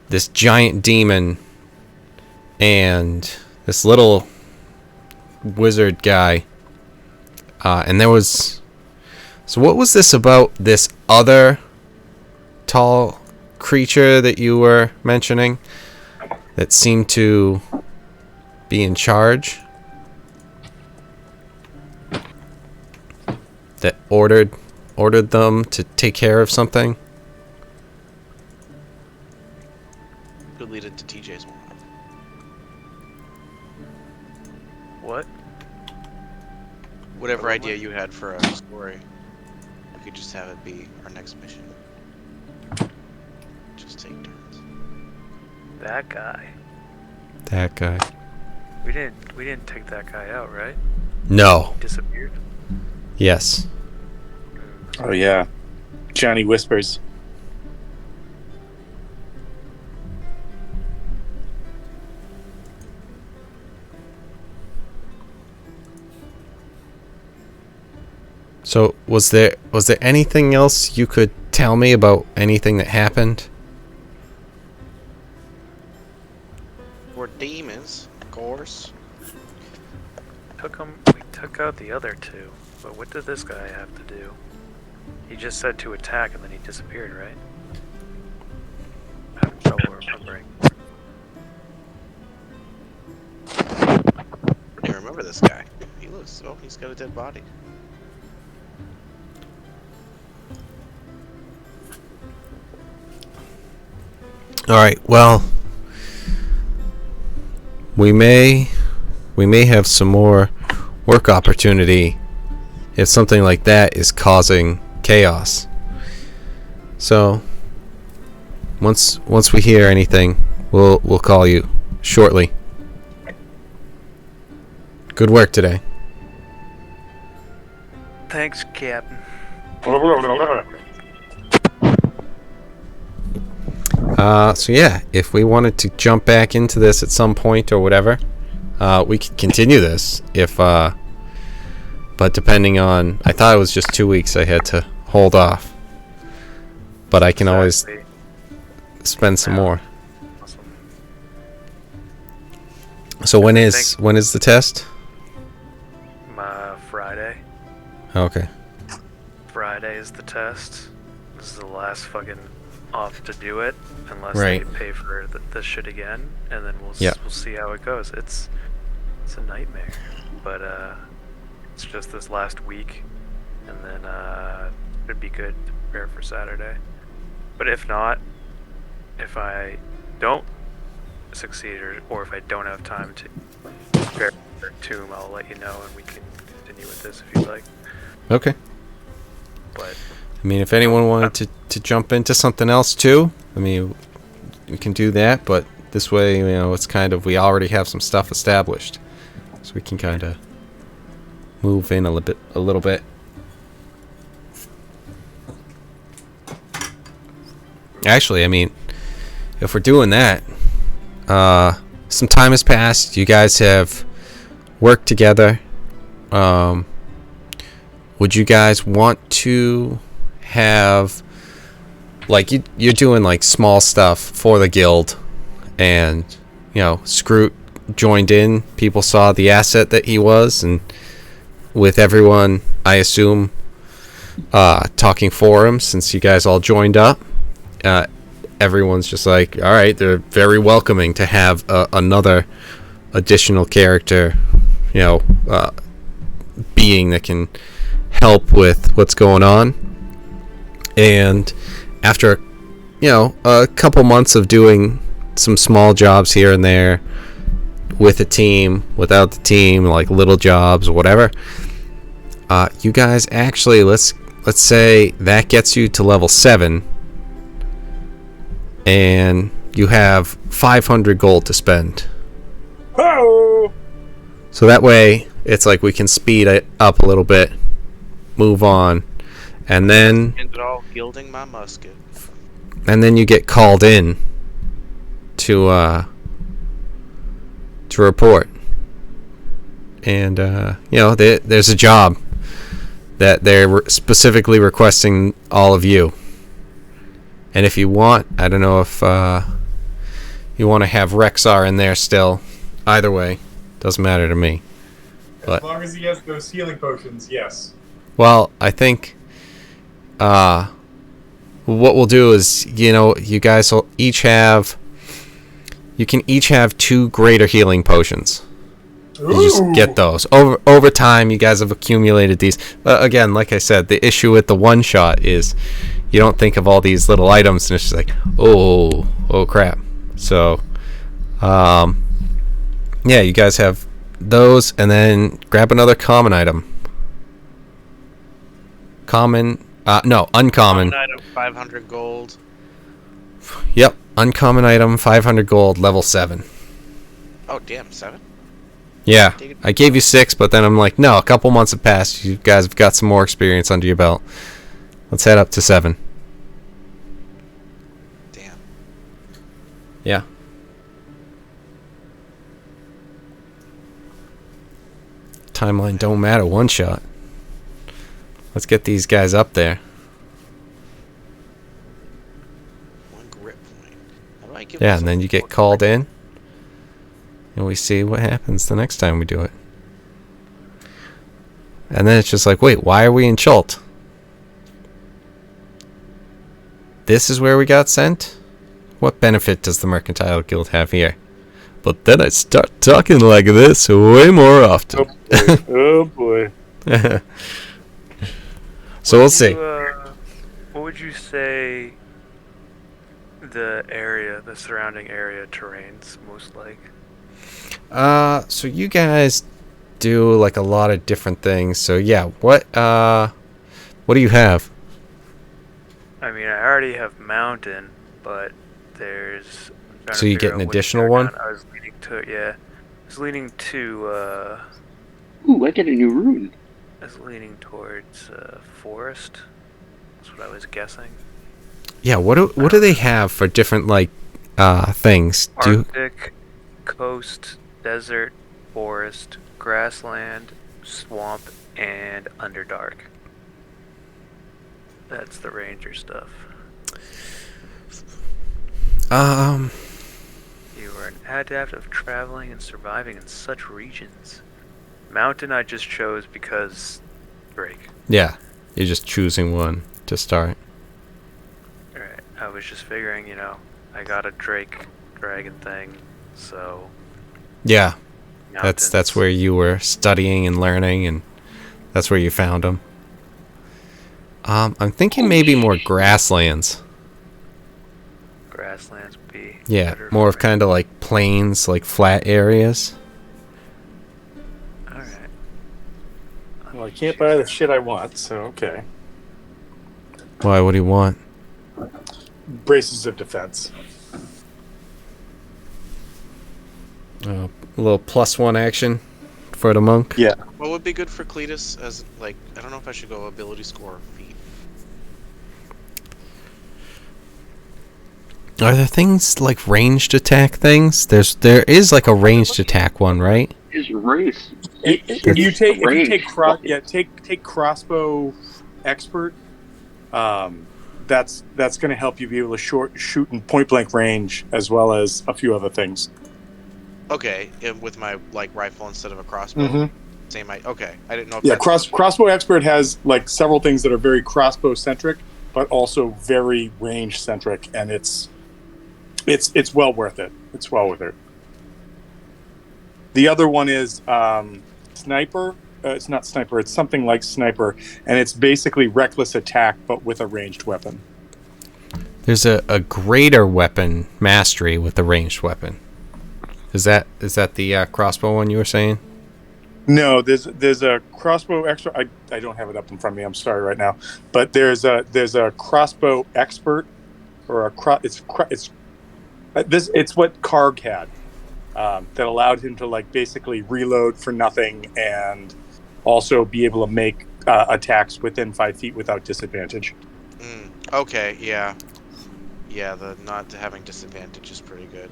this giant demon and this little wizard guy. And there was... So what was this about this other tall creature that you were mentioning that seemed to be in charge? That ordered them to take care of something? Could lead into TJ's one. What? Whatever idea you had for a story, we could just have it be our next mission. Just take turns. That guy. That guy. We didn't take that guy out, right? No. He disappeared. Yes. Oh yeah, Johnny Whispers. So was there anything else you could tell me about anything that happened? We're demons, of course. We took out the other two, but what did this guy have to do? He just said to attack and then he disappeared, right? I have trouble remembering. I don't remember this guy. He looks. Oh, he's got a dead body. All right. Well, we may have some more work opportunity if something like that is causing chaos. So once we hear anything, we'll call you shortly. Good work today. Thanks, Captain. So yeah, if we wanted to jump back into this at some point or whatever, we could continue this. But depending on, I thought it was just 2 weeks. I had to hold off, but I can always spend some more. Awesome. So when is the test? Friday. Okay. Friday is the test. This is the last fucking off to do it, unless Right. they pay for the shit again, and then we'll see how it goes. It's a nightmare, but it's just this last week, and then it'd be good to prepare for Saturday. But if not, if I don't succeed or if I don't have time to prepare for Tomb, I'll let you know, and we can continue with this if you'd like. Okay. But I mean, if anyone wanted to jump into something else too, I mean, we can do that. But this way, it's kind of, we already have some stuff established, so we can kind of move in a little bit. Actually, I mean, if we're doing that, some time has passed. You guys have worked together. Would you guys want to have, like, you're doing like small stuff for the guild, and Scroot joined in. People saw the asset that he was, and with everyone, I assume, talking for him, since you guys all joined up, everyone's just like, all right, they're very welcoming to have another additional character, being that can help with what's going on. And after a couple months of doing some small jobs here and there with a team, without the team, like little jobs or whatever, you guys actually, let's say that gets you to level 7, and you have 500 gold to spend. Oh! So that way, it's like we can speed it up a little bit, move on, and then And it all gilding my musket. you get called in to report, and there's a job that they're specifically requesting all of you. And if you want, I don't know if you want to have Rexar in there still. Either way, doesn't matter to me. But, as long as he has those healing potions, yes. well, I think what we'll do is, you guys will each have... You can each have 2 greater healing potions. You just get those. Over time, you guys have accumulated these. Again, like I said, the issue with the one-shot is you don't think of all these little items, and it's just like, oh crap. So, yeah, you guys have those, and then grab another common item. Uncommon. Common item, 500 gold. Yep, uncommon item, 500 gold, level 7. Oh, damn, 7? Yeah, I gave you 6, but then I'm like, no, a couple months have passed. You guys have got some more experience under your belt. Let's head up to 7. Damn. Yeah. Timeline don't matter, one shot. Let's get these guys up there. One grip point. How do I give Yeah, myself and then you a get grip called in. And we see what happens the next time we do it. And then it's just like, wait, why are we in Chult? This is where we got sent? What benefit does the Mercantile Guild have here? But then I start talking like this way more often. Oh boy. So we'll see. What would you say the surrounding area terrain's most like? So you guys do like a lot of different things. So yeah, what do you have? I mean, I already have mountain, but there's. I'm trying So to you figure get an out which additional area one? I was leaning to, yeah. I was leaning to. Ooh, I get a new rune. I was leaning towards forest. That's what I was guessing. Yeah, what do they have for different like things? Arctic, coast, desert, forest, grassland, swamp, and underdark. That's the ranger stuff. You are an adept of traveling and surviving in such regions. Mountain I just chose because Drake. Yeah, you're just choosing one to start. Alright, I was just figuring, I got a Drake dragon thing, so Yeah, mountains. that's where you were studying and learning, and that's where you found them. I'm thinking maybe more grasslands. Grasslands would be Yeah, better more of for me. kind of like plains, like flat areas. Alright. Well, I can't buy the shit I want, so okay. Why? What do you want? Braces of defense. A little +1 action for the monk. Yeah. What would be good for Cletus as, like, I don't know if I should go ability score or feat. Are there things like ranged attack things? There is like a ranged attack one, right? His race. If you take crossbow expert, that's going to help you be able to shoot in point blank range as well as a few other things. Okay, with my, like, rifle instead of a crossbow. Mm-hmm. Same height. Okay, I didn't know if Yeah, that's... crossbow expert has like several things that are very crossbow centric, but also very range centric, and it's well worth it. It's well worth it. The other one is sniper. It's not sniper. It's something like sniper, and it's basically reckless attack, but with a ranged weapon. There's a greater weapon mastery with a ranged weapon. Is that the crossbow one you were saying? No, there's a crossbow extra. I don't have it up in front of me. I'm sorry right now, but there's a crossbow expert, or it's what Karg had. that allowed him to like basically reload for nothing and also be able to make attacks within 5 feet without disadvantage. Okay, yeah. Yeah, the not having disadvantage is pretty good.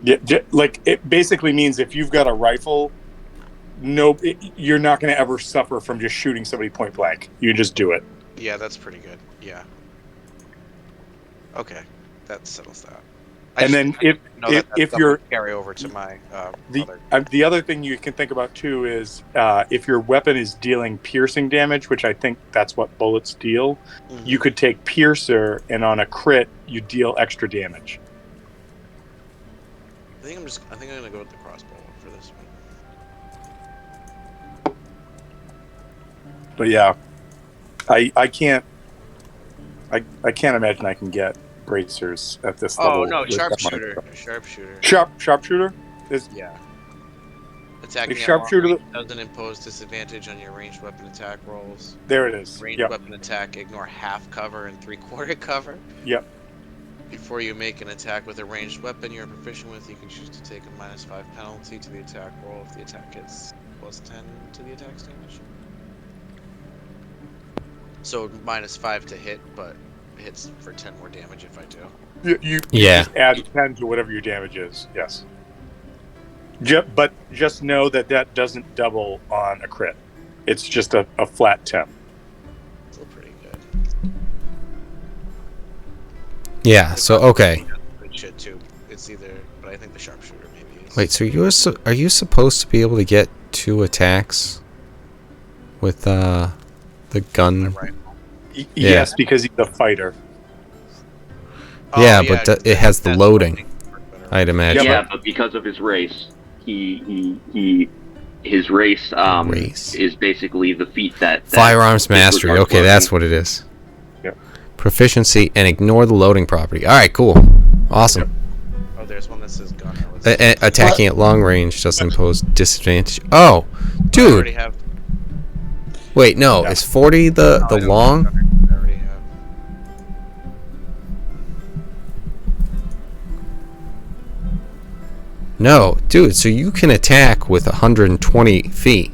Yeah, like it basically means if you've got a rifle, you're not going to ever suffer from just shooting somebody point blank. You just do it. Yeah, that's pretty good. Yeah. Okay, that settles that. And then if you're carry over to my the other thing you can think about too is if your weapon is dealing piercing damage, which I think that's what bullets deal, you could take piercer, and on a crit you deal extra damage. I think I'm gonna go with the crossbow for this one. But yeah, I can't imagine I can get bracers at this level. Oh no, sharpshooter. Sharpshooter is attacking sharpshooter doesn't impose disadvantage on your ranged weapon attack rolls. There it is. Ranged weapon attack, ignore half cover and 3/4 cover. Yep. Before you make an attack with a ranged weapon you're proficient with, you can choose to take a -5 penalty to the attack roll if the attack hits +10 to the attack's damage. So -5 to hit, but hits for 10 more damage if I do. You just add 10 to whatever your damage is. Yes. But just know that doesn't double on a crit. It's just a flat 10. Still pretty good. Yeah. So okay. Good shit too. It's either, but I think the sharpshooter maybe is. Wait. So are you supposed to be able to get 2 attacks with the gun? Yes, because he's a fighter. Yeah, but it has the loading, I'd imagine. Yeah, but because of his race, his race is basically the feat that firearms mastery. Okay, that's what it is. Yep. Proficiency and ignore the loading property. All right, cool, awesome. Yep. Oh, there's one that says gun. Attacking at long range doesn't impose disadvantage. Oh, dude. Wait, no, is 40 the long? I already have. No, dude, so you can attack with 120 feet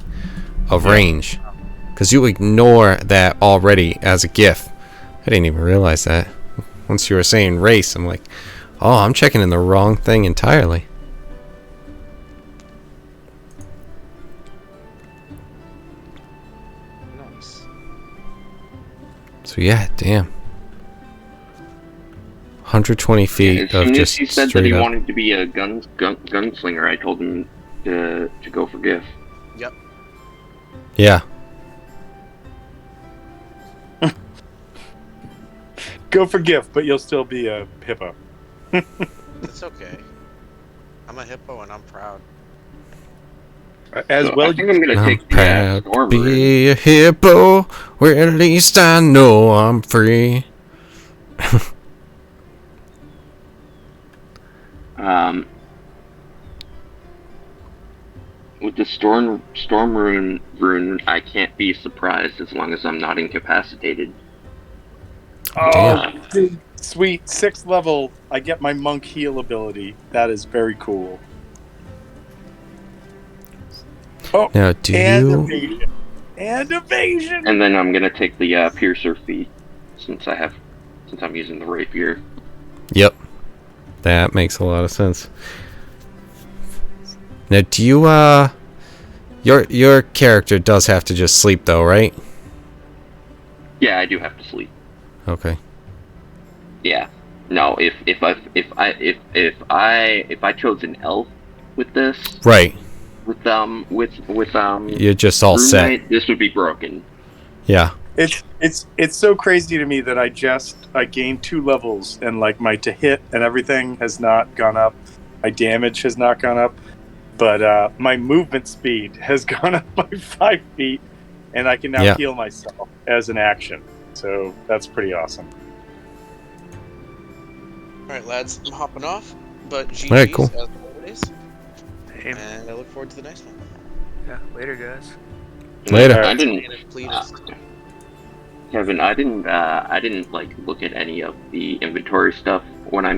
of range. Because you ignore that already as a GIF. I didn't even realize that. Once you were saying race, I'm like, oh, I'm checking in the wrong thing entirely. Nice. So yeah, damn. 120 feet as of soon just as he said that straight he up. wanted to be a gunslinger, I told him to go for GIF. Yep. Yeah. Go for GIF, but you'll still be a hippo. It's okay. I'm a hippo and I'm proud. As So well, I think I'm gonna take the Proud storm to rune. be a hippo, where at least I know I'm free. With the storm rune, I can't be surprised as long as I'm not incapacitated. Damn. dude, sweet 6th level. I get my monk heal ability. That is very cool. Oh, Now, do and you... evasion. And evasion. And then I'm gonna take the piercer feat since I'm using the rapier. Yep. That makes a lot of sense. Now, do you, your character does have to just sleep, though, right? Yeah, I do have to sleep. Okay. Yeah. No, if I chose an elf with this, Right. with You're just all Rune set. Knight, this would be broken. Yeah. It's so crazy to me that I gained 2 levels and like my to hit and everything has not gone up. My damage has not gone up, but my movement speed has gone up by 5 feet, and I can now heal myself as an action. So that's pretty awesome. Alright, lads, I'm hopping off, but GG's Alright, cool. as always, Hey, and I look forward to the next one. yeah, later, guys. Later. I didn't. And please, Kevin, I didn't like look at any of the inventory stuff when I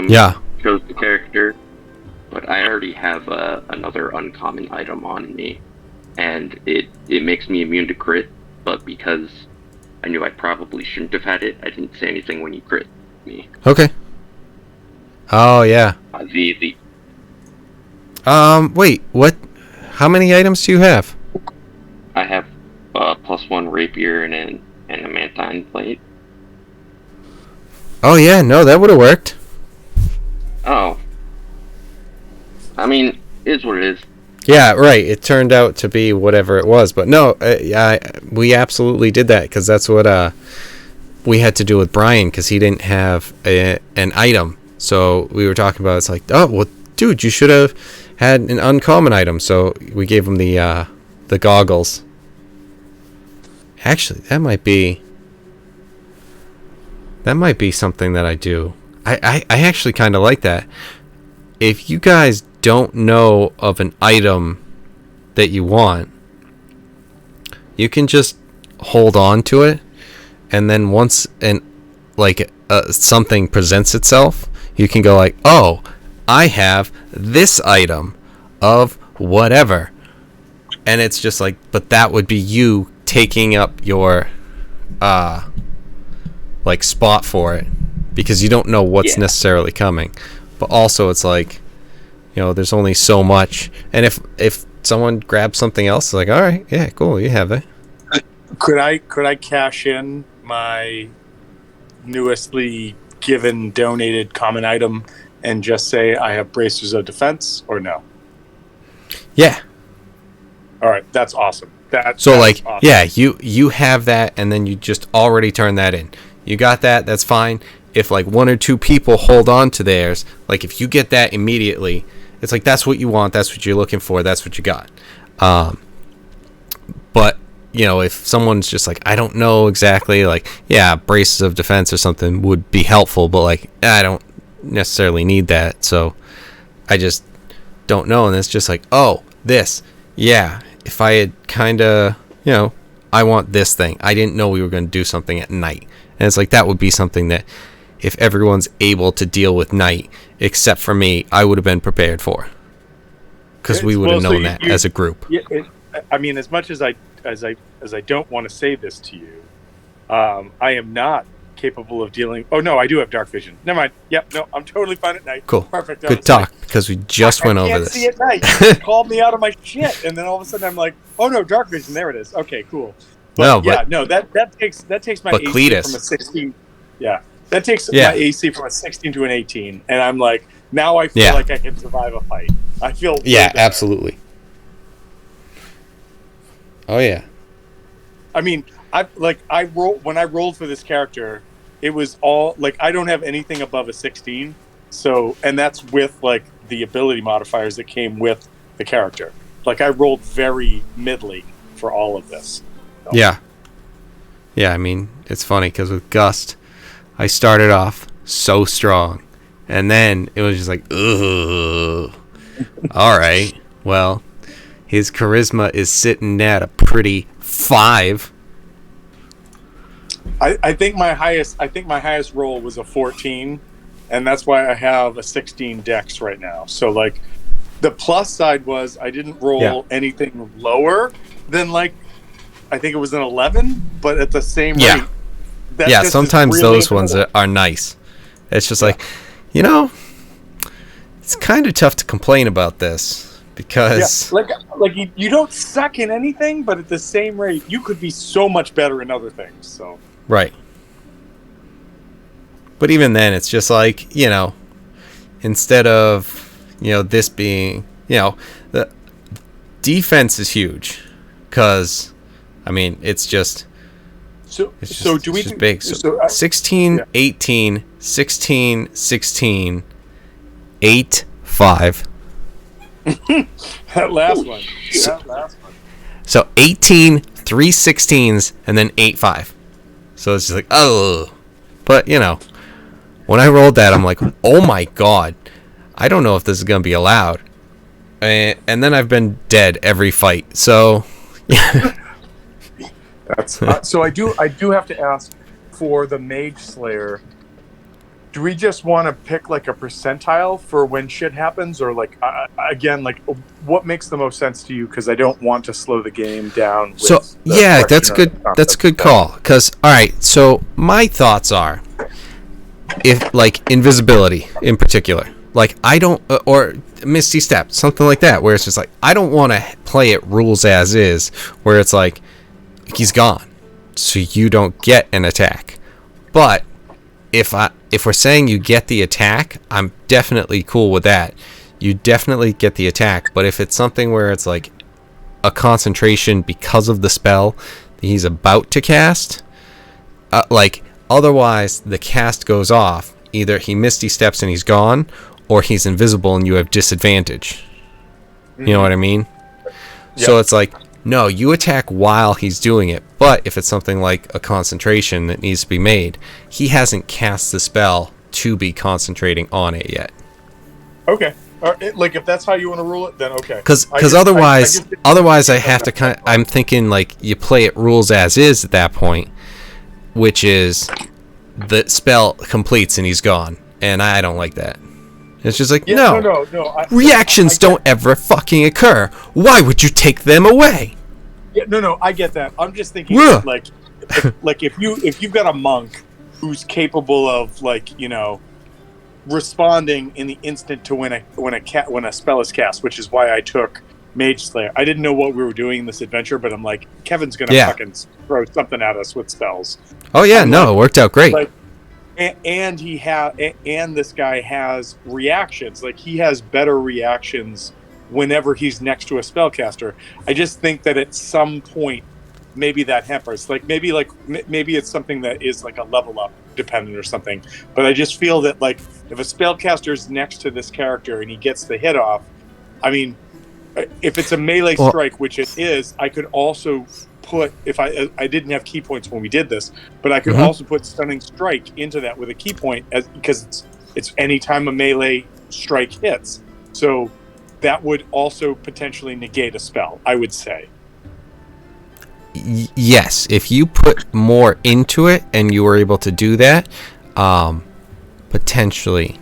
Yeah. chose the character, but I already have another uncommon item on me, and it makes me immune to crit. But because I knew I probably shouldn't have had it, I didn't say anything when you crit me. Okay. Oh yeah. The Wait. What? How many items do you have? I have +1 rapier and a mantine plate. Oh yeah. No, that would have worked. Oh. I mean, it is what it is. Yeah, right. It turned out to be whatever it was, but no, we absolutely did that because that's what we had to do with Brian because he didn't have an item. So we were talking about it's like, oh well, dude, you should have had an uncommon item. So we gave him the goggles. Actually, that might be something that I do. I actually kind of like that. If you guys don't know of an item that you want, you can just hold on to it, and then once something presents itself, you can go like, oh, I have this item of whatever, and it's just like, but that would be you taking up your spot for it because you don't know what's necessarily coming. But also it's like, you know, there's only so much, and if someone grabs something else, it's like, all right, yeah, cool, you have it. Could I cash in my newestly given donated common item and just say I have bracers of defense, or no? Yeah. All right, that's awesome. That's like, awesome. yeah, you have that, and then you just already turn that in. You got that, that's fine. If like 1 or 2 people hold on to theirs, like if you get that immediately, it's like that's what you want, that's what you're looking for, that's what you got. But you know, if someone's just like, I don't know exactly, like, yeah, braces of defense or something would be helpful, but like, I don't necessarily need that, so I just don't know. And it's just like, oh, this, yeah, if I had kind of, you know, I want this thing. I didn't know we were going to do something at night. And it's like, that would be something that if everyone's able to deal with night, except for me, I would have been prepared for. Because we would have known that as a group. Yeah, I mean, as much as I don't want to say this to you, I am not capable of dealing. Oh no, I do have dark vision. Never mind. Yep, no, I'm totally fine at night. Cool. Perfect. Good talk, because we just went over this. I can't see at night. You called me out of my shit, and then all of a sudden I'm like, oh no, dark vision. There it is. Okay, cool. But, that takes my AC Cletus. from a 16. Yeah, that takes my AC from a 16 to an 18, and I'm like, now I feel like I can survive a fight. I feel absolutely. Oh yeah. I mean, when I rolled for this character, it was all like I don't have anything above a 16, so, and that's with like the ability modifiers that came with the character. Like I rolled very middling for all of this. So. Yeah. I mean, it's funny because with Gust, I started off so strong, and then it was just like, ugh. All right, well, his charisma is sitting at a pretty 5. I think my highest roll was a 14, and that's why I have a 16 dex right now. So like, the plus side was I didn't roll anything lower than like, I think it was an 11, but at the same rate. Sometimes really those ones are nice. It's just like, you know, it's kind of tough to complain about this because like you don't suck in anything, but at the same rate, you could be so much better in other things. So right. But even then, it's just like, you know, instead of, you know, this being, you know, the defense is huge because, I mean, it's just. It's just big. So 16, 18, 16, 16, 8, 5. That last one. So 18, 3 16s, and then 8, 5. So it's just like, oh. But, you know, when I rolled that, I'm like, oh my god. I don't know if this is going to be allowed. And then I've been dead every fight. So, yeah. That's so I do have to ask for the Mage Slayer. do we just want to pick like a percentile for when shit happens, or like again, like what makes the most sense to you? Because I don't want to slow the game down. With So the yeah, question that's or good. the concept. That's a good call. Because all right, so my thoughts are, if like invisibility in particular, like I don't, or Misty Step, something like that, where it's just like I don't want to play it rules as is, where it's like he's gone, so you don't get an attack. But if we're saying you get the attack, I'm definitely cool with that. You definitely get the attack, but if it's something where it's like a concentration because of the spell that he's about to cast, like otherwise the cast goes off. Either he Misty Steps and he's gone, or he's invisible and you have disadvantage. You know what I mean? So it's like, no, you attack while he's doing it, but if it's something like a concentration that needs to be made, he hasn't cast the spell to be concentrating on it yet. Okay. Like if that's how you want to rule it, then okay. Because otherwise I have to kind of, I'm thinking like you play it rules as is at that point, which is the spell completes and he's gone, and I don't like that. It's just like, no. Reactions don't ever fucking occur. Why would you take them away? Yeah, no, I get that. I'm just thinking like if you've got a monk who's capable of like, you know, responding in the instant to when a spell is cast, which is why I took Mage Slayer. I didn't know what we were doing in this adventure, but I'm like, Kevin's gonna fucking throw something at us with spells. Oh yeah, it worked out great. Like, and this guy has reactions. Like he has better reactions whenever he's next to a spellcaster. I just think that at some point, maybe that hampers. Like maybe it's something that is like a level up dependent or something. But I just feel that like if a spellcaster is next to this character and he gets the hit off, I mean, if it's a melee strike, which it is, I could also put, if I didn't have key points when we did this, but I could also put Stunning Strike into that with a key point because it's any time a melee strike hits. So that would also potentially negate a spell, I would say. Yes, if you put more into it and you were able to do that, potentially.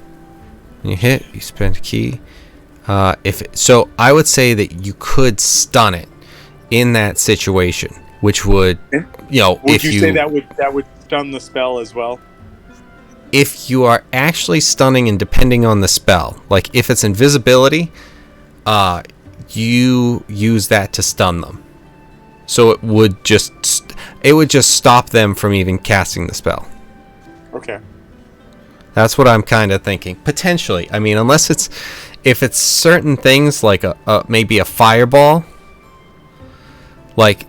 When you hit, you spend a key. So I would say that you could stun it in that situation, which would, you know, would you say that would stun the spell as well? If you are actually stunning and depending on the spell, like if it's invisibility, you use that to stun them. So it would just stop them from even casting the spell. Okay. That's what I'm kind of thinking. Potentially. I mean, unless if it's certain things like maybe a fireball, like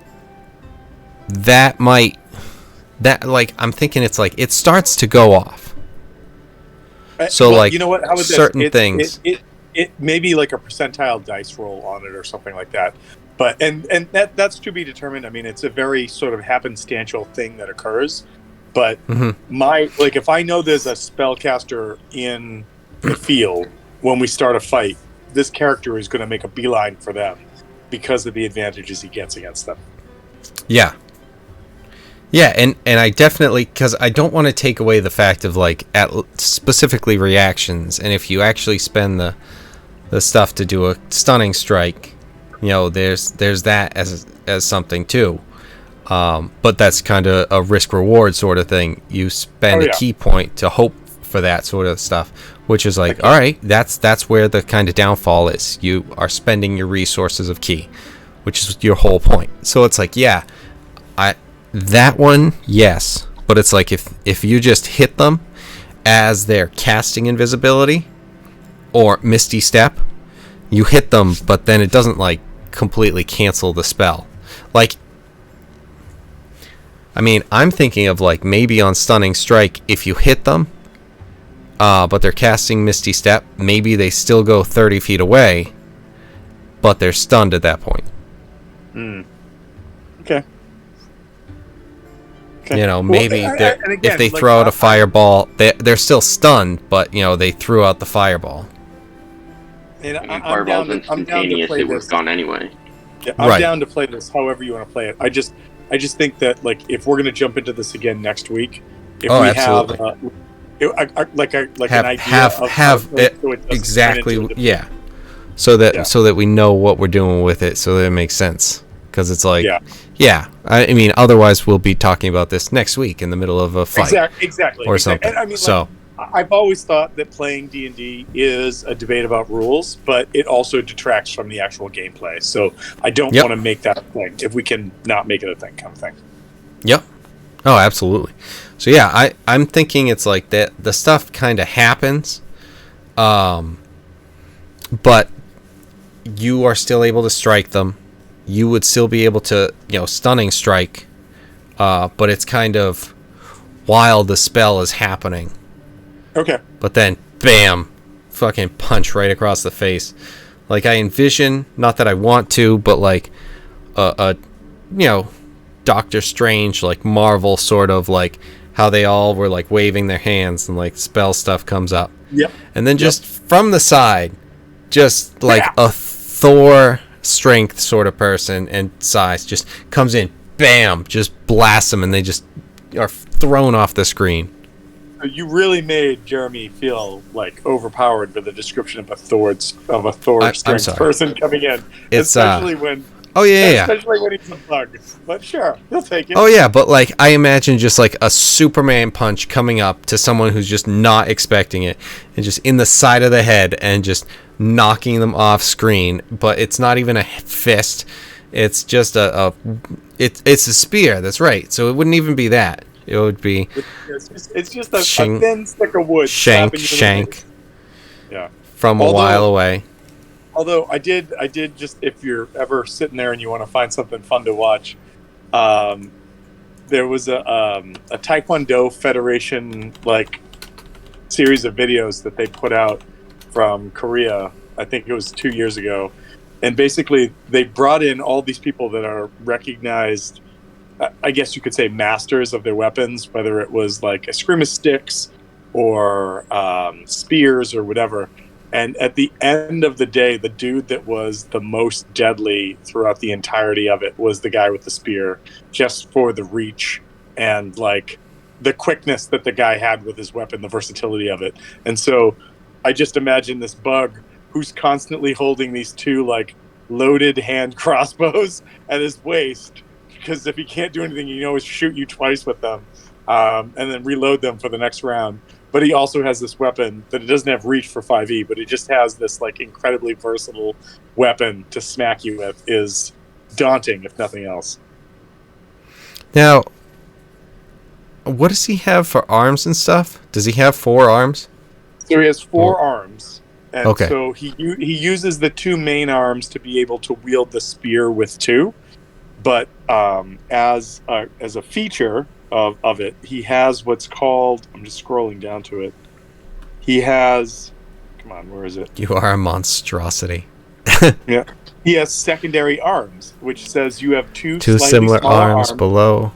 I'm thinking it's like it starts to go off. So well, like, you know what? How would certain things. It may be like a percentile dice roll on it or something like that. But and that's to be determined. I mean, it's a very sort of happenstantial thing that occurs. But if I know there's a spellcaster in the field when we start a fight, this character is going to make a beeline for them because of the advantages he gets against them. Yeah. Yeah, and I definitely, because I don't want to take away the fact of like specifically reactions, and if you actually spend the stuff to do a stunning strike, you know, there's that as something too. But that's kind of a risk reward sort of thing. You spend a key point to hope for that sort of stuff, which is like, all right, that's where the kind of downfall is. You are spending your resources of key, which is your whole point. So it's like, yeah, that one, yes, but it's like if you just hit them as they're casting invisibility or Misty Step, you hit them, but then it doesn't like completely cancel the spell. Like, I mean, I'm thinking of like maybe on Stunning Strike, if you hit them, but they're casting Misty Step, maybe they still go 30 feet away, but they're stunned at that point. Okay. You know, maybe if they throw out a fireball, they're still stunned, but you know they threw out the fireball. And fireball's instantaneous; it was gone anyway. Yeah, I'm down to play this however you want to play it. I just think that like if we're gonna jump into this again next week, if like an have idea have of it so it doesn't turn exactly, into a- yeah. So that Yeah. so that we know what we're doing with it, so that it makes sense. Because it's like, Yeah. yeah. I mean, otherwise we'll be talking about this next week in the middle of a fight Exactly. or something. And I mean, So I've always thought that playing D&D is a debate about rules, but it also detracts from the actual gameplay. So I don't Yep. want to make that a thing if we can not make it a thing, kind of thing. yep. Oh, absolutely. So yeah, I'm thinking it's like that. The stuff kind of happens, but you are still able to strike them. You would still be able to, stunning strike, but it's kind of while the spell is happening. Okay. But then, bam, fucking punch right across the face. Like I envision, not that I want to, but like a Doctor Strange, like Marvel sort of, like how they all were like waving their hands and like spell stuff comes up. Yep. And then just from the side, just like Yeah. a Thor strength sort of person and size just comes in, bam, just blasts them and they just are thrown off the screen. You really made Jeremy feel like overpowered with the description of a Thor I'm strength sorry. person coming in, It's, especially when Oh yeah. especially when he's a bug. But sure, he'll take it. Oh yeah, but like I imagine just like a Superman punch coming up to someone who's just not expecting it and just in the side of the head and just knocking them off screen. But it's not even a fist; it's just it's a spear. That's right. So it wouldn't even be that. It would be It's just a Shank- thin stick of wood. slapping you in the shank face. Yeah. from a Although- while away. Although I did just, if you're ever sitting there and you want to find something fun to watch, there was a Taekwondo Federation like series of videos that they put out from Korea. I think it was 2 years ago, and basically they brought in all these people that are recognized, I guess you could say, masters of their weapons, whether it was like eskrima sticks or spears or whatever. And at the end of the day, the dude that was the most deadly throughout the entirety of it was the guy with the spear, just for the reach and like the quickness that the guy had with his weapon, the versatility of it. And so I just imagine this bug who's constantly holding these two like loaded hand crossbows at his waist, because if he can't do anything, he can always shoot you twice with them, and then reload them for the next round. But he also has this weapon that it doesn't have reach for 5e, but it just has this like incredibly versatile weapon to smack you with. Is daunting, if nothing else. Now, what does he have for arms and stuff? Does he have 4 arms? So he has 4 arms, and Okay. so he uses the 2 main arms to be able to wield the spear with 2. But as a feature of it, he has what's called, I'm just scrolling down to it. He has, come on, where is it? You are a monstrosity. Yeah. He has secondary arms, which says you have 2 Two slightly similar smaller arms below.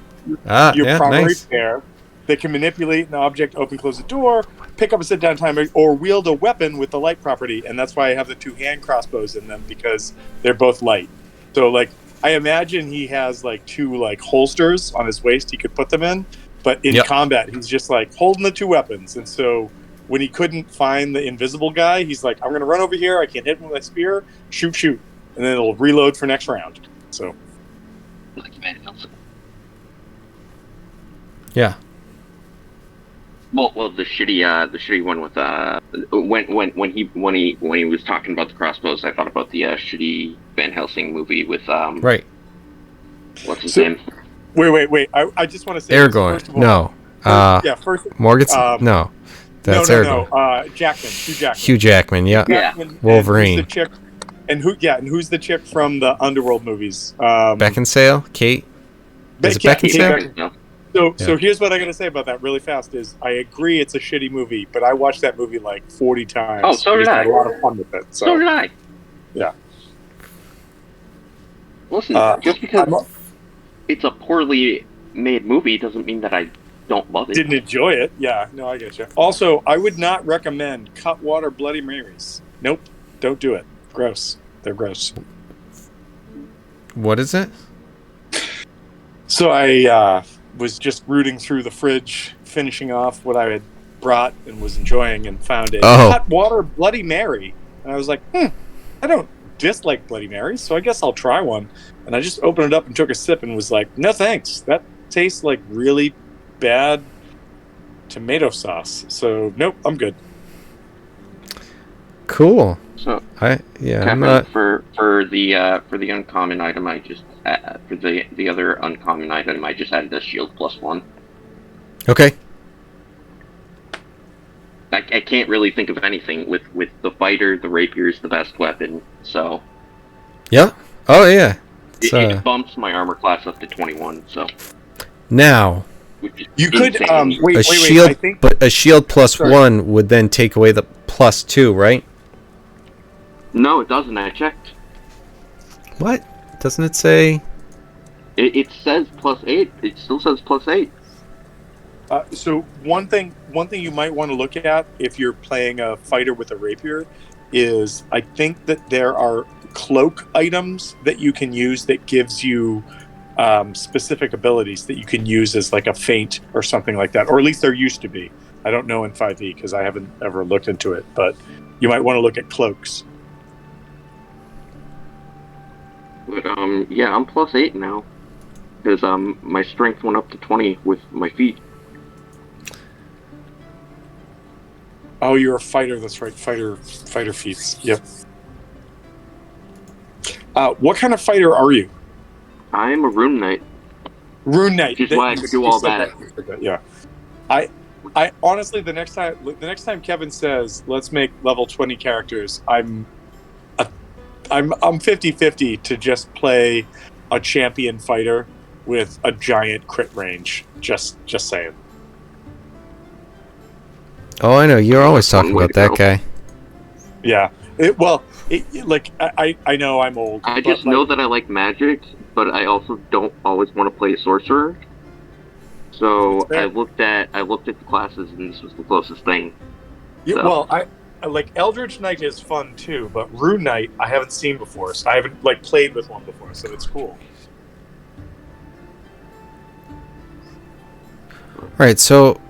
Ah, your yeah, primary nice. pair. They can manipulate an object, open, close a door, pick up a sit-down timer, or wield a weapon with the light property. And that's why I have the 2 hand crossbows in them, because they're both light. So, like, I imagine he has like 2 like holsters on his waist he could put them in, but in Yep. combat he's just like holding the 2 weapons. And so when he couldn't find the invisible guy, he's like, I'm gonna run over here, I can hit him with my spear, shoot, and then it'll reload for next round. So Like Van Helsing. Yeah. Well, the shitty one with when he was talking about the crossbows, I thought about the shitty Van Helsing movie with Right. what's his So- name? wait. I just want to say this, Aragorn. first of all. No. First. Morganson? No. That's no. Aragorn. Jackman. Hugh Jackman. Hugh Jackman, yeah. Yeah. Jackman, and Wolverine. who's the chick, and who's the chick from the Underworld movies? Beckinsale? Kate? Is it Beckinsale? No. So here's what I gotta say about that really fast is I agree it's a shitty movie, but I watched that movie like 40 times. Oh, so did because I. had a lot of fun with it. So did I. Yeah. Listen, just because I'm- it's a poorly made movie doesn't mean that I don't love it. didn't enjoy it. Yeah, no, I get you. Also, I would not recommend Cutwater Bloody Marys. Nope, don't do it. Gross. They're gross. What is it? So I was just rooting through the fridge, finishing off what I had brought and was enjoying and found a Oh. hot water Bloody Mary. And I was like, I don't dislike Bloody Marys, so I guess I'll try one. And I just opened it up and took a sip and was like, no thanks. That tastes like really bad tomato sauce. So nope, I'm good. Cool. So I'm Kevin, not. for the uncommon item, I just for the other uncommon item, I just added a shield +1. Okay. I can't really think of anything with the fighter. The rapier is the best weapon, so Yeah. Oh yeah. It's, it bumps my armor class up to 21. So now which is You could insane. wait. shield, I think but a shield plus Sorry. 1 would then take away the +2, right? No, it doesn't. I checked. What? Doesn't it say? It says +8. It still says +8. so. One thing you might want to look at if you're playing a fighter with a rapier is I think that there are cloak items that you can use that gives you specific abilities that you can use as like a feint or something like that, or at least there used to be. I don't know in 5e because I haven't ever looked into it, but you might want to look at cloaks. But yeah, I'm +8 now because my strength went up to 20 with my feet. Oh, you're a fighter. That's right. Fighter feats. Yep. What kind of fighter are you? I'm a rune knight. Rune Knight. Which is why I could do all said that. Yeah. I honestly, the next time Kevin says, let's make level 20 characters, I'm 50-50 to just play a champion fighter with a giant crit range. Just saying. Oh, I know. You're always One talking way about to that go. guy. Yeah. I know I'm old. I but, just know that I like magic, but I also don't always want to play a sorcerer. So That's fair. I looked at the classes, and this was the closest thing. Yeah, So- well, I like Eldritch Knight is fun too, but Rune Knight I haven't seen before. So I haven't like played with one before, so it's cool. All right, so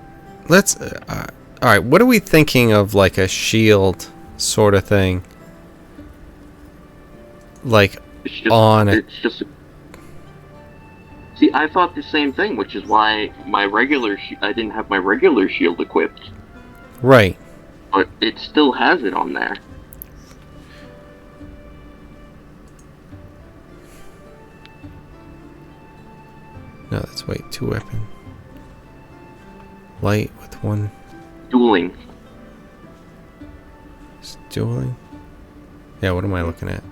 let's. All right, what are we thinking of, like a shield sort of thing? Like It's just, on it. It's just. See, I thought the same thing, which is why I didn't have my regular shield equipped, Right. but it still has it on there. No, that's wait, 2 weapon. Light with 1 Dueling. dueling. Yeah, what am I looking at?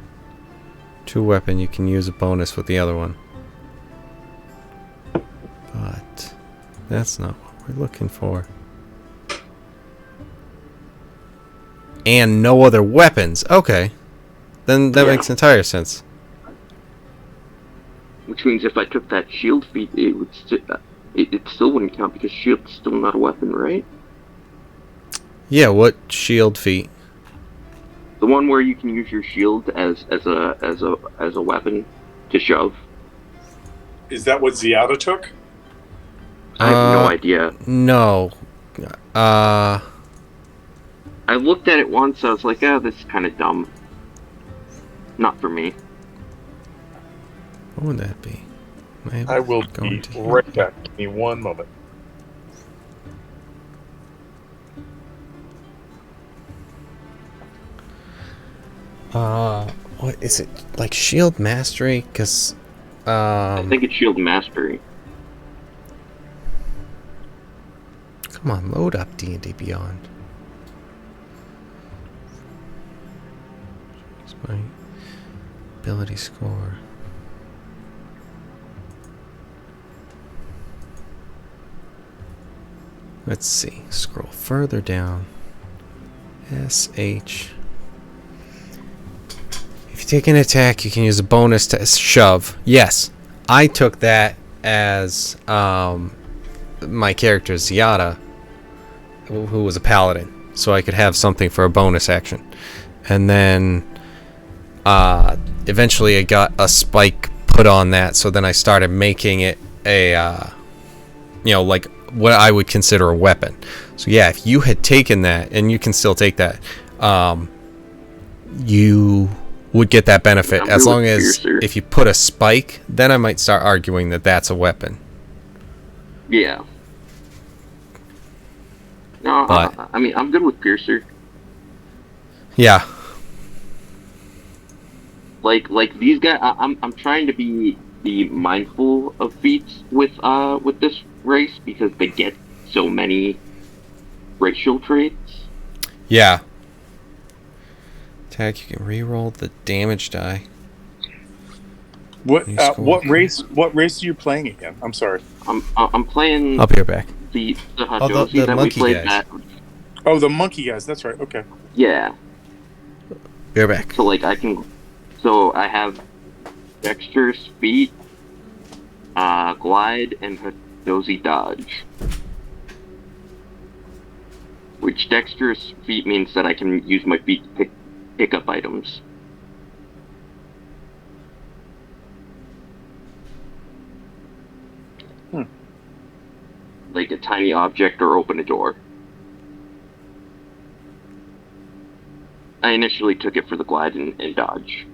2 weapon, you can use a bonus with the other one. But that's not what we're looking for. And no other weapons. Okay. Then that Yeah. makes entire sense. Which means if I took that shield feat, it would it still wouldn't count because shield's still not a weapon, right? Yeah, what shield feat? The one where you can use your shield as a weapon to shove. Is that what Ziada took? I have no idea. No. I looked at it once. I was like, this is kind of dumb. Not for me. What would that be? Am I will going be to- right back. Give me one moment. What is it? Like shield mastery? Cause I think it's shield mastery. come on, load up D&D Beyond. Where's my ability score? Let's see. Scroll further down. SH. If you take an attack, you can use a bonus to shove. Yes, I took that as my character Ziada, who was a paladin, so I could have something for a bonus action. And then eventually I got a spike put on that, so then I started making it a like what I would consider a weapon. So yeah, if you had taken that, and you can still take that, you would get that benefit. As long as if you put a spike, then I might start arguing that that's a weapon. Yeah. No, But- I mean, I'm good with Piercer. Yeah. Like these guys, I'm trying to be mindful of feats with this race because they get so many racial traits. Yeah. Attack, you can reroll the damage die. What You score. what race are you playing again? I'm sorry. I'm playing I'll be right back. the the Hadozi that we monkey played guys. that. Oh, the monkey guys. That's right. Okay. Yeah. Be right back. So like so I have Dexter's feet, glide, and Hadozi dodge. Which Dexter's feet means that I can use my feet to pick up items. Like a tiny object or open a door. I initially took it for the glide and dodge.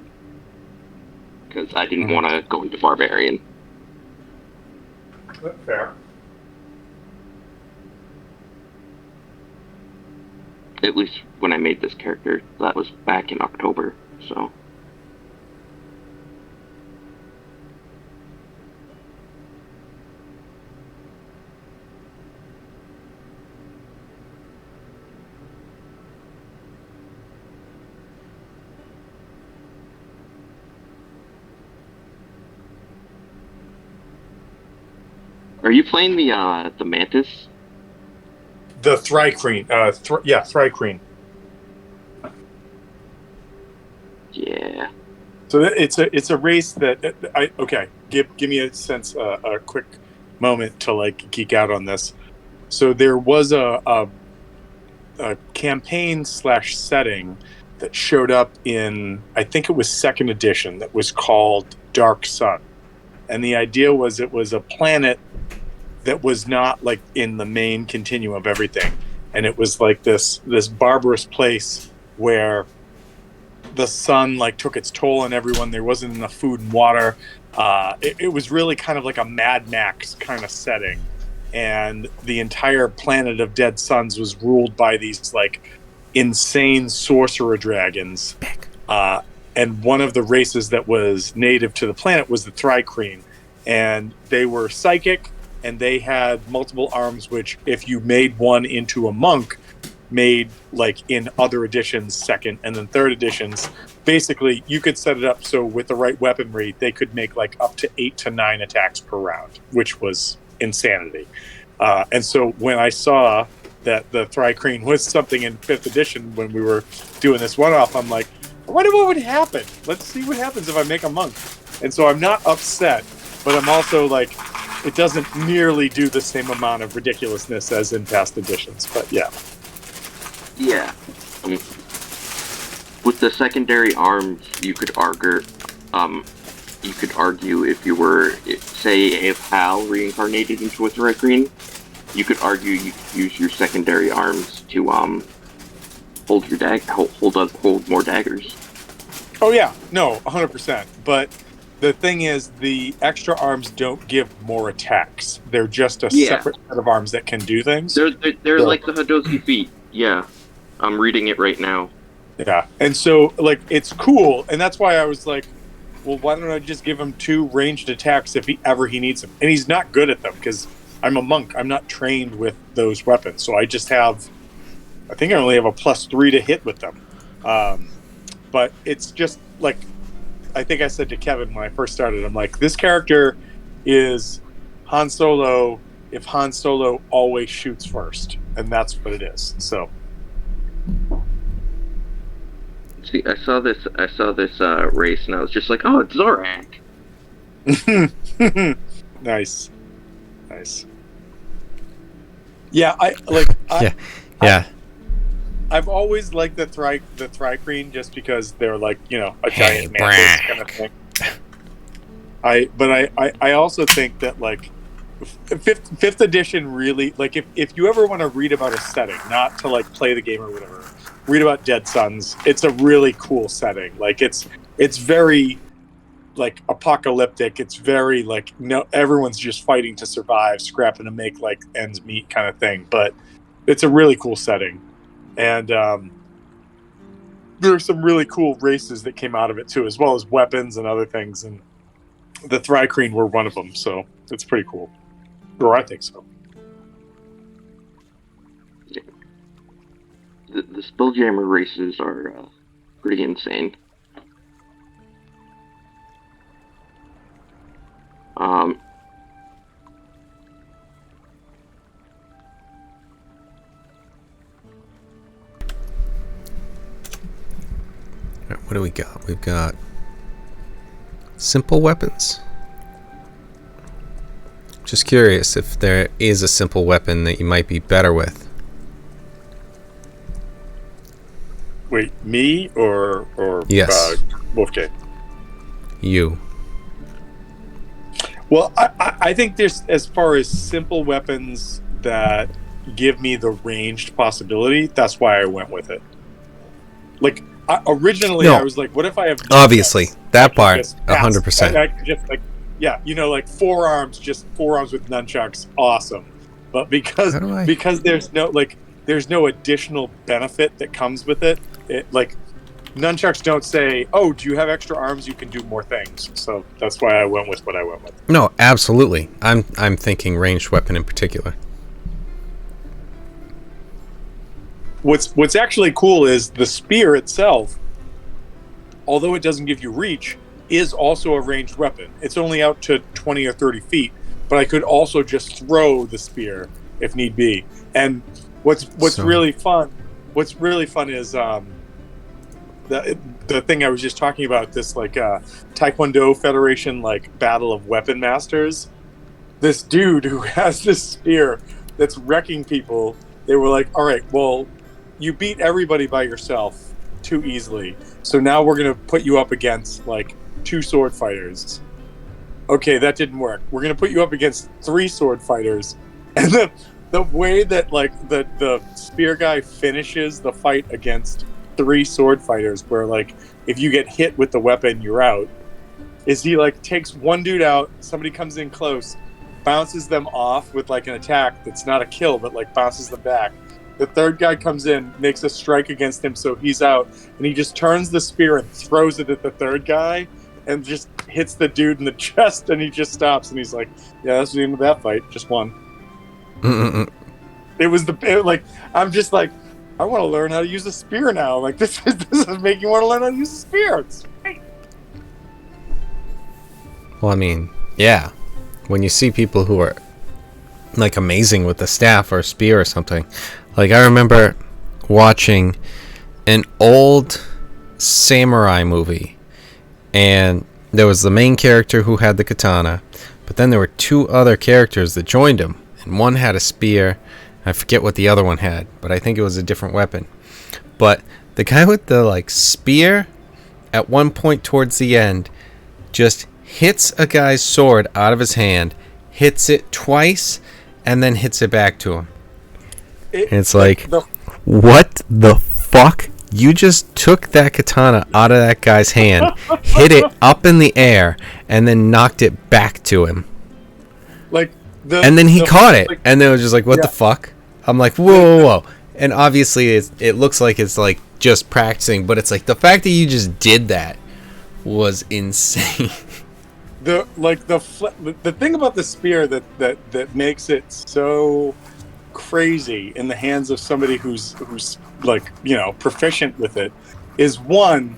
Because I didn't want to go into barbarian. Fair. At least when I made this character, that was back in October, so. Are you playing the Mantis? The Thrycreen. Thrycreen. Yeah. So it's a race that give me a sense, a quick moment to like geek out on this. So there was a campaign / setting that showed up in, I think it was 2nd edition, that was called Dark Sun, and the idea was it was a planet that was not like in the main continuum of everything, and it was like this barbarous place where the sun like took its toll on everyone. There wasn't enough food and water. It was really kind of like a Mad Max kind of setting, and the entire planet of Dead Suns was ruled by these like insane sorcerer dragons. And one of the races that was native to the planet was the Thrycreen, and they were psychic, and they had multiple arms, which if you made one into a monk, made like in other editions, 2nd and then 3rd editions, basically you could set it up so with the right weaponry they could make like up to 8 to 9 attacks per round, which was insanity. And so when I saw that the Thrycreen was something in 5th edition when we were doing this one-off, I'm like, I wonder what would happen. Let's see what happens if I make a monk. And so I'm not upset, but I'm also like, it doesn't nearly do the same amount of ridiculousness as in past editions. But yeah. Yeah. With the secondary arms, you could argue if you were, say, if Hal reincarnated into a Thrycreen, you could argue you could use your secondary arms to hold your hold more daggers. Oh yeah, no, 100%. But the thing is, the extra arms don't give more attacks. They're just a separate set of arms that can do things. They're like the Hadozi feet. Yeah, I'm reading it right now. Yeah, and so like it's cool, and that's why I was like, well, why don't I just give him 2 ranged attacks if he needs them? And he's not good at them because I'm a monk. I'm not trained with those weapons, so I just have, I think I only have a +3 to hit with them. But it's just like, I think I said to Kevin when I first started, I'm like, this character is Han Solo if Han Solo always shoots first, and that's what it is. So. See, I saw this race, and I was just like, oh, it's Zorak. Nice. Yeah, Yeah. I've always liked the Thrycreen just because they're like, you know, a giant mantis kind of thing. I also think that like fifth edition really, like, if you ever want to read about a setting, not to like play the game or whatever, read about Dead Suns. It's a really cool setting. Like it's very like apocalyptic. It's very like everyone's just fighting to survive, scrapping to make like ends meet kind of thing. But it's a really cool setting, and there are some really cool races that came out of it too, as well as weapons and other things. And the Thri-kreen were one of them, so it's pretty cool. Or I think so. The Spelljammer races are pretty insane. What do we got? We've got simple weapons. Just curious if there is a simple weapon that you might be better with. Wait, me or Yes. Wolfgang? You. Well, I think there's, as far as simple weapons that give me the ranged possibility, that's why I went with it. Like, originally No. I was like, what if I have... Obviously, that part, just pass. 100%. I could just like, yeah, like forearms with nunchucks, awesome. But because How do I- because there's no additional benefit that comes with it, like nunchucks don't say, oh, do you have extra arms? You can do more things. So that's why I went with what I went with. No, absolutely. I'm thinking ranged weapon in particular. What's actually cool is the spear itself, although it doesn't give you reach, is also a ranged weapon. It's only out to 20 or 30 feet, but I could also just throw the spear if need be. And what's really fun is the thing I was just talking about, this like Taekwondo Federation like battle of weapon masters. This dude who has this spear that's wrecking people, they were like, all right, well, you beat everybody by yourself too easily, so now we're gonna put you up against like 2 sword fighters. Okay, that didn't work. We're gonna put you up against 3 sword fighters, and the way that like the spear guy finishes the fight against 3 sword fighters, where like if you get hit with the weapon you're out, is he like takes one dude out, somebody comes in close, bounces them off with like an attack that's not a kill but like bounces them back. The third guy comes in, makes a strike against him, so he's out, and he just turns the spear and throws it at the third guy and just hits the dude in the chest, and he just stops, and he's like, yeah, that's the end of that fight, just won. Mm-mm-mm. I'm just like, I want to learn how to use a spear now. Like, this is making me want to learn how to use a spear. It's great. Well, I mean, yeah. When you see people who are like amazing with the staff or a spear or something, like I remember watching an old samurai movie, and there was the main character who had the katana, but then there were 2 other characters that joined him, and one had a spear. I forget what the other one had, but I think it was a different weapon. But the guy with the like spear, at one point towards the end, just hits a guy's sword out of his hand, hits it twice, and then hits it back to him. And it's like, what the fuck? You just took that katana out of that guy's hand, hit it up in the air, and then knocked it back to him. And then he caught it, and then it was just like, what the fuck? I'm like, whoa. And obviously, it looks like it's like just practicing, but it's like the fact that you just did that was insane. The thing about the spear that makes it so crazy in the hands of somebody who's like, proficient with it is, one,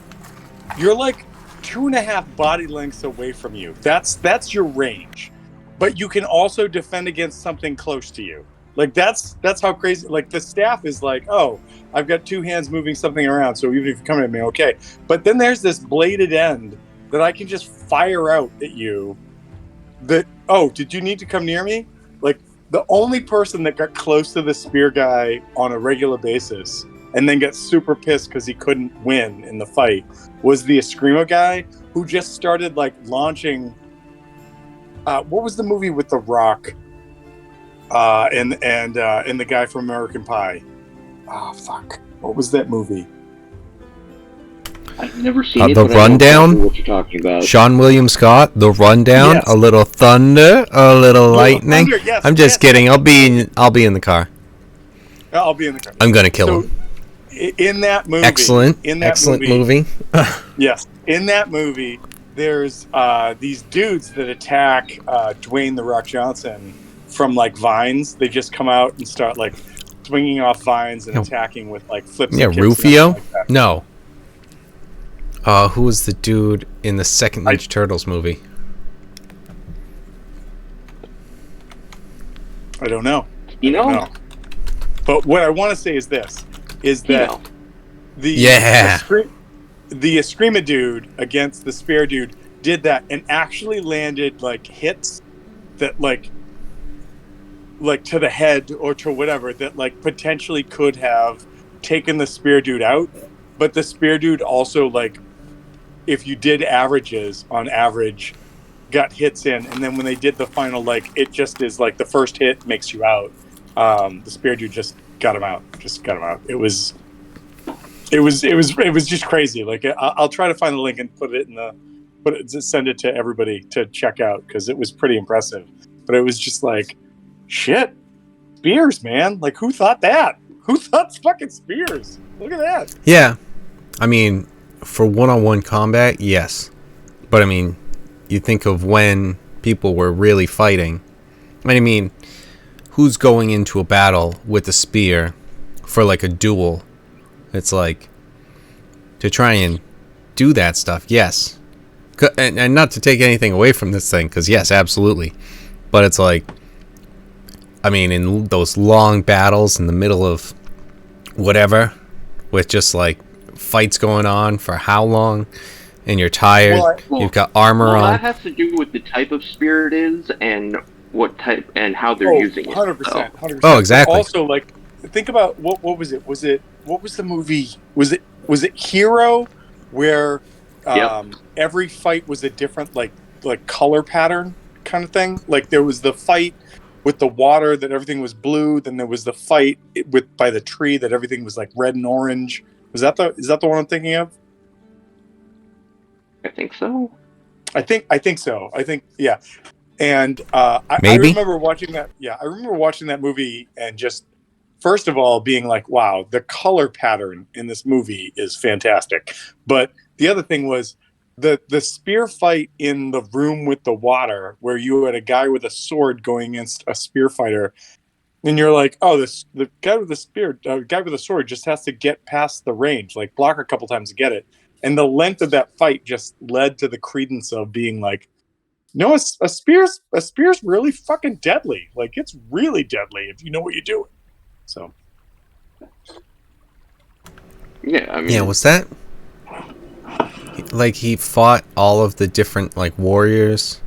you're like 2.5 body lengths away from you. That's your range, but you can also defend against something close to you. Like that's how crazy. Like the staff is like, oh, I've got 2 hands moving something around, so even if you're coming at me, okay. But then there's this bladed end that I can just fire out at you. That, oh, did you need to come near me? Like, the only person that got close to the spear guy on a regular basis and then got super pissed because he couldn't win in the fight was the Eskrima guy, who just started like launching. What was the movie with The Rock and the guy from American Pie. Oh fuck! What was that movie? I've never seen it. The but I know Rundown? exactly what you're talking about? Sean William Scott, The Rundown, Yes. a little thunder, a little lightning. Thunder, yes, I'm just yes. kidding. I'll be in the car. I'll be in the car. I'm gonna kill So, him. in that movie, Excellent movie, movie. Yes, in that movie, there's these dudes that attack Dwayne the Rock Johnson from like vines. They just come out and start like swinging off vines and Yeah. attacking with like flips. Yeah, and kicks and Rufio. everything like that. No. Who was the dude in the second Ninja Turtles movie? I don't know. You know? No. But what I want to say is this: is You that know. the Eskrima dude against the Spear dude did that and actually landed like hits that like to the head or to whatever that like potentially could have taken the Spear dude out. But the Spear dude also like, if you did averages on average, got hits in, and then when they did the final, like it just is like the first hit makes you out. The Spear dude just got him out. It was just crazy. Like I'll try to find the link and send it to everybody to check out because it was pretty impressive. But it was just like, shit, spears, man. Like who thought that? Who thought fucking spears? Look at that. Yeah. I mean, for one-on-one combat, yes. But I mean, you think of when people were really fighting. I mean, who's going into a battle with a spear for like a duel? It's like, to try and do that stuff, yes. And not to take anything away from this thing, because yes, absolutely. But it's like, I mean, in those long battles in the middle of whatever, with just like fights going on for how long, and you're tired, you've got armor Well, on. that has to do with the type of spear it is and what type and how they're using it. 100%. 100%. Oh, exactly. Also, like, think about what was it? What was the movie? Was it Hero, where every fight was a different like color pattern kind of thing? Like there was the fight with the water that everything was blue. Then there was the fight by the tree that everything was like red and orange. Is that the one I'm thinking of? I think so. I think so. Yeah. And I Maybe? remember watching that. Yeah, I remember watching that movie and just first of all being like, "Wow, the color pattern in this movie is fantastic." But the other thing was the spear fight in the room with the water, where you had a guy with a sword going against a spear fighter, and you're like, "Oh, the guy with the sword just has to get past the range, like block a couple times to get it." And the length of that fight just led to the credence of being like, no, a spear's really fucking deadly. Like it's really deadly if you know what you're doing. So, Yeah, I mean, Yeah, was that like he fought all of the different like warriors?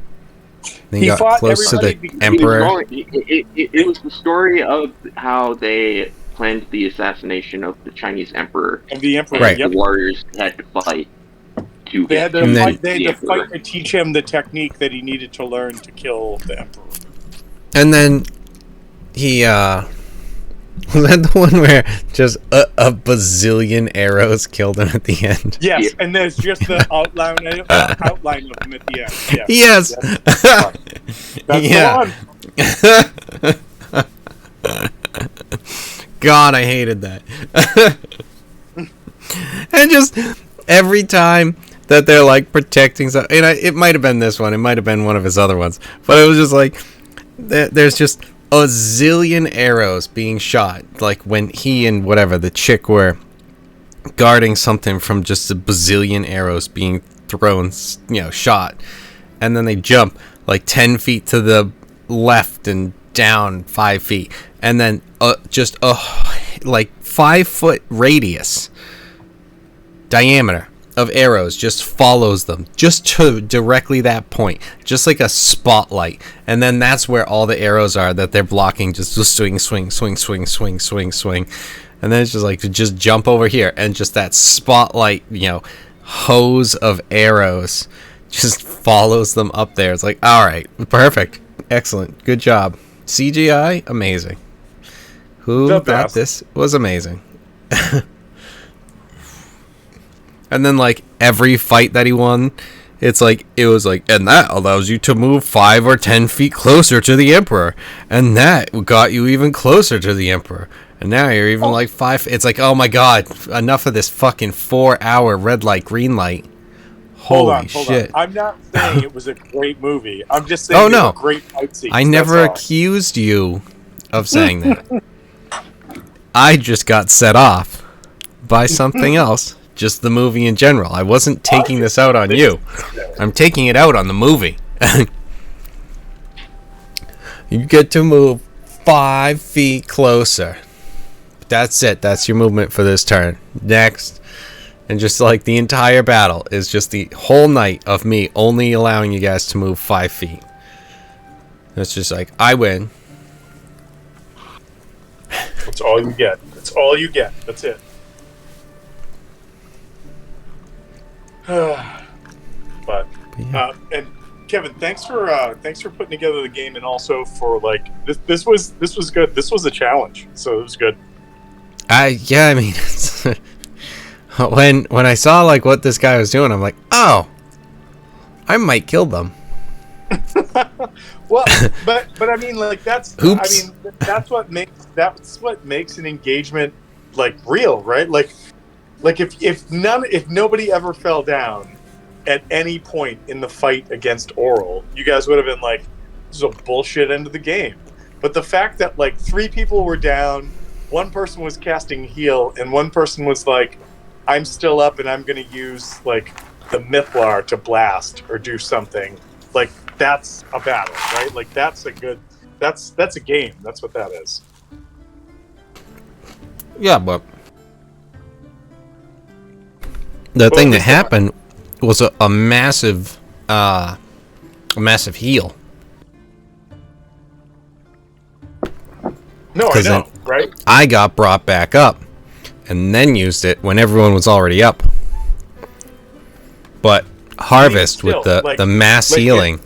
Then He he got fought close to the everybody emperor. It was the story of how they planned the assassination of the Chinese emperor. of the emperor, Right. The warriors had to fight to They had get to And then- fight. They the had to emperor. fight to teach him the technique that he needed to learn to kill the emperor. And then he was that the one where just a bazillion arrows killed him at the end? Yes, Yeah. and there's just the outline of him at the end. Yes. That's Yeah. the one. God, I hated that. And just every time that they're like protecting something, and it might have been this one, it might have been one of his other ones, but it was just like there's just a zillion arrows being shot, like when he and whatever the chick were guarding something from just a bazillion arrows being thrown, shot, and then they jump like 10 feet to the left and down 5 feet, and then just a like 5-foot radius diameter of arrows just follows them just to directly that point, just like a spotlight, and then that's where all the arrows are that they're blocking. Just swing, and then it's just like to just jump over here, and just that spotlight, hose of arrows just follows them up there. It's like, all right, perfect, excellent, good job, CGI, amazing. Who The thought best. this was amazing? And then, like, every fight that he won, it was like, and that allows you to move 5 or 10 feet closer to the Emperor. And that got you even closer to the Emperor. And now you're even like 5. It's like, oh my god, enough of this fucking 4-hour red light, green light. Holy shit. I'm not saying it was a great movie. I'm just saying Oh, it was no. a great fight scene. I never accused you of saying that. I just got set off by something else. Just the movie in general. I wasn't taking this out on you. I'm taking it out on the movie. You get to move 5 feet closer. That's it. That's your movement for this turn. Next. And just like the entire battle is just the whole night of me only allowing you guys to move 5 feet. It's just like, I win. That's all you get. That's all you get. That's it. But and Kevin, thanks for putting together the game, and also for like this was good. This was a challenge, so it was good. I mean, when I saw like what this guy was doing, I'm like, oh, I might kill them. Well, but I mean, like that's Oops. I mean that's what makes an engagement like real, right? Like if nobody ever fell down at any point in the fight against Oral, you guys would have been like, this is a bullshit end of the game. But the fact that like 3 people were down, one person was casting heal, and one person was like, I'm still up and I'm going to use like the Mythlar to blast or do something. Like that's a battle, right? Like that's a game. That's what that is. Yeah, but the thing that happened was a massive heal. No, I 'Cause know, then right? I got brought back up and then used it when everyone was already up. But Harvest still, with the like- mass like, healing.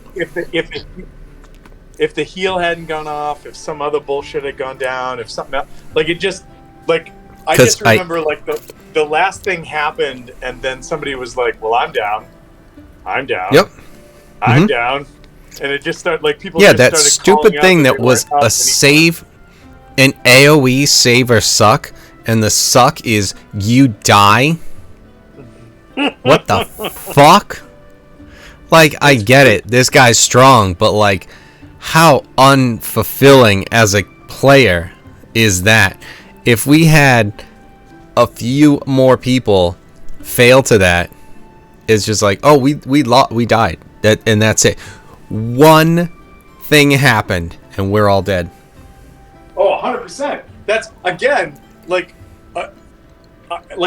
If the heal hadn't gone off, if some other bullshit had gone down, if something else, like it just like I 'Cause just remember like the last thing happened, and then somebody was like, "Well, I'm down, I'm down, Yep. I'm Mhm. down," and it just started like people. Yeah, just that started stupid calling out thing they that was weren't up a anymore. save, an AoE save or suck, and the suck is you die. What the fuck? Like, I get it. This guy's strong, but like, how unfulfilling as a player is that? If we had a few more people fail to that, it's just like, oh, we died. And that's it. One thing happened, and we're all dead. Oh, 100%. That's again like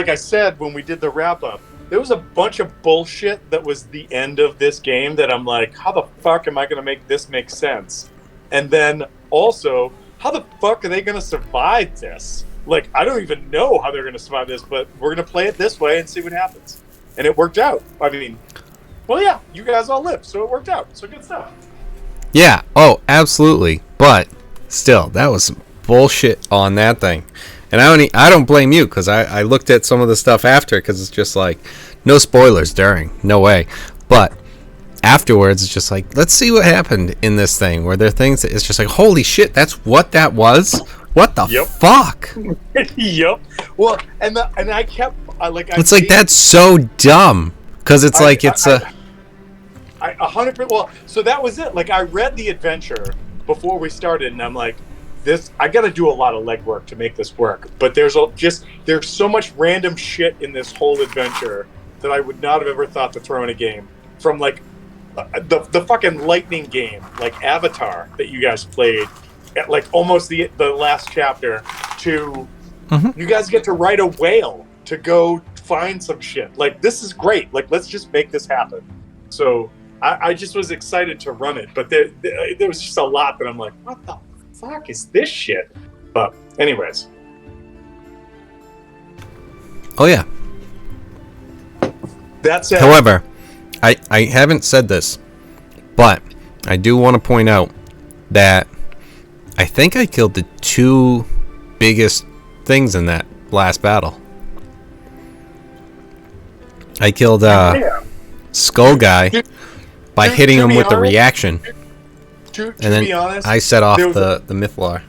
I said when we did the wrap up. There was a bunch of bullshit that was the end of this game that I'm like, how the fuck am I going to make this make sense? And then also, how the fuck are they going to survive this? Like, I don't even know how they're going to survive this, but we're going to play it this way and see what happens. And it worked out. I mean, well, yeah, you guys all lived, so it worked out. So good stuff. Yeah, oh, absolutely. But still, that was some bullshit on that thing. And I don't blame you, because I looked at some of the stuff after, because it's just like, no spoilers during, no way. But afterwards, it's just like, let's see what happened in this thing, where there are things that it's just like, holy shit, that's what that was? What the fuck? Yep. Well, and I kept It's like, that's so dumb, because it's like, it's a... 100%. Well, so that was it. Like, I read the adventure before we started, and I'm like, I got to do a lot of legwork to make this work. But there's so much random shit in this whole adventure that I would not have ever thought to throw in a game. From like the fucking lightning game, like Avatar, that you guys played at like almost the last chapter, to you guys get to ride a whale to go find some shit. Like, this is great. Like, let's just make this happen. So I just was excited to run it, but there was just a lot that I'm like, what the fuck is this shit? But anyways. Oh yeah. That's it. However, I haven't said this, but I do want to point out that I think I killed the 2 biggest things in that last battle. I killed Skull Guy by hitting him with the reaction, To and then be honest, I set off there was the Mythlar.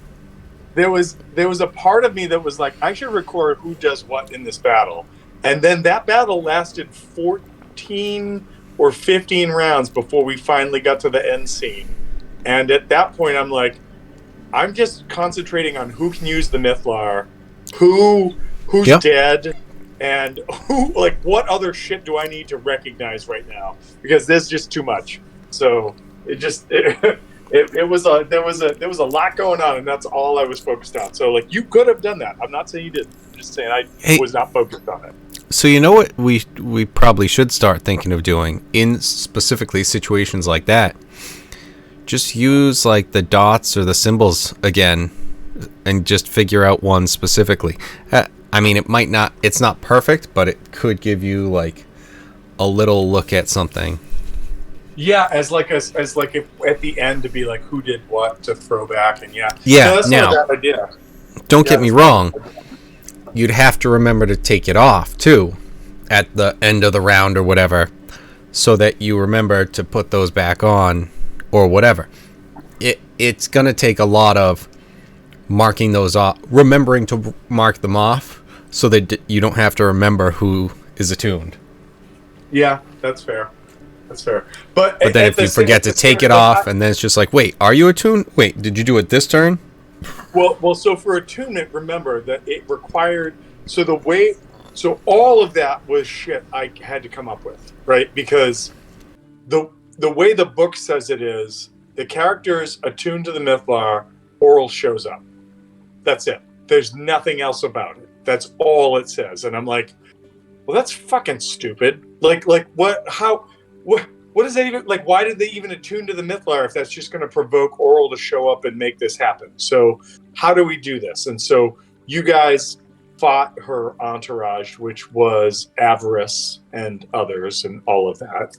there was a part of me that was like, I should record who does what in this battle. And then that battle lasted 14 or 15 rounds before we finally got to the end scene. And at that point, I'm like, I'm just concentrating on who can use the Mythlar, who's Yep. dead, and who, like, what other shit do I need to recognize right now? Because there's just too much. So it just there was a lot going on, and that's all I was focused on. So like, you could have done that. I'm not saying you didn't. I'm just saying I was not focused on it. So you know what we probably should start thinking of doing in specifically situations like that? Just use like the dots or the symbols again and just figure out one specifically. I mean, it's not perfect, but it could give you like a little look at something. Yeah, as if at the end to be like who did what to throw back, and yeah, Yeah, no, that's now- not a bad idea. Don't Yeah, get me wrong. You'd have to remember to take it off too at the end of the round or whatever, so that you remember to put those back on or whatever. It's going to take a lot of marking those off, remembering to mark them off so that you don't have to remember who is attuned. Yeah, that's fair. That's fair. But But then if you forget to take it off and then it's just like, wait, are you attuned? Wait, did you do it this turn? Well, so for attunement, remember that it required so all of that was shit I had to come up with, right? Because the way the book says it is, the characters attuned to the Mythlar, Oral shows up. That's it. There's nothing else about it. That's all it says. And I'm like, well, that's fucking stupid. Like what is that even, like, why did they even attune to the Mythlar if that's just going to provoke Oral to show up and make this happen? So how do we do this? And so you guys fought her entourage, which was Avarice and others and all of that.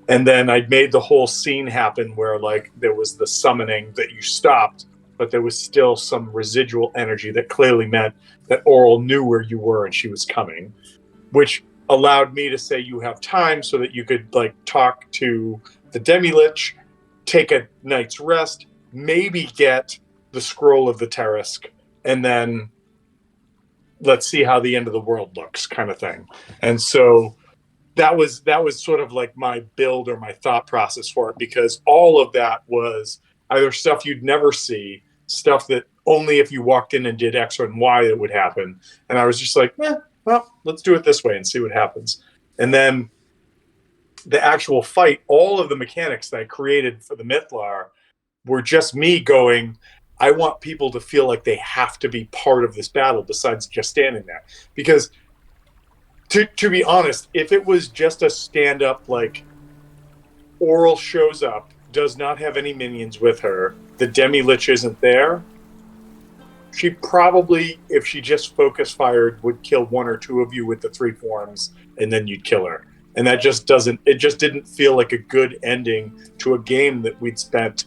And then I made the whole scene happen where like there was the summoning that you stopped, but there was still some residual energy that clearly meant that Oral knew where you were and she was coming, which allowed me to say you have time so that you could like talk to the Demi-Lich, take a night's rest, maybe get the scroll of the Tarisk, and then let's see how the end of the world looks, kind of thing. And so that was sort of like my build or my thought process for it, because all of that was either stuff you'd never see, stuff that only if you walked in and did X and Y it would happen. And I was just like, well, let's do it this way and see what happens. And then the actual fight, all of the mechanics that I created for the Mythlar were just me going, I want people to feel like they have to be part of this battle besides just standing there. Because to be honest, if it was just a stand-up, like, Oral shows up, does not have any minions with her, the Demi-Lich isn't there, she probably, if she just focus fired, would kill one or two of you with the 3 forms, and then you'd kill her. And that just didn't feel like a good ending to a game that we'd spent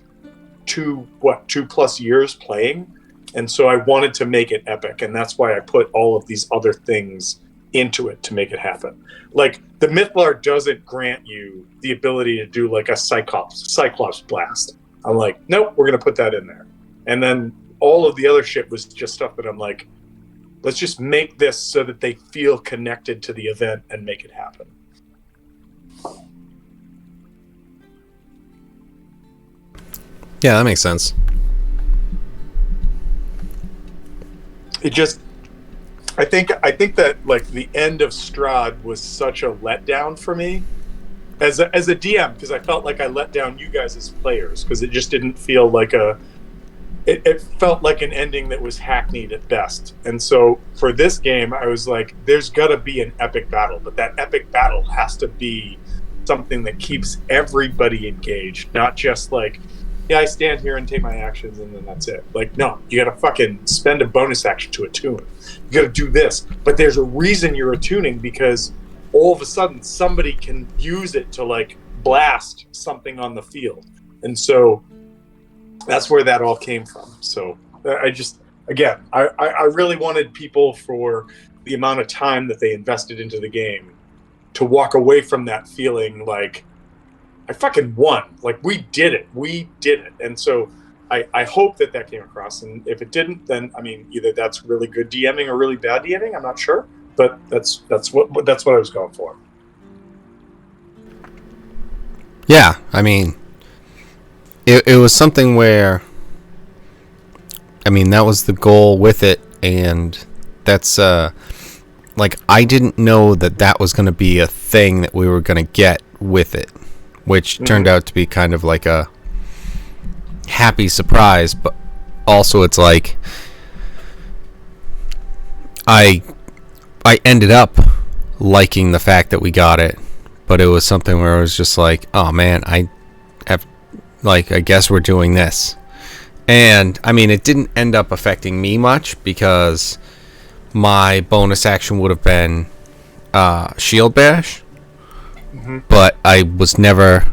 2+ years playing. And so I wanted to make it epic, and that's why I put all of these other things into it to make it happen. Like, the Mythlar doesn't grant you the ability to do like a Cyclops blast. I'm like, nope, we're going to put that in there. And then all of the other shit was just stuff that I'm like, let's just make this so that they feel connected to the event and make it happen. Yeah, that makes sense. It just, I think that like the end of Strahd was such a letdown for me as a DM, because I felt like I let down you guys as players, because it just didn't feel like it felt like an ending that was hackneyed at best. And so for this game, I was like, there's got to be an epic battle, but that epic battle has to be something that keeps everybody engaged, not just like, yeah, I stand here and take my actions and then that's it. Like, no, you got to fucking spend a bonus action to attune. You got to do this. But there's a reason you're attuning, because all of a sudden somebody can use it to like blast something on the field. And so that's where that all came from. So I just, again, I really wanted people, for the amount of time that they invested into the game, to walk away from that feeling like, I fucking won. Like, we did it. And so I hope that came across. And if it didn't, then, I mean, either that's really good DMing or really bad DMing. I'm not sure. But that's what I was going for. Yeah, I mean, it was something where, I mean, that was the goal with it, and that's, like, I didn't know that was going to be a thing that we were going to get with it, which turned out to be kind of like a happy surprise, but also it's like, I ended up liking the fact that we got it, but it was something where it was just like, oh man, I guess we're doing this. And I mean, it didn't end up affecting me much because my bonus action would have been shield bash, but I was never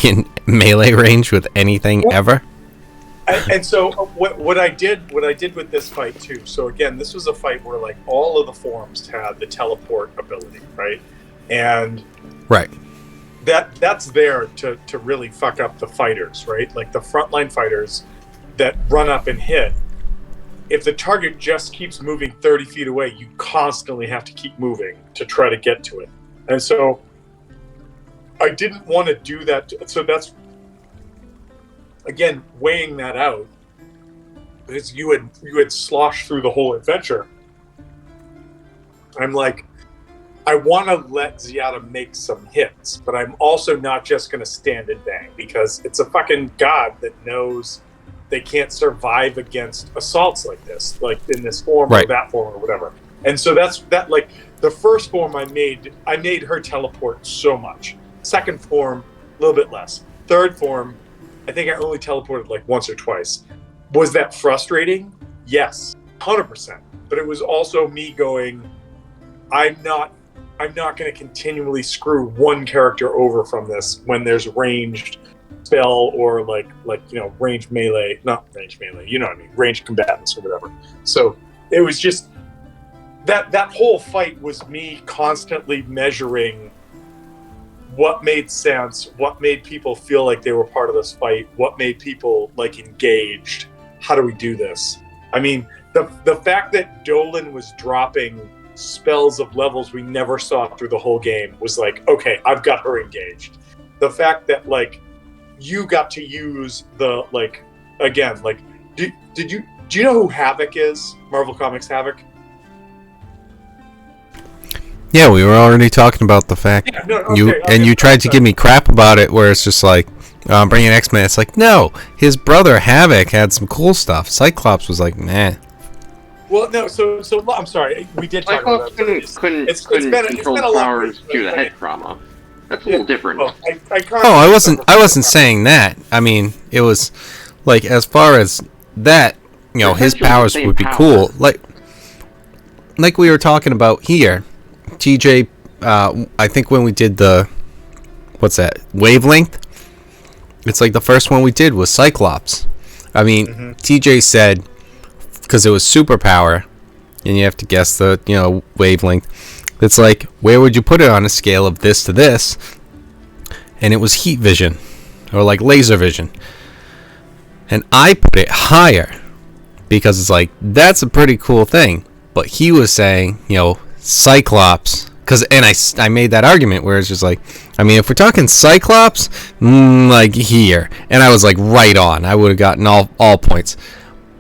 in melee range with anything ever. And so what I did with this fight too. So again, this was a fight where like all of the forms had the teleport ability, right? And right, that's there to really fuck up the fighters, right? Like the frontline fighters that run up and hit. If the target just keeps moving 30 feet away, you constantly have to keep moving to try to get to it. And so I didn't want to do that. So that's, again, weighing that out, because you had sloshed through the whole adventure. I'm like, I want to let Ziada make some hits, but I'm also not just going to stand and bang, because it's a fucking god that knows they can't survive against assaults like this, like in this form or that form or whatever. And so that's like the first form I made her teleport so much. Second form, a little bit less. Third form, I think I only teleported like once or twice. Was that frustrating? Yes, 100%. But it was also me going, I'm not going to continually screw one character over from this when there's ranged spell or like ranged melee, not ranged melee, you know what I mean, ranged combatants or whatever. So it was just that whole fight was me constantly measuring what made sense, what made people feel like they were part of this fight, what made people like engaged. How do we do this? I mean, the fact that Dolan was dropping spells of levels we never saw through the whole game was like, okay, I've got her engaged. The fact that like you got to use the like, again, like do you know who Havoc is? Marvel Comics Havoc? Yeah, we were already talking about the fact you tried to give me crap about it, where it's just like, bringing X-Men. It's like, no, his brother Havoc had some cool stuff. Cyclops was like, nah. Well, no, so I'm sorry, we did talk about that. Couldn't control powers due to head trauma. That's a little different. Well, I wasn't saying that. I mean, it was like, as far as that, you know, his powers would be cool. Like we were talking about here. TJ, I think when we did the, what's that, Wavelength? It's like the first one we did was Cyclops. I mean, TJ said, because it was superpower, and you have to guess the, you know, wavelength. It's like, where would you put it on a scale of this to this? And it was heat vision, or like laser vision. And I put it higher, because it's like, that's a pretty cool thing. But he was saying, you know, Cyclops, and I made that argument where it's just like, I mean, if we're talking Cyclops, like here, and I was like right on, I would have gotten all points.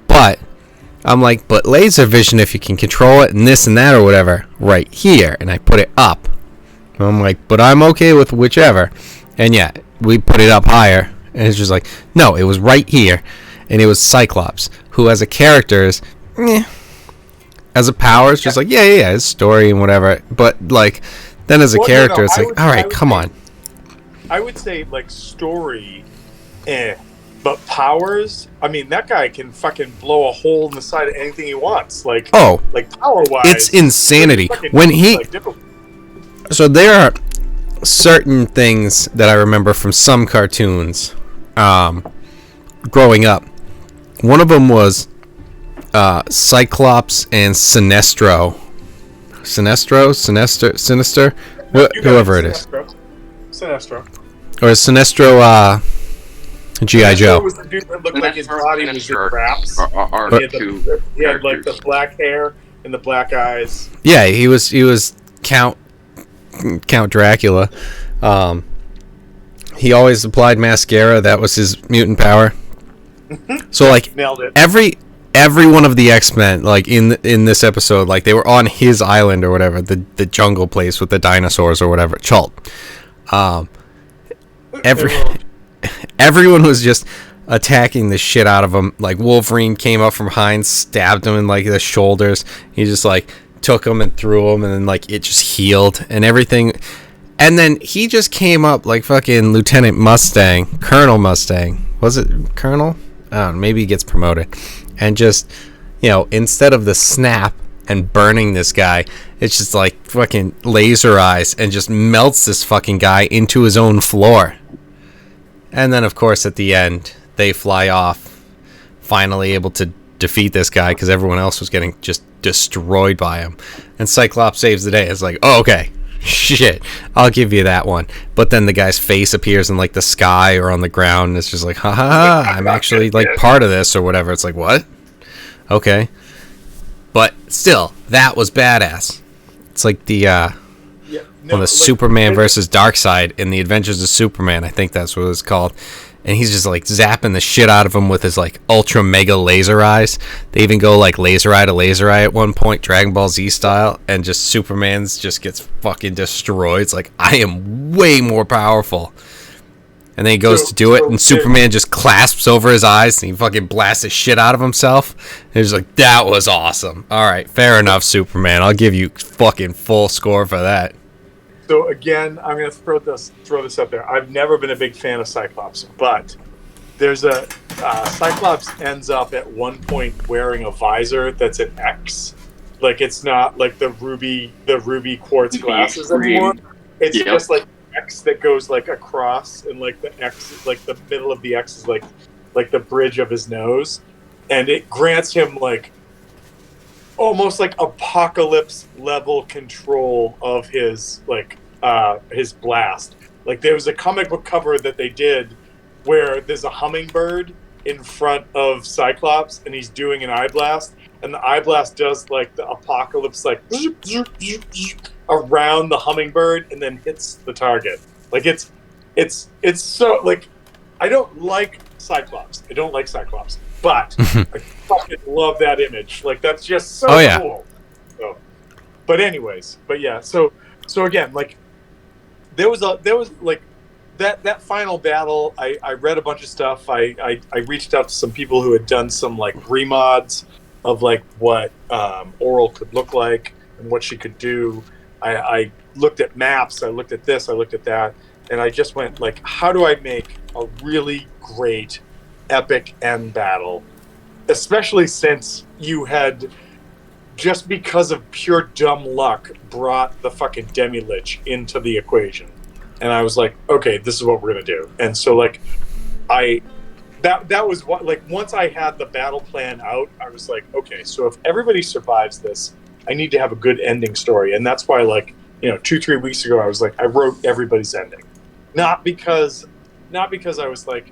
But I'm like, but laser vision, if you can control it and this and that or whatever, right here, and I put it up. And I'm like, but I'm okay with whichever. And yeah, we put it up higher, and it's just like, no, it was right here, and it was Cyclops, who as a character is, as a power, it's just like, yeah, his story and whatever. But like, then as a character, it's like, all right, come on. I would say like story, but powers. I mean, that guy can fucking blow a hole in the side of anything he wants. Like, like power wise, it's insanity when he. So there are certain things that I remember from some cartoons, growing up. One of them was Cyclops and Sinestro. Sinister, whoever it is. Sinestro. Or is Sinestro G.I. Joe? Was the dude that looked like his body was in wraps. Are He had, two he had like the characters. black hair and the black eyes. Yeah, he was Count Dracula. He always applied mascara. That was his mutant power. So like Nailed it. every one of the X-Men, like in this episode, like they were on his island or whatever, the jungle place with the dinosaurs or whatever, Chult. Everyone was just attacking the shit out of him. Like Wolverine came up from behind, stabbed him in like the shoulders. He just like took him and threw him, and then like it just healed and everything. And then he just came up like fucking Lieutenant Mustang, Colonel Mustang. Was it Colonel? I don't know, maybe he gets promoted. And just, you know, instead of the snap and burning this guy, it's just like fucking laser eyes and just melts this fucking guy into his own floor. And then, of course, at the end, they fly off, finally able to defeat this guy because everyone else was getting just destroyed by him. And Cyclops saves the day. It's like, oh, okay, shit, I'll give you that one. But then the guy's face appears in like the sky or on the ground, and it's just like, ha ha ha, I'm actually like part of this or whatever. It's like, what? Okay. But still, that was badass. It's like the Superman versus Darkseid in the Adventures of Superman. I think that's what it was called. And he's just like zapping the shit out of him with his like ultra mega laser eyes. They even go like laser eye to laser eye at one point, Dragon Ball Z style, and just Superman's just gets fucking destroyed. It's like, I am way more powerful. And then he goes to do it, and Superman just clasps over his eyes, and he fucking blasts the shit out of himself. And he's like, that was awesome. All right, fair enough, Superman. I'll give you fucking full score for that. So again, I'm going to throw this up there. I've never been a big fan of Cyclops, but there's a Cyclops ends up at one point wearing a visor that's an X. Like it's not like the ruby quartz glasses anymore. It's just like X that goes like across, and like the X, like the middle of the X is like the bridge of his nose, and it grants him like almost like apocalypse level control of his his blast. Like there was a comic book cover that they did where there's a hummingbird in front of Cyclops and he's doing an eye blast, and the eye blast does like the apocalypse like around the hummingbird and then hits the target. Like it's so like, I don't like Cyclops. But I fucking love that image. Like that's just so cool. So, but yeah. So again, like there was like that final battle. I read a bunch of stuff. I reached out to some people who had done some like remods of like what Oral could look like and what she could do. I looked at maps. I looked at this. I looked at that, and I just went like, how do I make a really great epic end battle, especially since you had, just because of pure dumb luck, brought the fucking Demi-Lich into the equation. And I was like, okay, this is what we're gonna do. And so like that was what, like, once I had the battle plan out, I was like, okay, so if everybody survives this, I need to have a good ending story. And that's why, like, 2-3 weeks ago, I was like, I wrote everybody's ending. Not because I was like,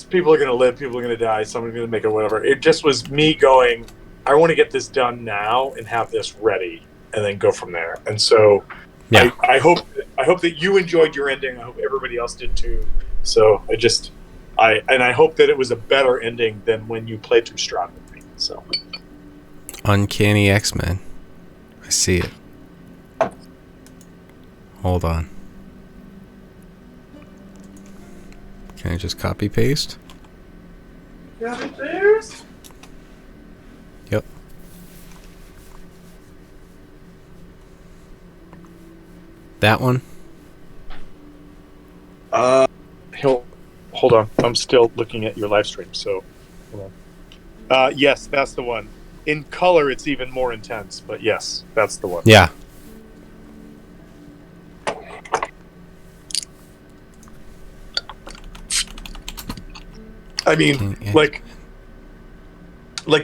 people are going to live, people are going to die, someone's going to make it, whatever. It just was me going, I want to get this done now and have this ready and then go from there. And so yeah. I hope that you enjoyed your ending. I hope everybody else did too. So I hope that it was a better ending than when you played too strong with me. So Uncanny X-Men. I see it. Hold on. Can I just copy paste? Copy paste? Yep. That one? Hold on. I'm still looking at your live stream, so hold on. Yes, that's the one. In color, it's even more intense, but yes, that's the one. Yeah. I mean, like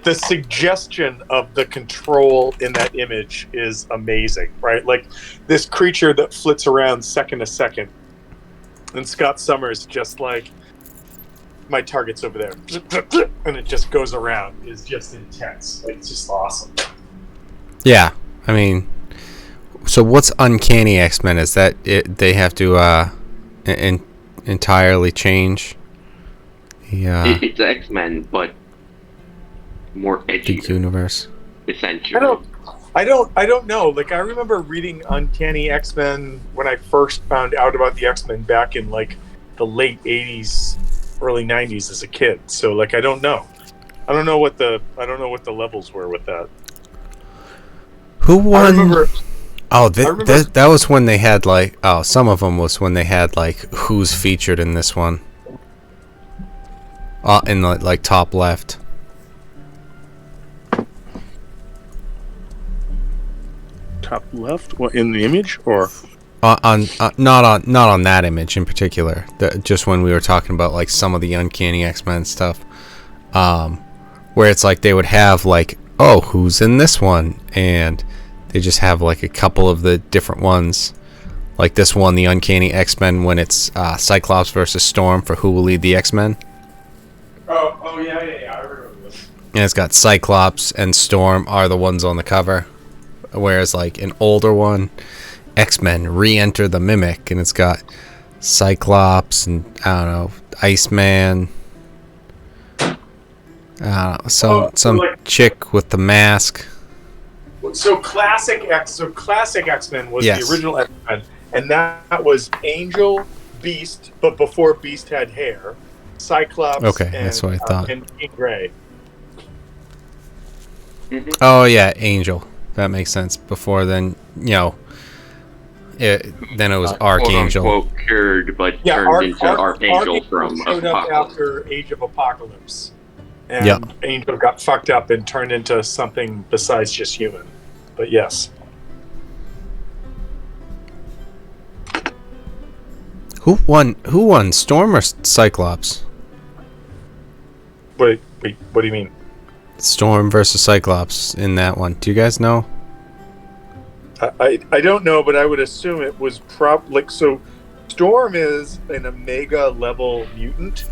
the suggestion of the control in that image is amazing, right? Like this creature that flits around second to second, and Scott Summers just like, my target's over there, and it just goes around, is just intense. Like, it's just awesome. Yeah, I mean, so what's Uncanny X-Men? Is that they have to entirely change? Yeah, It's X-Men, but more edgy. the universe. Essentially. I don't know. Like, I remember reading Uncanny X-Men when I first found out about the X-Men back in like the late '80s, early '90s as a kid. So like, I don't know. I don't know what the levels were with that. Who won? I remember. Oh, that was when they had like. Oh, some of them was when they had like who's featured in this one. In the like top left. Top left? What, in the image or? Not on that image in particular. Just when we were talking about like some of the Uncanny X-Men stuff, where it's like they would have like, oh, who's in this one, and they just have like a couple of the different ones, like this one, the Uncanny X-Men, when it's Cyclops versus Storm for who will lead the X-Men. Oh yeah, I remember this. And it's got Cyclops and Storm are the ones on the cover, whereas like an older one, X-Men Re-Enter the Mimic, and it's got Cyclops and I don't know, Iceman, some like, chick with the mask. So classic X-Men was Yes. the original X-Men, and that was Angel, Beast, but before Beast had hair, Cyclops, Okay, and, that's what I thought. and Jean Grey. Oh yeah, Angel. That makes sense. Before then, then it was Archangel. Quote unquote cured, but Yeah, turned into Archangel from showed up Apocalypse. after Age of Apocalypse, and Yep. Angel got fucked up and turned into something besides just human. But yes, Who won? Storm or Cyclops? wait, what do you mean? Storm versus Cyclops in that one. Do you guys know? I don't know, but I would assume it was so. Storm is an Omega level mutant,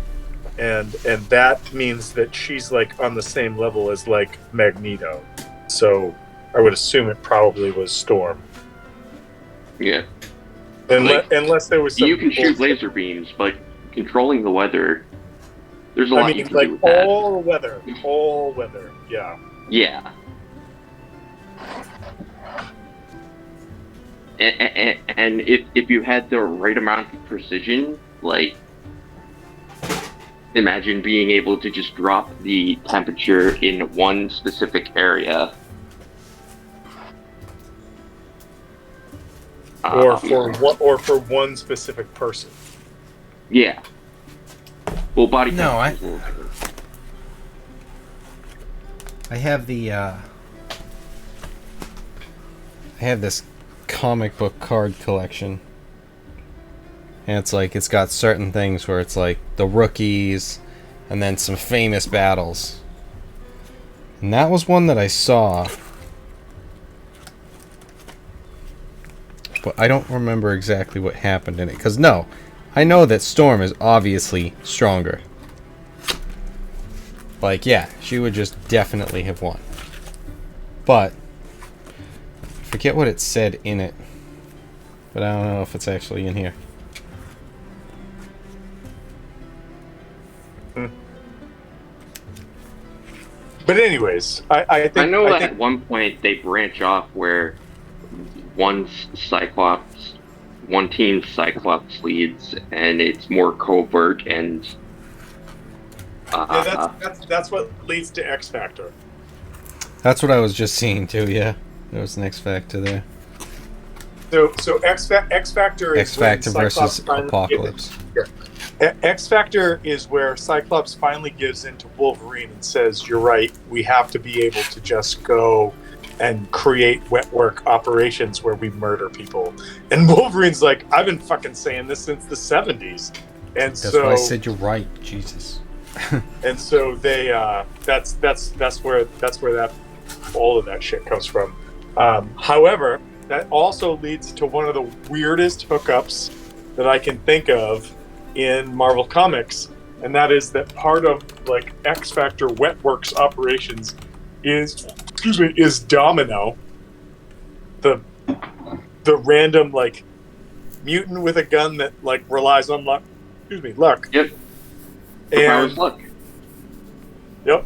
and that means that she's like on the same level as like Magneto. So I would assume it probably was Storm, Yeah. unless there was some. You can shoot laser beams, but controlling the weather, there's a lot I you mean, can like do with that. all weather. Yeah. Yeah. And if you had the right amount of precision, like, imagine being able to just drop the temperature in one specific area. Or for one specific person. Yeah. Well, body No, temperature is a little different. I have the I have this comic book card collection, and it's got certain things where it's like the rookies and then some famous battles, and that was one that I saw, but I don't remember exactly what happened in it, because I know that Storm is obviously stronger. Like, yeah, she would just definitely have won. But, I forget what it said in it. But I don't know if it's actually in here. But anyways, I think I know that think at one point they branch off where one team Cyclops leads, and it's more covert and. that's what leads to X Factor. That's what I was just seeing too, yeah. There was an X Factor there. So X Factor is X Factor when Cyclops versus finally Apocalypse. X Factor is where Cyclops finally gives in to Wolverine and says, "You're right. We have to be able to just go and create wet work operations where we murder people." And Wolverine's like, "I've been fucking saying this since the '70s." And That's so why I said you're right, Jesus. and so they that's where that all of that shit comes from. However, that also leads to one of the weirdest hookups that I can think of in Marvel Comics, and that is that part of like X Factor Wetworks operations is Domino, the random like mutant with a gun that like relies on luck. Luck. Yep. The power's luck. Yep.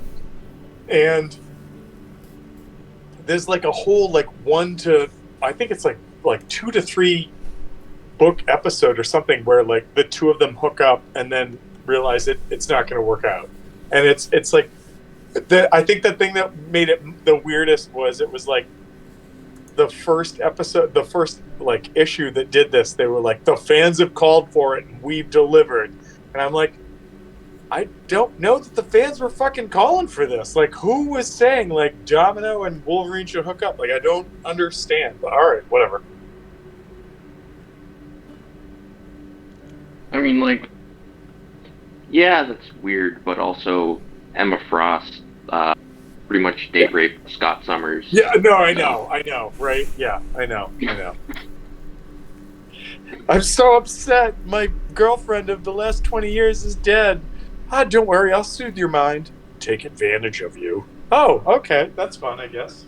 And there's like a whole like 1 to I think it's like 2 to 3 book episode or something where like the two of them hook up and then realize it's not going to work out. And it's like I think the thing that made it the weirdest was it was like the first episode, the first like issue that did this, they were like, the fans have called for it and we've delivered. And I'm like, I don't know that the fans were fucking calling for this. Like, who was saying like Domino and Wolverine should hook up? Like, I don't understand. But all right, whatever. I mean, like, yeah, that's weird, but also Emma Frost pretty much date raped Scott Summers. Yeah, no, I know, right? Yeah, I know. I'm so upset. My girlfriend of the last 20 years is dead. Ah, don't worry, I'll soothe your mind. Take advantage of you. Oh, okay, that's fun, I guess.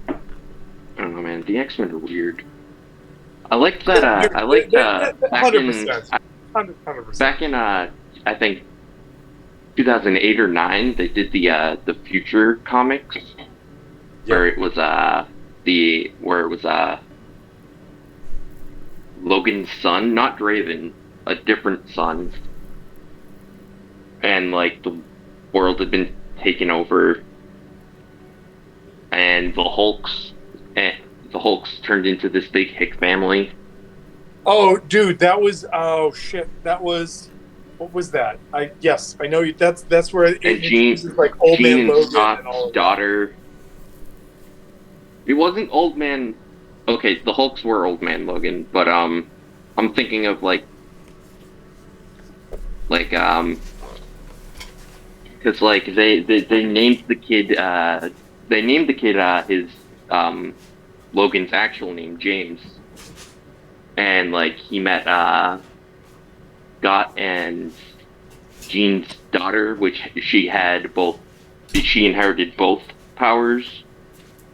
I don't know, man. The X-Men are weird. I liked that. I liked back 100%. 100%. Back in I think 2008 or 9, they did the Future comics, where it was Logan's son, not Draven, a different son, and like the world had been taken over, and the Hulks turned into this big hick family. Oh, dude, that was what was that? I know you. That's where it uses like Old Man Logan and all of that. Daughter. It wasn't Old Man. Okay, the Hulks were Old Man Logan, but I'm thinking of because like they named the kid his Logan's actual name, James, and like he met Scott and Jean's daughter, which she inherited both powers.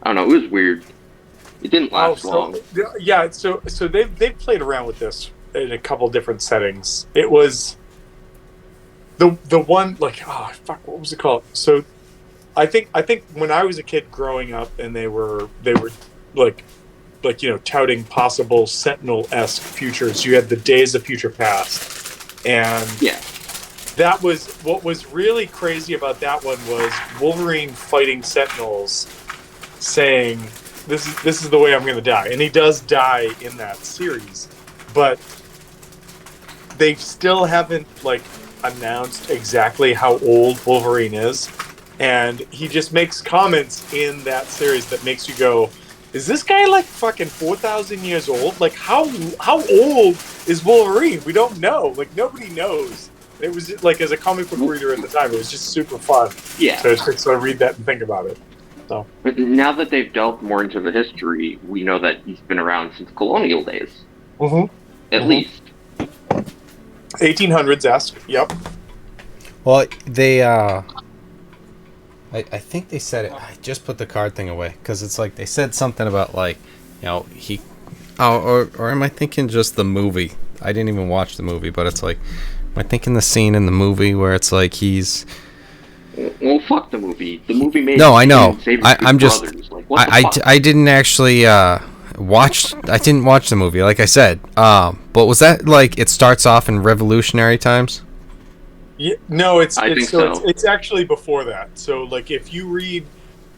I don't know, it was weird. It didn't last long. Yeah, so they've played around with this in a couple different settings. It was the one like what was it called? So I think when I was a kid growing up and they were like touting possible Sentinel-esque futures, you had the Days of Future Past. And that was what was really crazy about that one was Wolverine fighting Sentinels, saying this is the way I'm going to die, and he does die in that series, but they still haven't like announced exactly how old Wolverine is, and he just makes comments in that series that makes you go, is this guy like fucking 4,000 years old? Like how old is Wolverine? We don't know. Like nobody knows. It was like, as a comic book reader at the time, it was just super fun. Yeah. So read that and think about it. So. But now that they've delved more into the history, we know that he's been around since colonial days. Mm-hmm. At least. 1800s-esque. Yep. Well, they I think they said it. I just put the card thing away because it's like they said something about like, he. Oh, or am I thinking just the movie? I didn't even watch the movie, but it's like, am I thinking the scene in the movie where it's like he's. Well, fuck the movie. The movie made. No, I know. I'm just. Like, I didn't actually watch. I didn't watch the movie, like I said. But was that like it starts off in revolutionary times? Yeah, no, it's actually before that. So like if you read,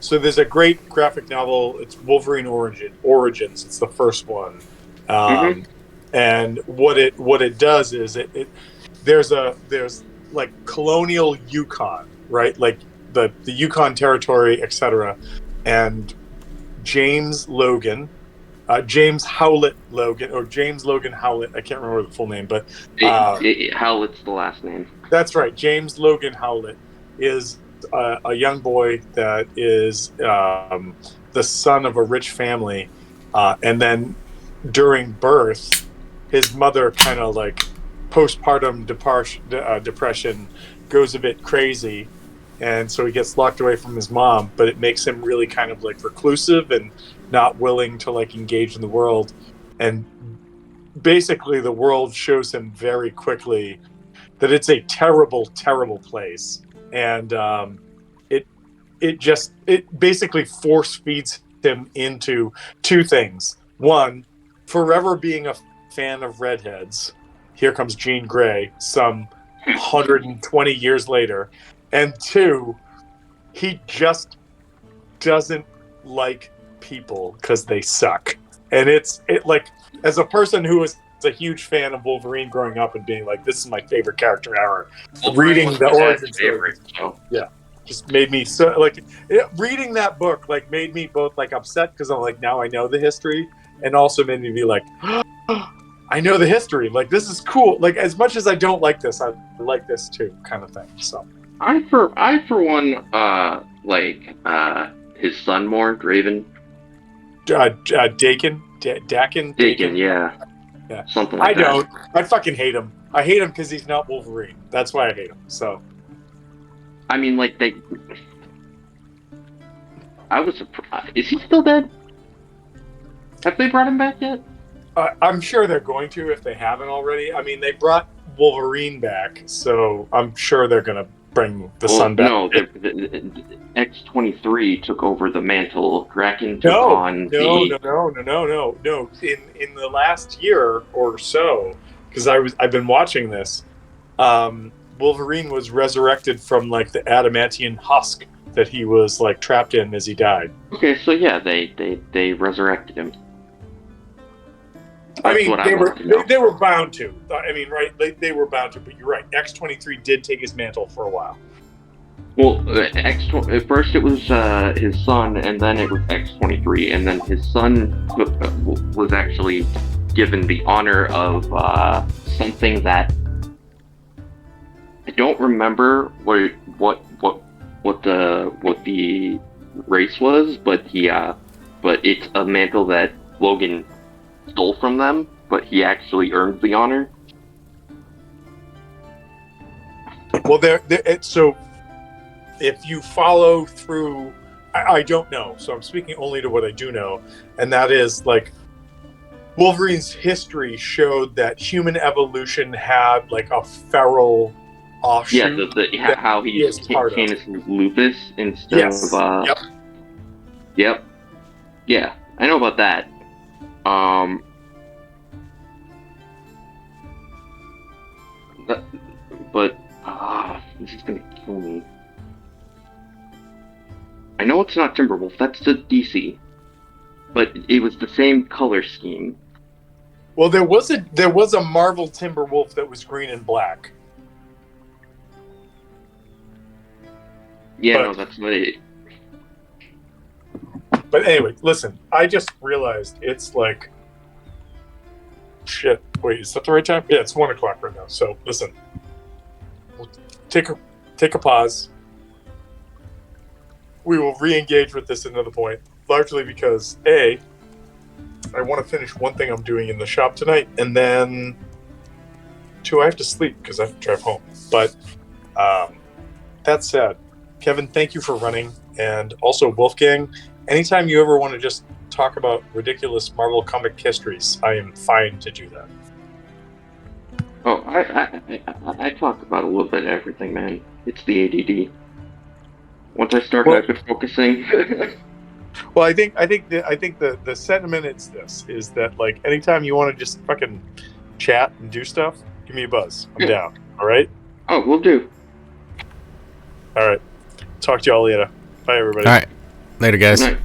so there's a great graphic novel. It's Wolverine Origins. It's the first one, and what it does is there's like colonial Yukon, right? Like the Yukon territory, etc. And James Logan James Howlett Logan, or James Logan Howlett. I can't remember the full name, but Howlett's the last name. that's right. James Logan Howlett is a young boy that is the son of a rich family, and then during birth, his mother kind of like postpartum depression goes a bit crazy, and so he gets locked away from his mom. But it makes him really kind of like reclusive and not willing to like engage in the world, and basically the world shows him very quickly that it's a terrible place, and it basically force feeds him into two things. One, forever being a fan of redheads. Here comes Jean Grey some 120 years later. And two, he just doesn't like people because they suck. And it like, as a person who was a huge fan of Wolverine growing up and being like, this is my favorite character ever, reading the origin story, yeah, just made me so like reading that book like made me both like upset because I'm like, now I know the history, and also made me be like, I know the history, like this is cool. Like as much as I don't like this, I like this too, kind of thing. So I for one like his son more, Draven. Dakin, yeah. Something like I that. don't. I fucking hate him. I hate him because he's not Wolverine. That's why I hate him. So, I mean, like I was surprised. Is he still dead? Have they brought him back yet? I'm sure they're going to if they haven't already. I mean, they brought Wolverine back, so I'm sure they're gonna bring the son back. No, X-23 took over the mantle. Kraken took on No. In the last year or so, because I've been watching this, Wolverine was resurrected from like the adamantium husk that he was like trapped in as he died. Okay, so yeah, they resurrected him. I mean, they were bound to. I mean, right? They were bound to. But you're right. X-23 did take his mantle for a while. Well, at first it was his son, and then it was X-23, and then his son was actually given the honor of something that I don't remember what the race was, but it's a mantle that Logan stole from them, but he actually earned the honor. Well, so if you follow through, I don't know, so I'm speaking only to what I do know, and that is like Wolverine's history showed that human evolution had like a feral offshoot. Yeah, how he used Canis lupus instead of Yep. Yeah, I know about that. But this is gonna kill me. I know it's not Timberwolf, that's the DC. But it was the same color scheme. Well, there was a Marvel Timberwolf that was green and black. Yeah, no, that's not it. But anyway, listen, I just realized it's like shit. Wait, is that the right time? Yeah, it's 1 o'clock right now. So listen, we'll take a pause. We will re-engage with this at another point, largely because I want to finish one thing I'm doing in the shop tonight, and then 2, I have to sleep because I have to drive home. But that said, Kevin, thank you for running, and also Wolfgang. Anytime you ever want to just talk about ridiculous Marvel comic histories, I am fine to do that. Oh, I talk about a little bit of everything, man. It's the ADD. Once I start focusing. Well, I think the sentiment is that like anytime you want to just fucking chat and do stuff, give me a buzz. I'm down. All right. Oh, we'll do. All right. Talk to y'all later. Bye, everybody. All right. Later, guys. Good night.